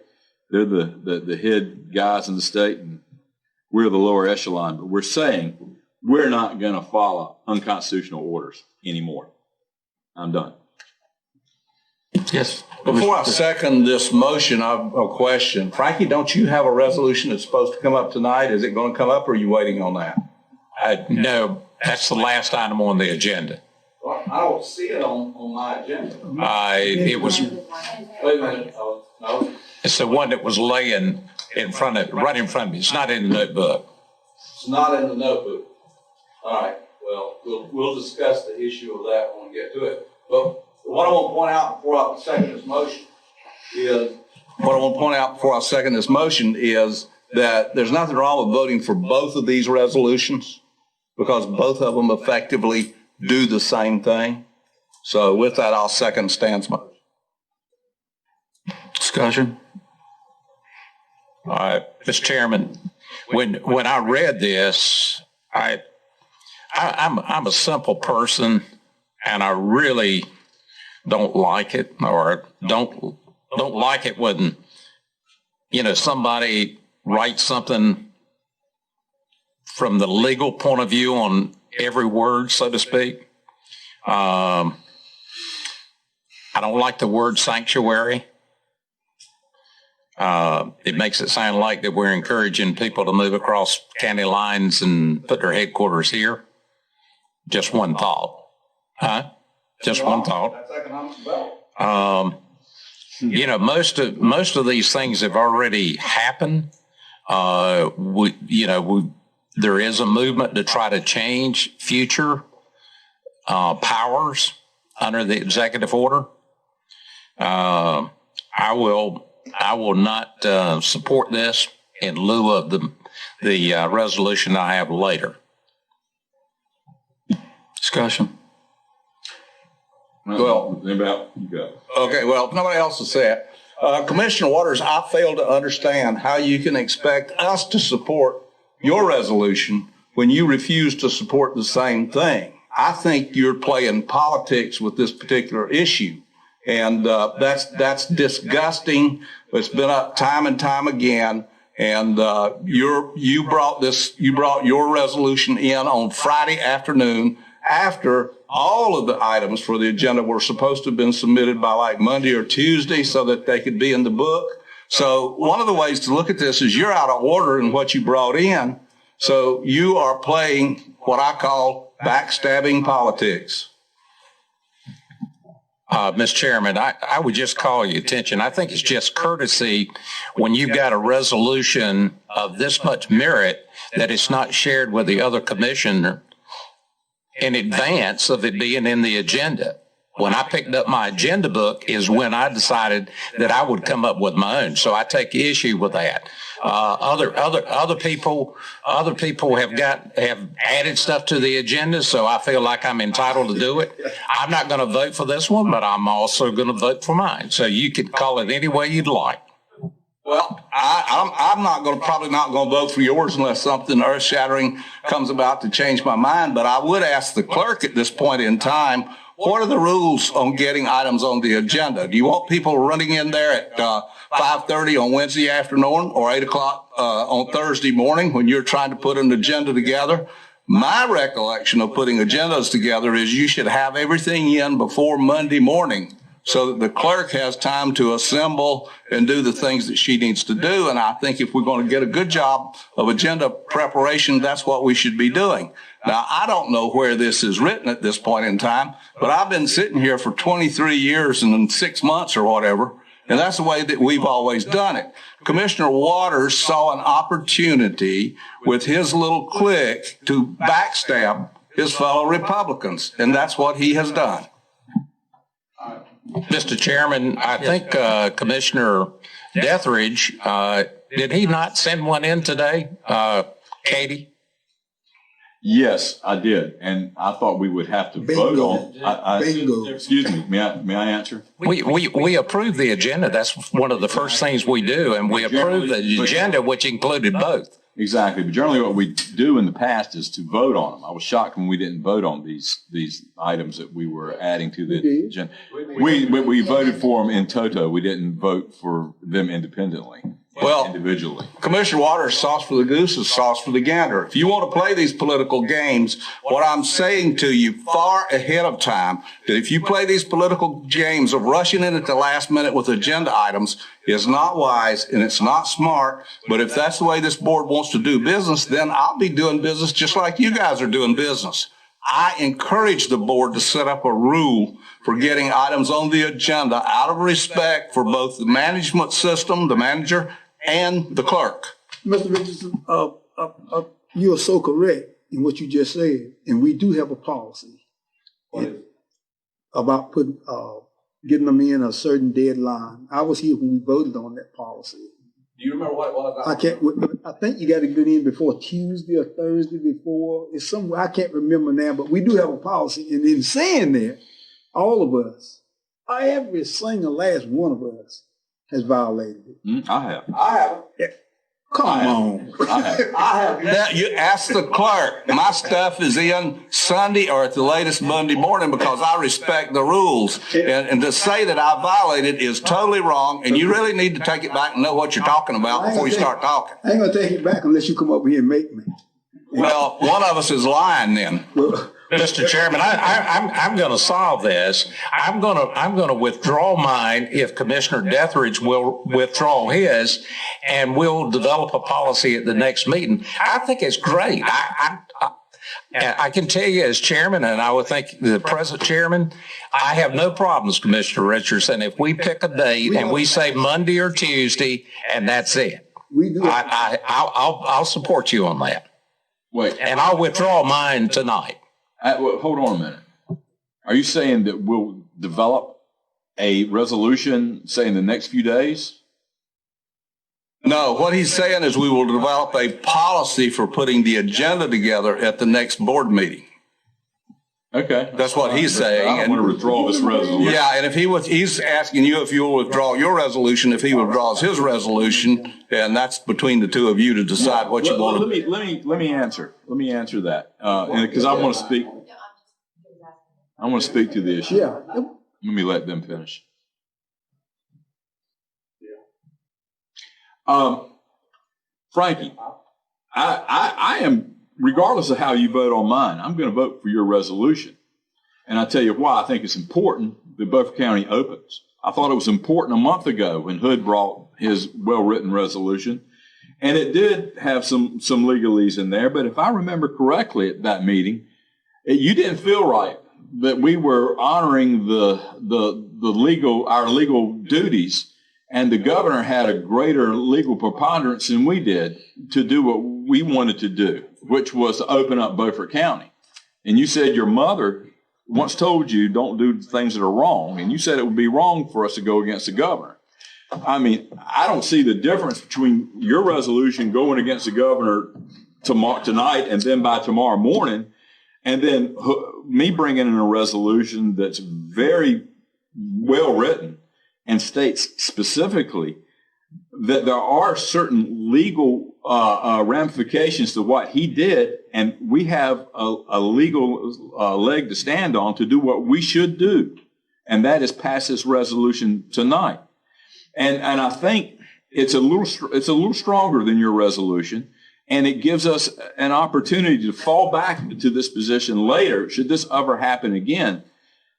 They're the head guys in the state, and we're the lower echelon. But we're saying we're not going to follow unconstitutional orders anymore. I'm done. Yes. Before I second this motion, I have a question. Frankie, don't you have a resolution that's supposed to come up tonight? Is it going to come up, or are you waiting on that? No, that's the last item on the agenda. Well, I don't see it on my agenda. It was, Wait a minute. Oh, no. it's the one that was laying right in front of me. It's not in the notebook. It's not in the notebook. All right. Well, we'll discuss the issue of that when we get to it. But what I want to point out before I second this motion is that there's nothing wrong with voting for both of these resolutions because both of them effectively do the same thing. So with that, I'll second Stan's motion. Discussion. All right, Mr. Chairman, when I read this, I'm a simple person, and I really don't like it, or don't like it when somebody writes something from the legal point of view on every word, so to speak. I don't like the word sanctuary. It makes it sound like that we're encouraging people to move across county lines and put their headquarters here. Just one thought. Just one thought. That's economic development. Most of these things have already happened. There is a movement to try to change future powers under the executive order. I will not support this in lieu of the resolution I have later. Discussion. Well, okay, well, if nobody else has said, Commissioner Waters, I fail to understand how you can expect us to support your resolution when you refuse to support the same thing. I think you're playing politics with this particular issue, and that's disgusting. It's been up time and time again, and you brought your resolution in on Friday afternoon after all of the items for the agenda were supposed to have been submitted by like Monday or Tuesday so that they could be in the book. So one of the ways to look at this is you're out of order in what you brought in. So you are playing what I call backstabbing politics. Mr. Chairman, I would just call your attention. I think it's just courtesy when you've got a resolution of this much merit that it's not shared with the other commissioner in advance of it being in the agenda. When I picked up my agenda book is when I decided that I would come up with my own. So I take issue with that. Other people have added stuff to the agenda, so I feel like I'm entitled to do it. I'm not going to vote for this one, but I'm also going to vote for mine. So you can call it any way you'd like. Well, I'm probably not going to vote for yours unless something earth-shattering comes about to change my mind. But I would ask the clerk at this point in time, what are the rules on getting items on the agenda? Do you want people running in there at 5:30 on Wednesday afternoon or 8 o'clock on Thursday morning when you're trying to put an agenda together? My recollection of putting agendas together is you should have everything in before Monday morning so that the clerk has time to assemble and do the things that she needs to do. And I think if we're going to get a good job of agenda preparation, that's what we should be doing. Now, I don't know where this is written at this point in time, but I've been sitting here for 23 years and 6 months or whatever, and that's the way that we've always done it. Commissioner Waters saw an opportunity with his little clique to backstab his fellow Republicans, and that's what he has done. Mr. Chairman, I think Commissioner Dethridge, did he not send one in today? Katie? Yes, I did, and I thought we would have to vote on. Bingo. Excuse me, may I answer? We approve the agenda. That's one of the first things we do, and we approve the agenda, which included both. Exactly, but generally what we do in the past is to vote on them. I was shocked when we didn't vote on these items that we were adding to the agenda. We voted for them in toto. We didn't vote for them independently. Well, individually. Commissioner Waters, sauce for the goose is sauce for the gander. If you want to play these political games, what I'm saying to you far ahead of time, that if you play these political games of rushing in at the last minute with agenda items is not wise and it's not smart. But if that's the way this board wants to do business, then I'll be doing business just like you guys are doing business. I encourage the board to set up a rule for getting items on the agenda out of respect for both the management system, the manager, and the clerk. Mr. Richardson, you are so correct in what you just said, and we do have a policy about putting getting them in a certain deadline. I was here when we voted on that policy. Do you remember what it was? I think you got to get in before Tuesday or Thursday before. It's somewhere, I can't remember now, but we do have a policy. And in saying that, all of us, every single last one of us has violated it. I have. I haven't. Yeah. Come on. I have. Now, you ask the clerk. My stuff is in Sunday or at the latest Monday morning because I respect the rules. And to say that I violated is totally wrong, and you really need to take it back and know what you're talking about before you start talking. I ain't going to take it back unless you come up here and make me. Well, one of us is lying then. Mr. Chairman, I'm going to solve this. I'm going to withdraw mine if Commissioner Dethridge will withdraw his, and we'll develop a policy at the next meeting. I think it's great. I can tell you as chairman, and I would think the present chairman, I have no problems, Commissioner Richardson, if we pick a date and we say Monday or Tuesday, and that's it. I'll support you on that. Wait, and I'll withdraw mine tonight. Well, hold on a minute. Are you saying that we'll develop a resolution, say, in the next few days? No, what he's saying is we will develop a policy for putting the agenda together at the next board meeting. Okay. That's what he's saying. I don't want to withdraw this resolution. Yeah, and if he's asking you if you'll withdraw your resolution, if he withdraws his resolution, and that's between the two of you to decide what you want to do. Let me answer that, because I want to speak. I want to speak to the issue. Yeah. Let me let them finish. Frankie, I am, regardless of how you vote on mine, I'm going to vote for your resolution. And I tell you why. I think it's important that Beaufort County opens. I thought it was important a month ago when Hood brought his well-written resolution. And it did have some legalese in there. But if I remember correctly at that meeting, you didn't feel right that we were honoring our legal duties. And the governor had a greater legal preponderance than we did to do what we wanted to do, which was to open up Beaufort County. And you said your mother once told you don't do things that are wrong. And you said it would be wrong for us to go against the governor. I mean, I don't see the difference between your resolution going against the governor tonight and then by tomorrow morning, and then me bringing in a resolution that's very well written and states specifically that there are certain legal ramifications to what he did, and we have a legal leg to stand on to do what we should do, and that is pass this resolution tonight. And I think it's a little stronger than your resolution, And it gives us an opportunity to fall back to this position later, should this ever happen again.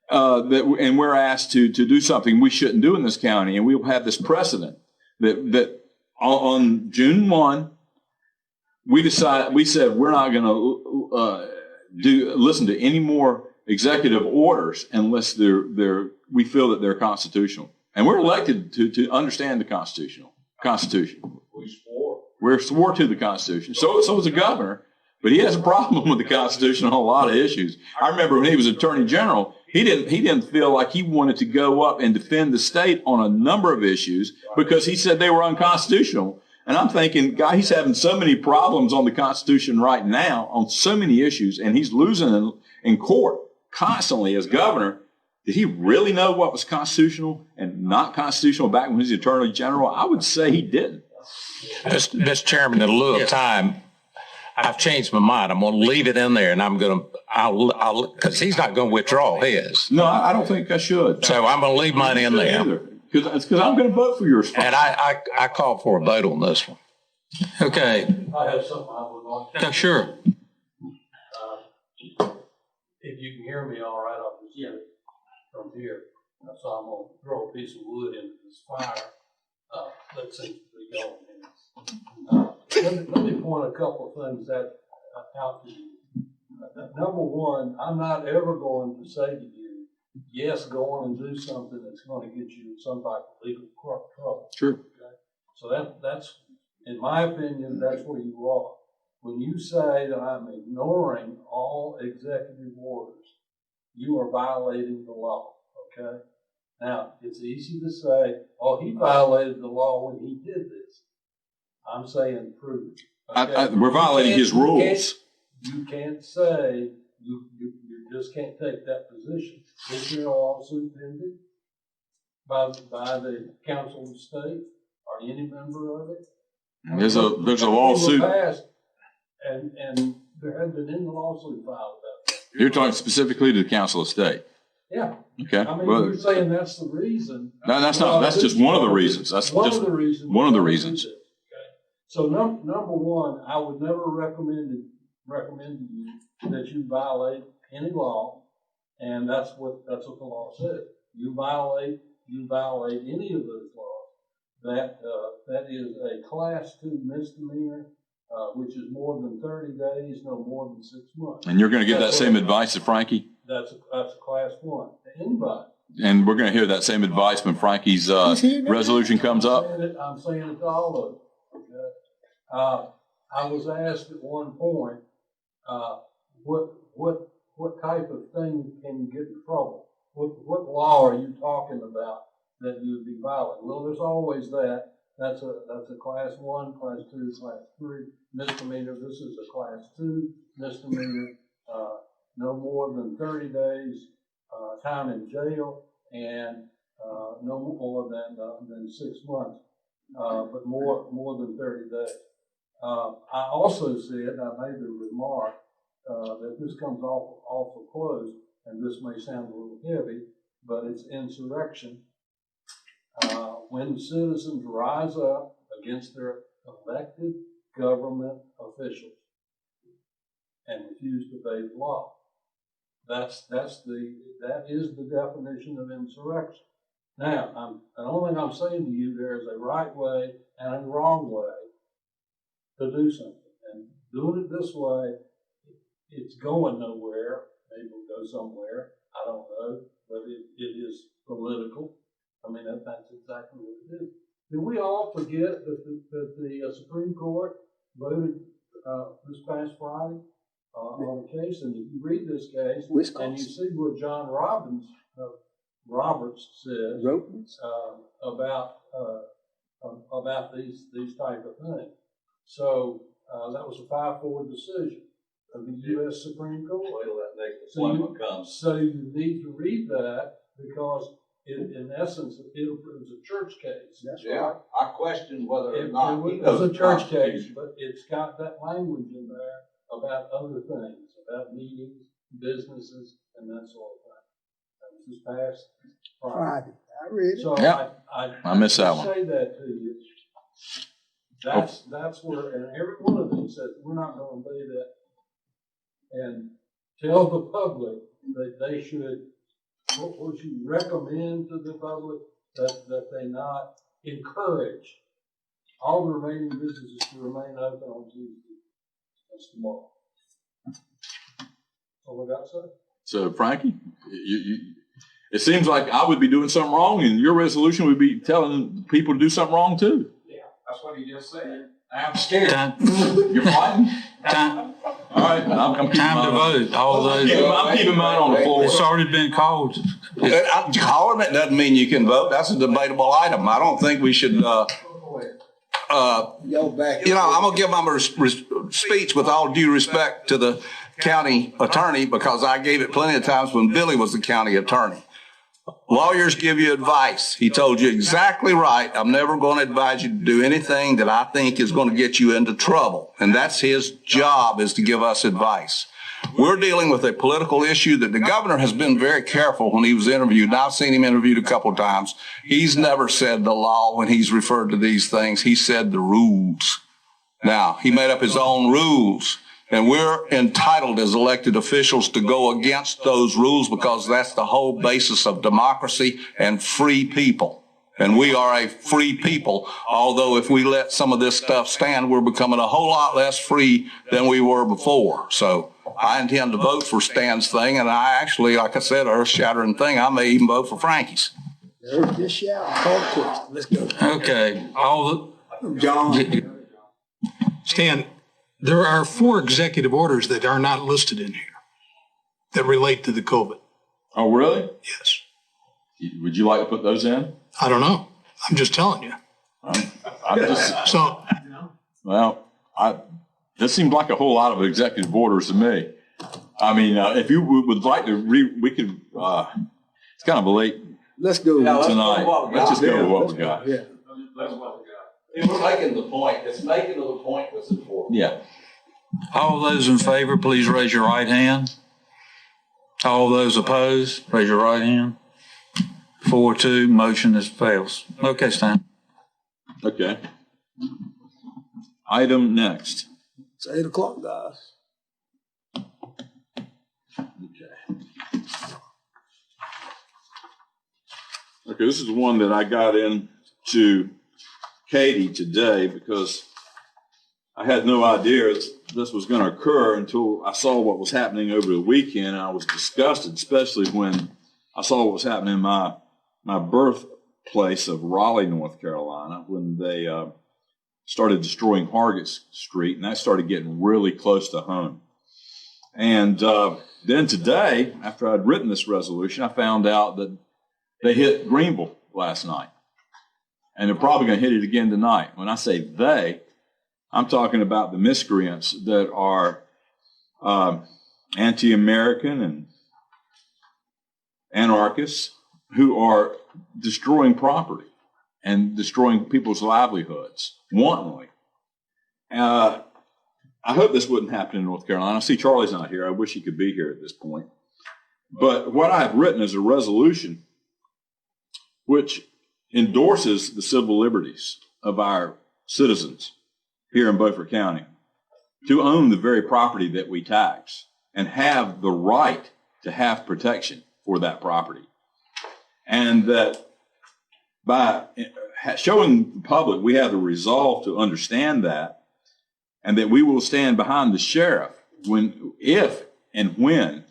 And we're asked to do something we shouldn't do in this county, and we'll have this precedent that on June 1, we said we're not going to listen to any more executive orders unless we feel that they're constitutional, and we're elected to understand the Constitution. We're swore to the Constitution. So is the governor, but he has a problem with the Constitution on a lot of issues. I remember when he was Attorney General, he didn't feel like he wanted to go up and defend the state on a number of issues because he said they were unconstitutional. And I'm thinking, God, he's having so many problems on the Constitution right now on so many issues, and he's losing in court constantly as governor. Did he really know what was constitutional and not constitutional back when he was Attorney General? I would say he didn't. Mr. Chairman, in lieu of time, I've changed my mind. I'm going to leave it in there, and I'll because he's not going to withdraw his. No, I don't think I should. So I'm going to leave mine in there. Because I'm going to vote for your response. And I call for a vote on this one. Okay. I have something I would like to. Yeah, sure. If you can hear me all right, I'll just get it from here. So I'm going to throw a piece of wood into this fire that seems to be going. Let me point a couple of things out to you. Number one, I'm not ever going to say to you, yes, go on and do something that's going to get you in some type of legal trouble. Sure. Okay? So that's, in my opinion, that's where you are. When you say that I'm ignoring all executive orders, you are violating the law, okay? Now, it's easy to say, oh, he violated the law when he did this. I'm saying prove it. Okay? We're violating his rules. You can't say, you just can't take that position. Is there a lawsuit pending by the Council of State or any member of it? There's a lawsuit. Passed, and there had been any lawsuit filed about that. You're talking specifically to the Council of State. Yeah. Okay. I mean, well, you're saying that's the reason. No, that's not. That's just one of the reasons. That's one just of the reasons. One of the reasons. Okay. So number one, I would never recommend to you that you violate any law, and that's what the law says. You violate any of those laws. That is a Class 2 misdemeanor, which is more than 30 days, no more than 6 months. And you're going to give that same advice to Frankie? That's a Class 1 to anybody. And we're going to hear that same advice when Frankie's resolution comes up? I'm saying it to all of them. Okay? I was asked at one point, what type of thing can you get in trouble? What law are you talking about that you'd be violating? Well, there's always that. That's a Class 1, Class 2, Class 3 misdemeanor. This is a Class 2 misdemeanor. No more than 30 days time in jail, and no more than 6 months, but more than 30 days. I also said, I made the remark that this comes awful close, and this may sound a little heavy, but it's insurrection. When citizens rise up against their elected government officials and refuse to obey the law, that is the definition of insurrection. Now, the only thing I'm saying to you, there is a right way and a wrong way to do something, and doing it this way, it's going nowhere. Maybe it'll go somewhere. I don't know, but it is political. I mean, that's exactly what it is. Did we all forget that the Supreme Court voted this past Friday on a case? And if you read this case, and you see what John Roberts says about these type of things. So that was a 5-4 decision of the U.S. Supreme Court. Wait till that next appointment comes. So you need to read that because in essence, it was a church case. That's right. I questioned whether or not it was a church case, but it's got that language in there about other things, about meetings, businesses, and that sort of thing. That was this past Friday. I read it. So I missed that one. Say that to you. That's where, and every one of them said, we're not gonna do that. And tell the public that they should, what would you recommend to the public that they not encourage all the remaining businesses to remain open on Tuesday? That's tomorrow. That's all I got to say. So Frankie, it seems like I would be doing something wrong, and your resolution would be telling people to do something wrong too. Yeah, that's what he just said. I'm scared. You're fighting? Time, all right, I'm time to vote. All those. I'm keeping mine on the floor. It's already been called. Calling it doesn't mean you can vote. That's a debatable item. I don't think we should, I'm gonna give my speech with all due respect to the county attorney, because I gave it plenty of times when Billy was the county attorney. Lawyers give you advice. He told you exactly right. I'm never going to advise you to do anything that I think is going to get you into trouble. And that's his job, is to give us advice. We're dealing with a political issue that the governor has been very careful when he was interviewed. And I've seen him interviewed a couple of times. He's never said the law when he's referred to these things. He said the rules. Now, he made up his own rules. And we're entitled as elected officials to go against those rules, because that's the whole basis of democracy and free people. And we are a free people, although if we let some of this stuff stand, we're becoming a whole lot less free than we were before. So I intend to vote for Stan's thing, and I actually, like I said, earth-shattering thing, I may even vote for Frankie's. Just shout, call the question. Let's go. Okay, all the. John. Stan, there are 4 executive orders that are not listed in here that relate to the COVID. Oh, really? Yes. Would you like to put those in? I don't know. I'm just telling you. I'm just, so, well, this seemed like a whole lot of executive orders to me. I mean, if you would like to we could, it's kind of a late Let's go tonight. Let's just go with what we got. Yeah. That's what we got. We're making the point. It's making the point that's important. Yeah. All those in favor, please raise your right hand. All those opposed, raise your right hand. 4-2, motion fails. Okay, Stan. Okay. Item next. It's 8 o'clock, guys. Okay, this is one that I got into Katie today because I had no idea this was going to occur until I saw what was happening over the weekend. And I was disgusted, especially when I saw what was happening in my birthplace of Raleigh, North Carolina, when they started destroying Hargett Street, and that started getting really close to home. And then today, after I'd written this resolution, I found out that they hit Greenville last night. And they're probably going to hit it again tonight. When I say they, I'm talking about the miscreants that are anti-American and anarchists who are destroying property and destroying people's livelihoods wantonly. I hope this wouldn't happen in North Carolina. I see Charlie's not here. I wish he could be here at this point. But what I have written is a resolution which endorses the civil liberties of our citizens here in Beaufort County to own the very property that we tax and have the right to have protection for that property. And that by showing the public we have the resolve to understand that, and that we will stand behind the sheriff if and when,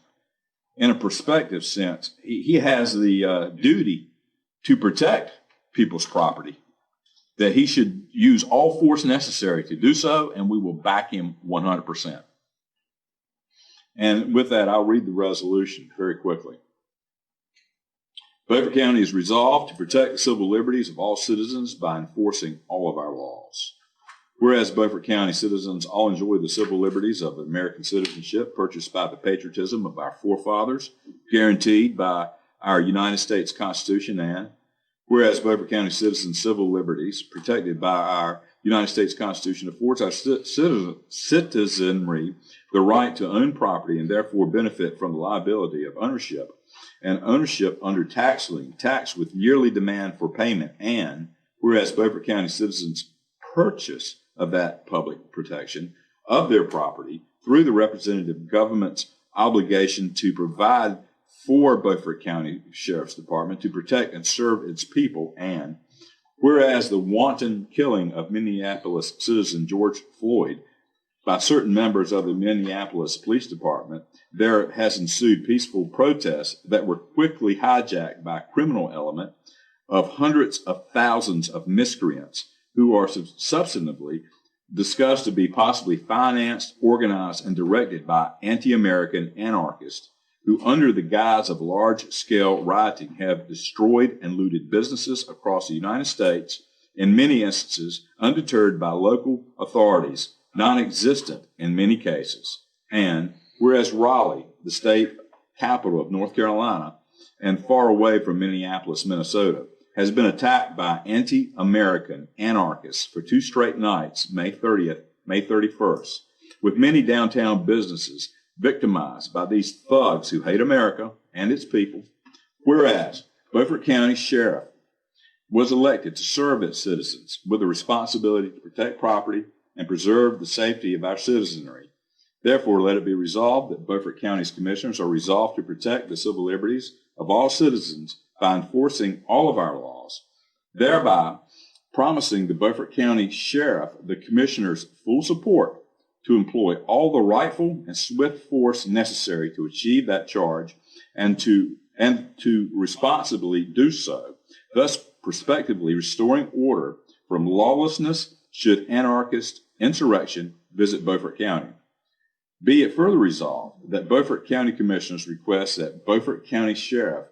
in a prospective sense, he has the duty to protect people's property, that he should use all force necessary to do so, and we will back him 100%. And with that, I'll read the resolution very quickly. Beaufort County is resolved to protect the civil liberties of all citizens by enforcing all of our laws. Whereas Beaufort County citizens all enjoy the civil liberties of American citizenship purchased by the patriotism of our forefathers, guaranteed by our United States Constitution, and whereas Beaufort County citizens' civil liberties protected by our United States Constitution affords our citizenry the right to own property and therefore benefit from the liability of ownership and ownership under tax lien, tax with yearly demand for payment, and whereas Beaufort County citizens purchase of that public protection of their property through the representative government's obligation to provide for Beaufort County Sheriff's Department to protect and serve its people. And whereas the wanton killing of Minneapolis citizen George Floyd by certain members of the Minneapolis Police Department, there has ensued peaceful protests that were quickly hijacked by a criminal element of hundreds of thousands of miscreants who are substantively discussed to be possibly financed, organized, and directed by anti-American anarchists who, under the guise of large-scale rioting, have destroyed and looted businesses across the United States, in many instances undeterred by local authorities, non-existent in many cases. And whereas Raleigh, the state capital of North Carolina, and far away from Minneapolis, Minnesota, has been attacked by anti-American anarchists for 2 straight nights, May 30th, May 31st, with many downtown businesses victimized by these thugs who hate America and its people. Whereas Beaufort County Sheriff was elected to serve its citizens with the responsibility to protect property and preserve the safety of our citizenry. Therefore, let it be resolved that Beaufort County's commissioners are resolved to protect the civil liberties of all citizens by enforcing all of our laws, thereby promising the Beaufort County Sheriff the commissioners' full support to employ all the rightful and swift force necessary to achieve that charge and to responsibly do so, thus prospectively restoring order from lawlessness should anarchist insurrection visit Beaufort County. Be it further resolved that Beaufort County Commissioners request that Beaufort County Sheriff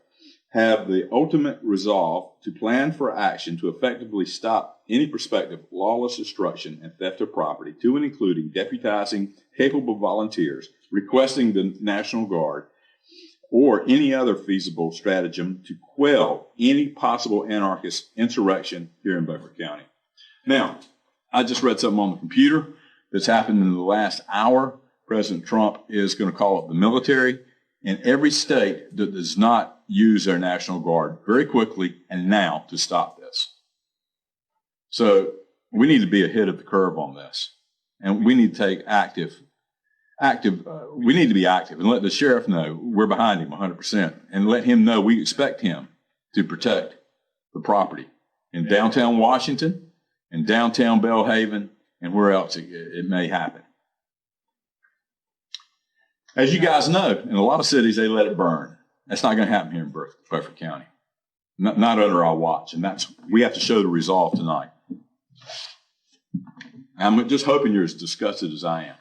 have the ultimate resolve to plan for action to effectively stop any prospective lawless destruction and theft of property, to and including deputizing capable volunteers, requesting the National Guard, or any other feasible stratagem to quell any possible anarchist insurrection here in Beaufort County. Now, I just read something on the computer that's happened in the last hour. President Trump is going to call up the military in every state that does not use their National Guard very quickly and now to stop this. So we need to be ahead of the curve on this. And we need to take we need to be active and let the sheriff know we're behind him 100% and let him know we expect him to protect the property in downtown Washington, in downtown Belhaven, and where else it may happen. As you guys know, in a lot of cities, they let it burn. That's not going to happen here in Beaufort County. Not under our watch. And we have to show the resolve tonight. I'm just hoping you're as disgusted as I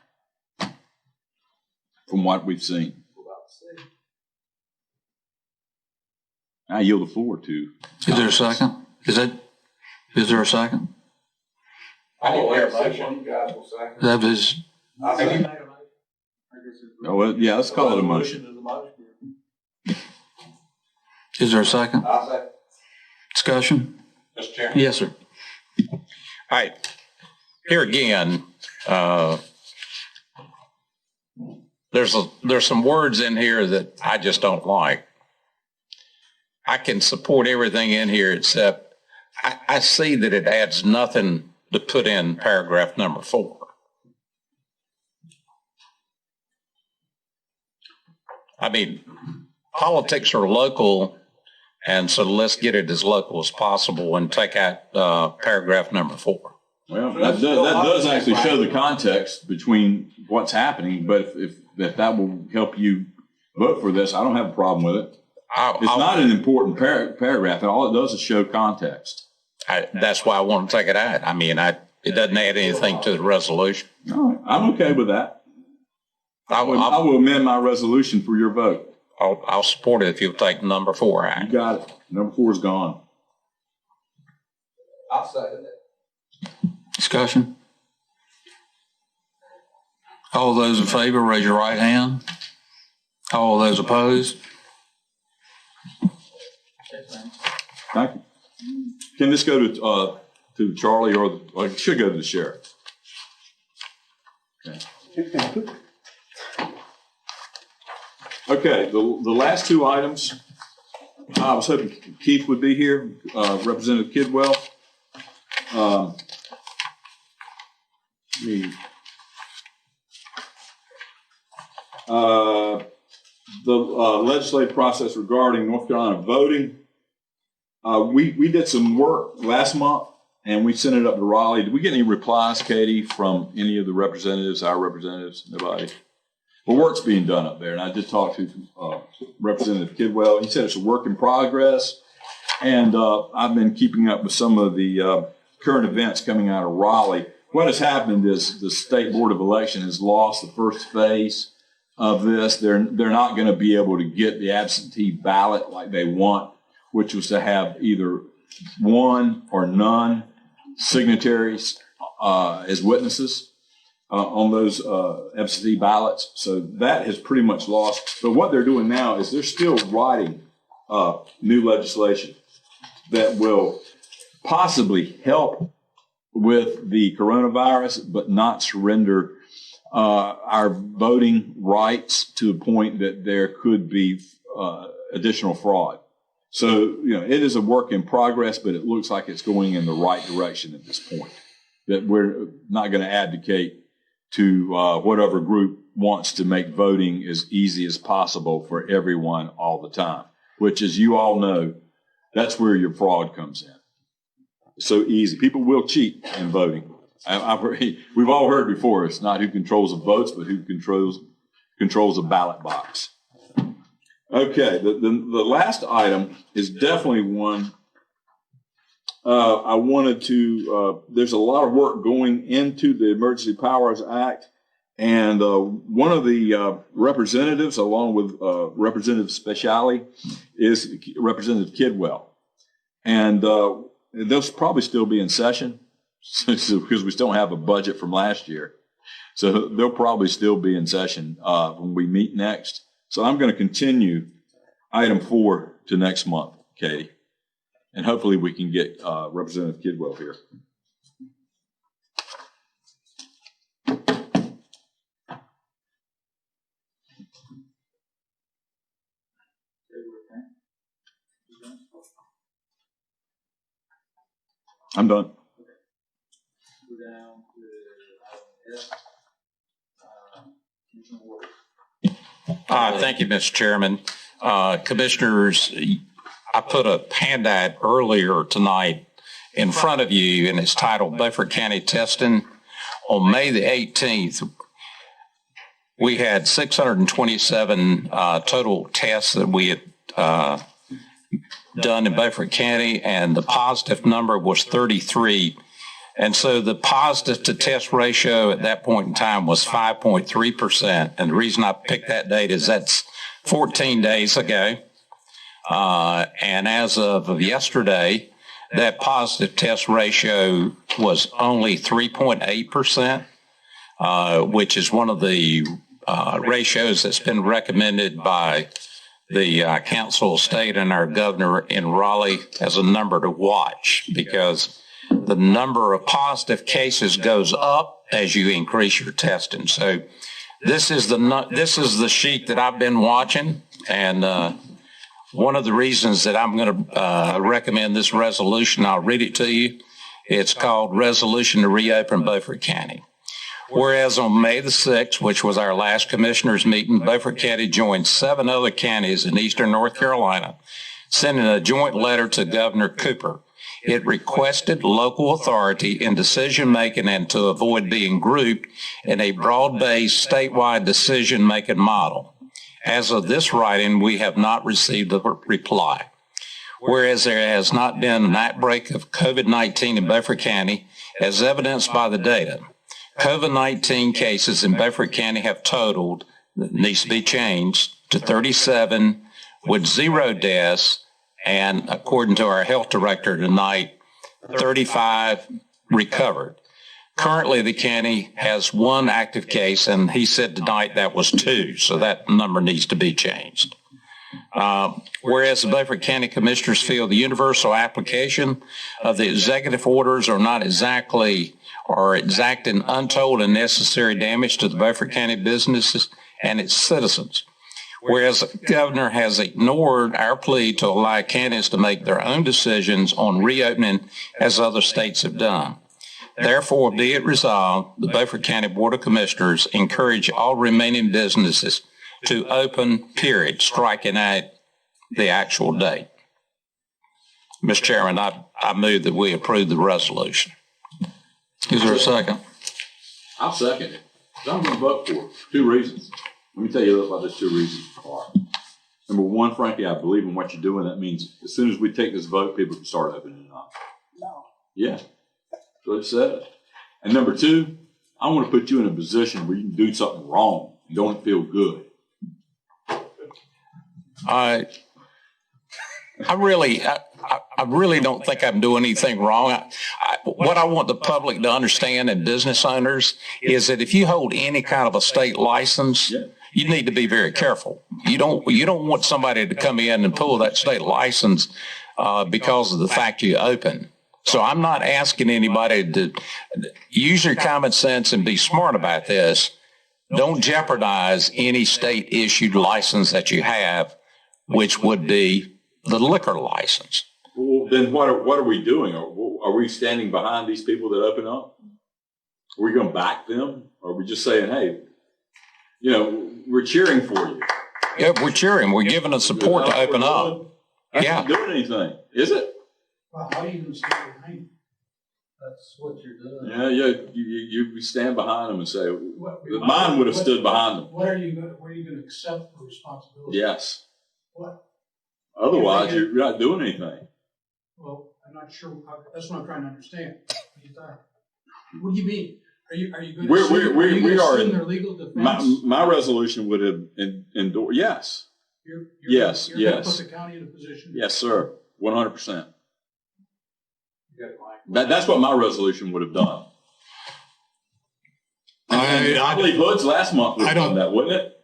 am from what we've seen. I yield the floor to. Is there a second? Is there a second? I didn't hear a motion. You guys will second. That was. Oh, well, yeah, let's call it a motion. Is there a second? I'll second. Discussion? Mr. Chairman? Yes, sir. All right. Here again, there's some words in here that I just don't like. I can support everything in here except I see that it adds nothing to put in paragraph number 4. I mean, politics are local, and so let's get it as local as possible and take out paragraph number 4. Well, that does actually show the context between what's happening, but if that will help you vote for this, I don't have a problem with it. It's not an important paragraph. All it does is show context. That's why I want to take it out. I mean, it doesn't add anything to the resolution. No, I'm okay with that. I will amend my resolution for your vote. I'll support it if you'll take number 4 out. You got it. Number 4 is gone. I'll second it. Discussion? All those in favor, raise your right hand. All those opposed? Thank you. Can this go to Charlie or it should go to the sheriff? Okay. Okay, the last 2 items, I was hoping Keith would be here, Representative Kidwell. legislative process regarding North Carolina voting. We did some work last month and we sent it up to Raleigh. Did we get any replies, Katie, from any of the representatives, our representatives? Nobody? Well, work's being done up there, and I did talk to Representative Kidwell. He said it's a work in progress, and I've been keeping up with some of the current events coming out of Raleigh. What has happened is the State Board of Election has lost the first phase of this. They're not going to be able to get the absentee ballot like they want, which was to have either one or none signatories as witnesses on those absentee ballots. So that has pretty much lost. But what they're doing now is they're still writing new legislation that will possibly help with the coronavirus, but not surrender our voting rights to a point that there could be additional fraud. So, it is a work in progress, but it looks like it's going in the right direction at this point. That we're not going to advocate to whatever group wants to make voting as easy as possible for everyone all the time, which, as you all know, that's where your fraud comes in. It's so easy. People will cheat in voting. We've all heard before, it's not who controls the votes, but who controls the ballot box. Okay, the last item is definitely one I wanted to, there's a lot of work going into the Emergency Powers Act, and one of the representatives, along with Representative Speciale, is Representative Kidwell. And they'll probably still be in session because we still have a budget from last year. So they'll probably still be in session when we meet next. So I'm going to continue item 4 to next month, Katie. And hopefully we can get Representative Kidwell here. I'm done. Thank you, Mr. Chairman. Commissioners, I put a handout earlier tonight in front of you, and it's titled Beaufort County Testing. On May the 18th, we had 627 total tests that we had done in Beaufort County, and the positive number was 33. And so the positive to test ratio at that point in time was 5.3%. And the reason I picked that date is that's 14 days ago. And as of yesterday, that positive test ratio was only 3.8%, which is one of the ratios that's been recommended by the Council of State and our governor in Raleigh as a number to watch, because the number of positive cases goes up as you increase your testing. So this is the sheet that I've been watching, and one of the reasons that I'm going to recommend this resolution, I'll read it to you. It's called Resolution to Reopen Beaufort County. Whereas on May the 6th, which was our last commissioners meeting, Beaufort County joined 7 other counties in eastern North Carolina, sending a joint letter to Governor Cooper. It requested local authority in decision-making and to avoid being grouped in a broad-based statewide decision-making model. As of this writing, we have not received a reply. Whereas there has not been an outbreak of COVID-19 in Beaufort County, as evidenced by the data, COVID-19 cases in Beaufort County have totaled, that needs to be changed, to 37 with 0 deaths, and according to our health director tonight, 35 recovered. Currently, the county has 1 active case, and he said tonight that was 2, so that number needs to be changed. Whereas the Beaufort County Commissioners feel the universal application of the executive orders are not exacting untold and necessary damage to the Beaufort County businesses and its citizens. Whereas the governor has ignored our plea to allow counties to make their own decisions on reopening as other states have done. Therefore, be it resolved, the Beaufort County Board of Commissioners encourage all remaining businesses to open, period, striking out the actual date. Mr. Chairman, I move that we approve the resolution. Is there a second? I'll second it. 'Cause I'm going to vote for it. 2 reasons. Let me tell you what those 2 reasons are. Number one, frankly, I believe in what you're doing. That means as soon as we take this vote, people can start opening it up. No. Yeah, that's what it says. And number 2, I want to put you in a position where you can do something wrong and don't feel good. I really don't think I'm doing anything wrong. What I want the public to understand and business owners is that if you hold any kind of a state license, you need to be very careful. You don't want somebody to come in and pull that state license because of the fact you open. So I'm not asking anybody to use your common sense and be smart about this. Don't jeopardize any state issued license that you have, which would be the liquor license. Well, then what are we doing? Are we standing behind these people that open up? Are we going to back them? Or are we just saying, hey, we're cheering for you? Yeah, we're cheering. We're giving them support to open up. That's Yeah. not doing anything, is it? Well, how are you going to stand behind it? That's what you're doing. Yeah. You stand behind them and say, mine would have stood behind them. Where are you going to accept the responsibility? Yes. What? Otherwise, you're not doing anything. Well, I'm not sure. That's what I'm trying to understand. What do you mean? Are you going to assume their legal defense? My resolution would have endorsed. Yes. You're Yes. going to put the county in a position. Yes, sir. 100%. That's what my resolution would have done. I believe Hood's last month would have done that, wouldn't it?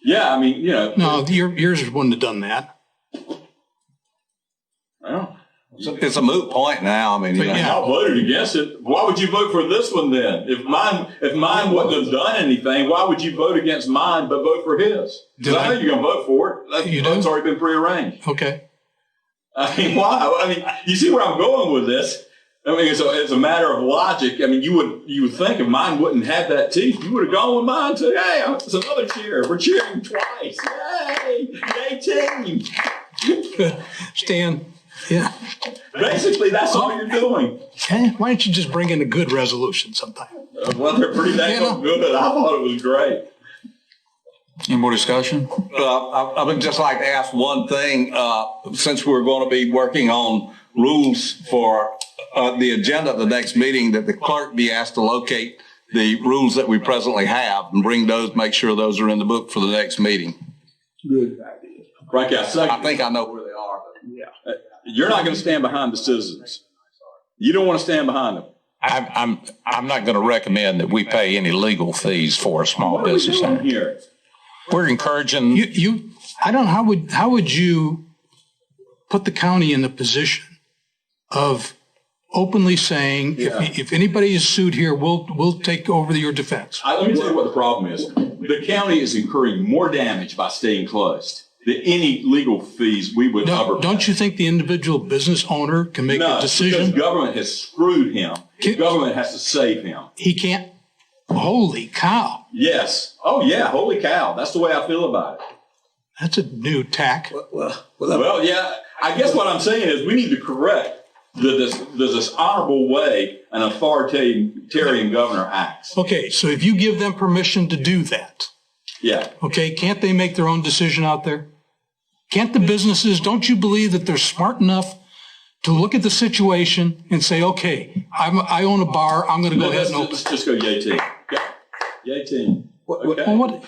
Yeah, I mean, No, yours wouldn't have done that. Well, It's a moot point now. I mean, y'all voted against it. Why would you vote for this one then? If mine wouldn't have done anything, why would you vote against mine but vote for his? Because I know you're going to vote for it. That vote's already been prearranged. Okay. I mean, why? I mean, you see where I'm going with this? I mean, it's a matter of logic. I mean, you would think if mine wouldn't have that teeth, you would have gone with mine too. Hey, it's another cheer. We're cheering twice. Yay! Yay team! Stan. Yeah. Basically, that's all you're doing. Okay. Why don't you just bring in a good resolution sometime? Well, they're pretty dang good. I thought it was great. Any more discussion? I would just like to ask one thing, since we're going to be working on rules for the agenda of the next meeting, that the clerk be asked to locate the rules that we presently have and bring those, make sure those are in the book for the next meeting. Good idea. Frankie, I think I know where they are. But yeah. You're not going to stand behind the citizens. You don't want to stand behind them. I'm not going to recommend that we pay any legal fees for a small business owner. Here? We're encouraging. I don't know, how would you put the county in the position of openly saying, if anybody is sued here, we'll take over your defense? Let me tell you what the problem is. The county is incurring more damage by staying closed than any legal fees we would ever pay. Don't you think the individual business owner can make a decision? Because government has screwed him. Government has to save him. He can't. Holy cow. Yes. Oh, yeah. Holy cow. That's the way I feel about it. That's a new tack. Well, yeah. I guess what I'm saying is we need to correct this honorable way an authoritarian governor acts. Okay, so if you give them permission to do that, okay, can't they make their own decision out there? Can't the businesses, don't you believe that they're smart enough to look at the situation and say, okay, I own a bar, I'm going to go ahead and open. Let's just go yay team. Yay team. Okay. Well,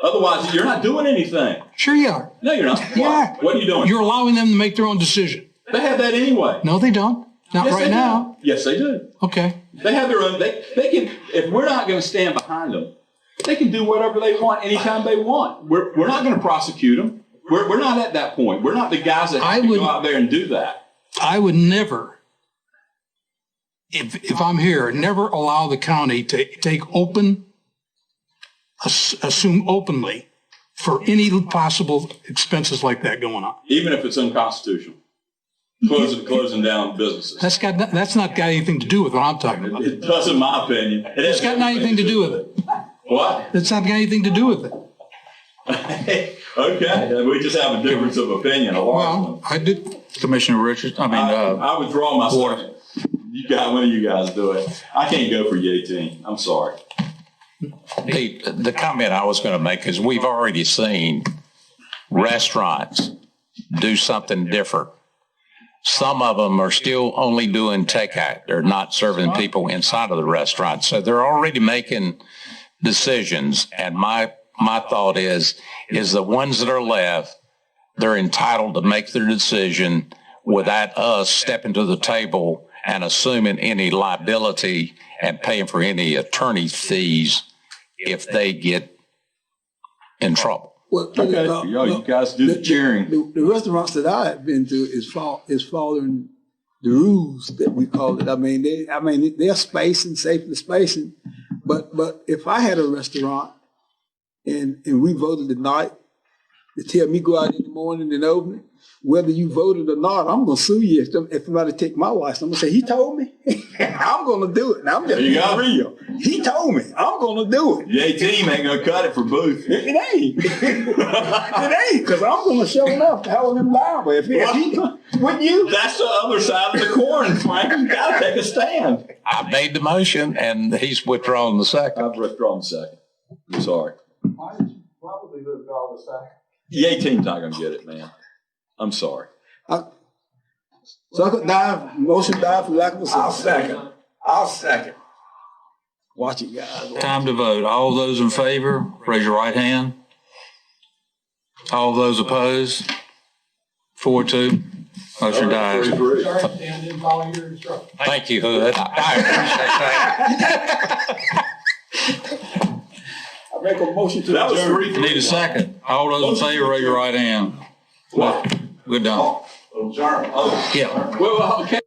otherwise, you're not doing anything. Sure you are. No, you're not. Yeah. What are you doing? You're allowing them to make their own decision. They have that anyway. No, they don't. Not right now. Yes, they do. Okay. They have their own. They can. If we're not going to stand behind them, they can do whatever they want anytime they want. We're not going to prosecute them. We're not at that point. We're not the guys that have to go out there and do that. I would never, if I'm here, never allow the county to assume openly for any possible expenses like that going on. Even if it's unconstitutional. Closing down businesses. That's not got anything to do with what I'm talking about. It does, in my opinion. It's got anything to do with it. What? It's not got anything to do with it. Okay, we just have a difference of opinion, a large one. I did, Commissioner Richards, I withdraw my second. One of you guys do it. I can't go for Yateen. I'm sorry. The comment I was going to make is we've already seen restaurants do something different. Some of them are still only doing takeout. They're not serving people inside of the restaurant. So they're already making decisions. And my thought is the ones that are left, they're entitled to make their decision without us stepping to the table and assuming any liability and paying for any attorney fees if they get in trouble. Well, okay, you guys do the cheering. The restaurants that I have been to is following the rules that we call it. I mean, they're spacing, safely spacing. But if I had a restaurant and we voted tonight, to tell me go out in the morning and open it, whether you voted or not, I'm gonna sue you if somebody take my license. I'm gonna say he told me. I'm gonna do it. Now I'm just being real. He told me. I'm gonna do it. Your team ain't gonna cut it for Booth. It ain't. It ain't, because I'm gonna show enough to hold him liable. If he wouldn't you? That's the other side of the coin, Frank. You gotta take a stand. I made the motion and he's withdrawn the second. I've withdrawn the second. I'm sorry. Why would you withdraw the second? The team's not gonna get it, man. I'm sorry. So I could die, motion die for lack of a second. I'll second. Watch it, guys. Time to vote. All those in favor, raise your right hand. All those opposed? 4-2. Motion dies. Thank you, Hood. I appreciate that. I make a motion to adjourn. Need a second. All those in favor, raise your right hand. We're done. Adjourn. Yeah. Well, okay.